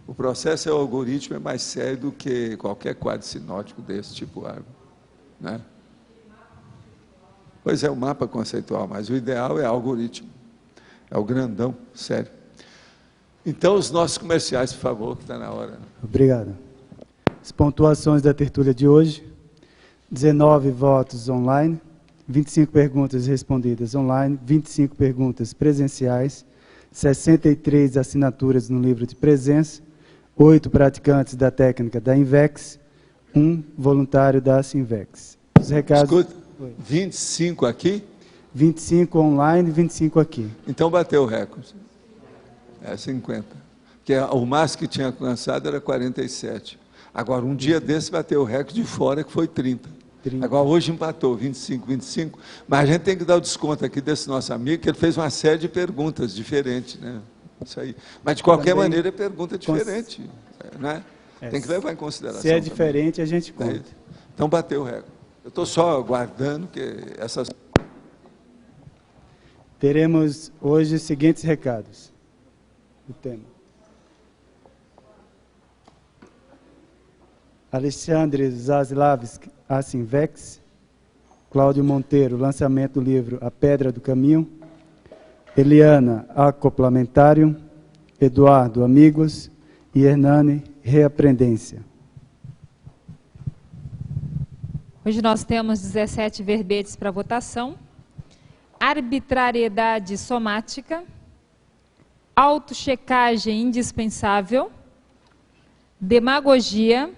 O processo é o algoritmo, é mais sério do que qualquer quadro sinótico desse tipo árvore, né? Pois é, o mapa conceitual, mas o ideal é algoritmo. É o grandão, sério. Então, os nossos comerciais, por favor, que está na hora. Obrigado. As pontuações da tertúlia de hoje: 19 votos online, 25 perguntas respondidas online, 25 perguntas presenciais, 63 assinaturas no livro de presença, 8 praticantes da técnica da INVEX, 1 voluntário da Sinvex. Os recados... Escuta, 25 aqui? 25 online e 25 aqui. Então bateu o recorde. É 50. Porque o máximo que tinha alcançado era 47. Agora, um dia desse bateu o recorde de fora, que foi 30. Agora, hoje empatou, 25, 25. Mas a gente tem que dar o desconto aqui desse nosso amigo, que ele fez uma série de perguntas diferentes, né? Isso aí. Mas, de qualquer maneira, é pergunta diferente, né? Tem que levar em consideração. Se é diferente, a gente conta. Então, bateu o recorde. Eu estou só aguardando que essas... Teremos hoje os seguintes recados. O tema. Alexandre Zaslavski, Asinvex, Cláudio Monteiro, lançamento do livro A Pedra do Caminho. Eliana, Acoplamentário. Eduardo, Amigos. E Hernani, Reaprendência. Hoje nós temos 17 verbetes para votação. Arbitrariedade somática. Autochecagem indispensável. Demagogia.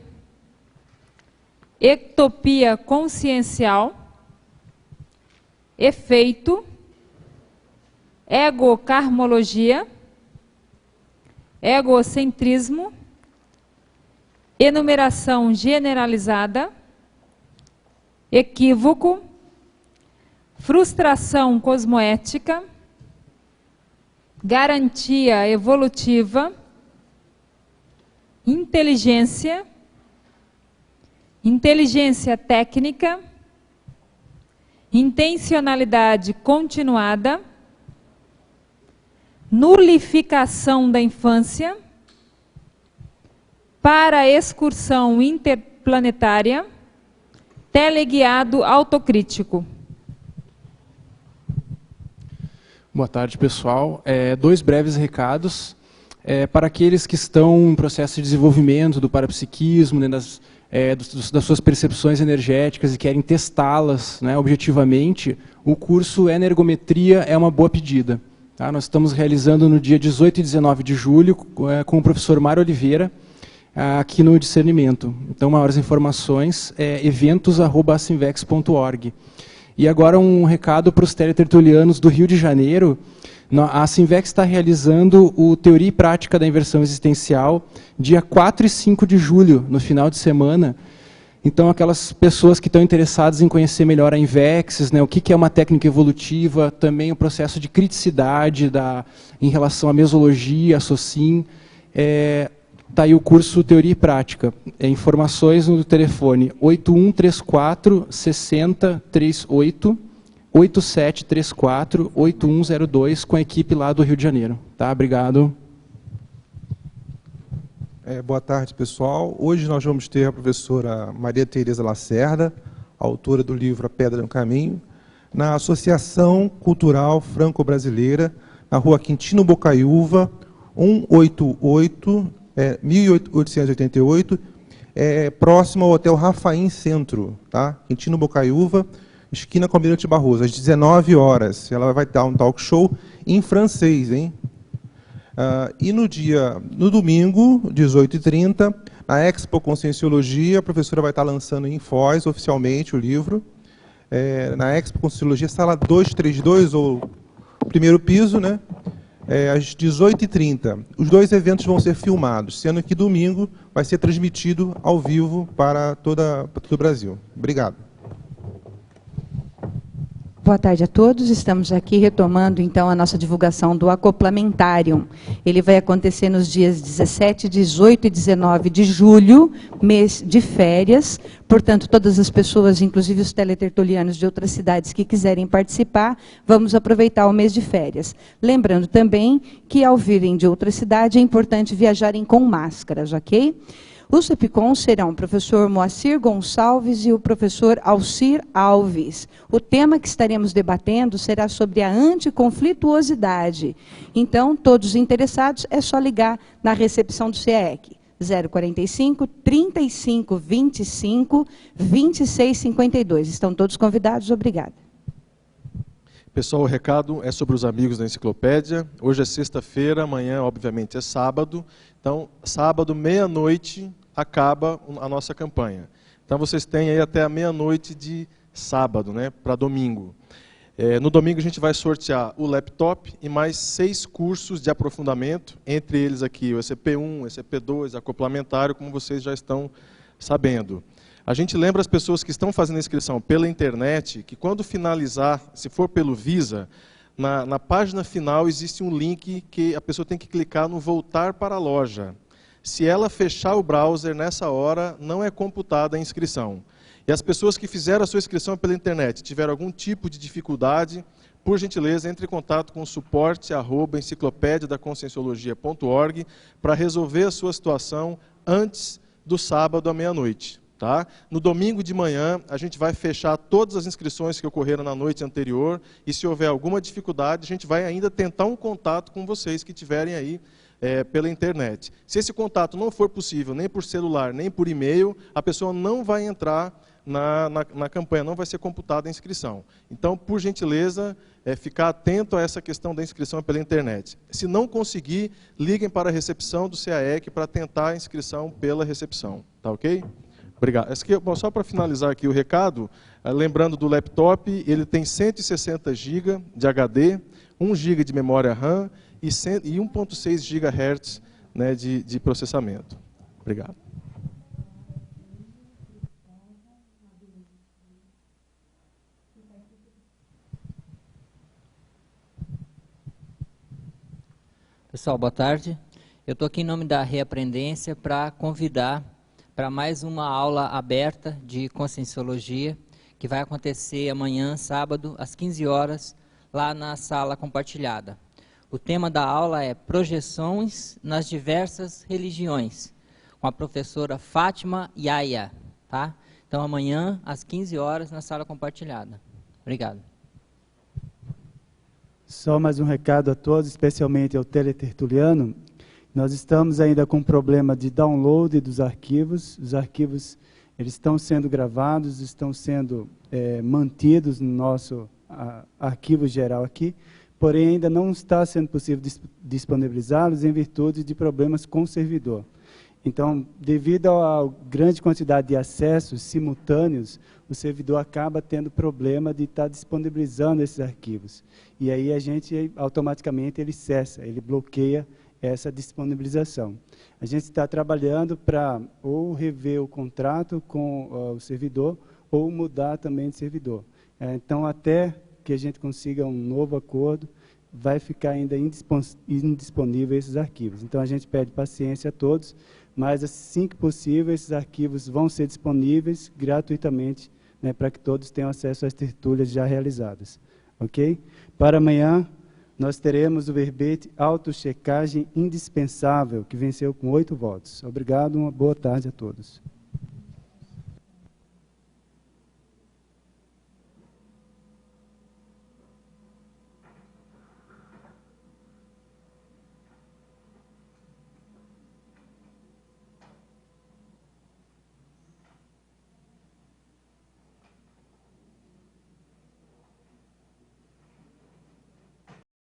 Ectopia consciencial. Efeito. Egocarmologia. Egocentrismo. Enumeração generalizada. Equívoco. Frustração cosmoética. Garantia evolutiva. Inteligência. Inteligência técnica. Intencionalidade continuada. Nulificação da infância. Para excursão interplanetária. Teleguiado autocrítico. Boa tarde, pessoal. 2 breves recados. Para aqueles que estão em processo de desenvolvimento do parapsiquismo, né, das suas percepções energéticas e querem testá-las, né, objetivamente, o curso Energometria é uma boa pedida. Tá? Nós estamos realizando no dia 18 e 19 de julho com o professor Mário Oliveira, aqui no Discernimento. Então, maiores informações eventos@asinvex.org. E agora um recado para os teletertulianos do Rio de Janeiro. A Asinvex está realizando o Teoria e Prática da Inversão Existencial, dia 4 e 5 de julho, no final de semana. Então, aquelas pessoas que estão interessadas em conhecer melhor a Invex, né, o que é uma técnica evolutiva, também o processo de criticidade em relação à mesologia, a SOCIM, está aí o curso Teoria e Prática. Informações no telefone 8134 6038, 8734 8102, com a equipe lá do Rio de Janeiro. Tá? Obrigado. Boa tarde, pessoal. Hoje nós vamos ter a professora Maria Tereza Lacerda, autora do livro A Pedra no Caminho, na Associação Cultural Franco-Brasileira, na Rua Quintino Bocaiúva, 1888, próximo ao Hotel Rafaim Centro, tá? Quintino Bocaiúva, esquina com Almirante Barroso, às 19 horas. Ela vai dar um talk show em francês, hein? E no domingo, 18h30, na Expo Conscienciologia, a professora vai estar lançando em Foz, oficialmente, o livro. Na Expo Conscienciologia, sala 232, ou primeiro piso, né? Às 18h30. Os 2 eventos vão ser filmados, sendo que domingo vai ser transmitido ao vivo para todo o Brasil. Obrigado. Boa tarde a todos. Estamos aqui retomando, então, a nossa divulgação do Acoplamentárium. Ele vai acontecer nos dias 17, 18 e 19 de julho, mês de férias. Portanto, todas as pessoas, inclusive os teletertulianos de outras cidades que quiserem participar, vamos aproveitar o mês de férias. Lembrando também que, ao virem de outra cidade, é importante viajarem com máscaras, ok? Os EPICONs serão o professor Moacir Gonçalves e o professor Alcir Alves. O tema que estaremos debatendo será sobre a anticonflituosidade. Então, todos os interessados, é só ligar na recepção do CEEC. 045 35 25 26 52. Estão todos convidados. Obrigada. Pessoal, o recado é sobre os amigos da enciclopédia. Hoje é sexta-feira, amanhã, obviamente, é sábado. Então, sábado, meia-noite, acaba a nossa campanha. Então, vocês têm aí até a meia-noite de sábado, né, para domingo. No domingo, a gente vai sortear o laptop e mais 6 cursos de aprofundamento, entre eles aqui o ECP1, ECP2, acoplamentário, como vocês já estão sabendo. A gente lembra as pessoas que estão fazendo a inscrição pela internet, que quando finalizar, se for pelo Visa, na página final existe um link que a pessoa tem que clicar no voltar para a loja. Se ela fechar o browser nessa hora, não é computada a inscrição. E as pessoas que fizeram a sua inscrição pela internet, tiveram algum tipo de dificuldade, por gentileza, entre em contato com o suporte@enciclopediadaconscienciologia.org para resolver a sua situação antes do sábado à meia-noite. Tá? No domingo de manhã, a gente vai fechar todas as inscrições que ocorreram na noite anterior, e se houver alguma dificuldade, a gente vai ainda tentar um contato com vocês que tiverem aí pela internet. Se esse contato não for possível, nem por celular, nem por e-mail, a pessoa não vai entrar na campanha, não vai ser computada a inscrição. Então, por gentileza, ficar atento a essa questão da inscrição pela internet. Se não conseguir, liguem para a recepção do CAEC para tentar a inscrição pela recepção. Tá ok? Obrigado. Só para finalizar aqui o recado, lembrando do laptop, ele tem 160 GB de HD, 1 GB de memória RAM e 1.6 GHz, né, de processamento. Obrigado. Pessoal, boa tarde. Eu estou aqui em nome da Reaprendência para convidar para mais uma aula aberta de Conscienciologia, que vai acontecer amanhã, sábado, às 15 horas, lá na sala compartilhada. O tema da aula é Projeções nas diversas religiões, com a professora Fátima Yaya. Tá? Então, amanhã, às 15 horas, na sala compartilhada. Obrigado. Só mais um recado a todos, especialmente ao teletertuliano. Nós estamos ainda com um problema de download dos arquivos. Os arquivos eles estão sendo gravados, estão sendo mantidos no nosso arquivo geral aqui, porém ainda não está sendo possível disponibilizá-los em virtude de problemas com o servidor. Então, devido à grande quantidade de acessos simultâneos, o servidor acaba tendo problema de estar disponibilizando esses arquivos. E aí a gente, automaticamente, ele cessa, ele bloqueia essa disponibilização. A gente está trabalhando para ou rever o contrato com o servidor ou mudar também de servidor. Então, até que a gente consiga um novo acordo, vai ficar ainda indisponível esses arquivos. Então, a gente pede paciência a todos, mas assim que possível, esses arquivos vão ser disponíveis gratuitamente, né, para que todos tenham acesso às tertúlias já realizadas. Ok? Para amanhã, nós teremos o verbete autochecagem indispensável, que venceu com 8 votos. Obrigado, uma boa tarde a todos.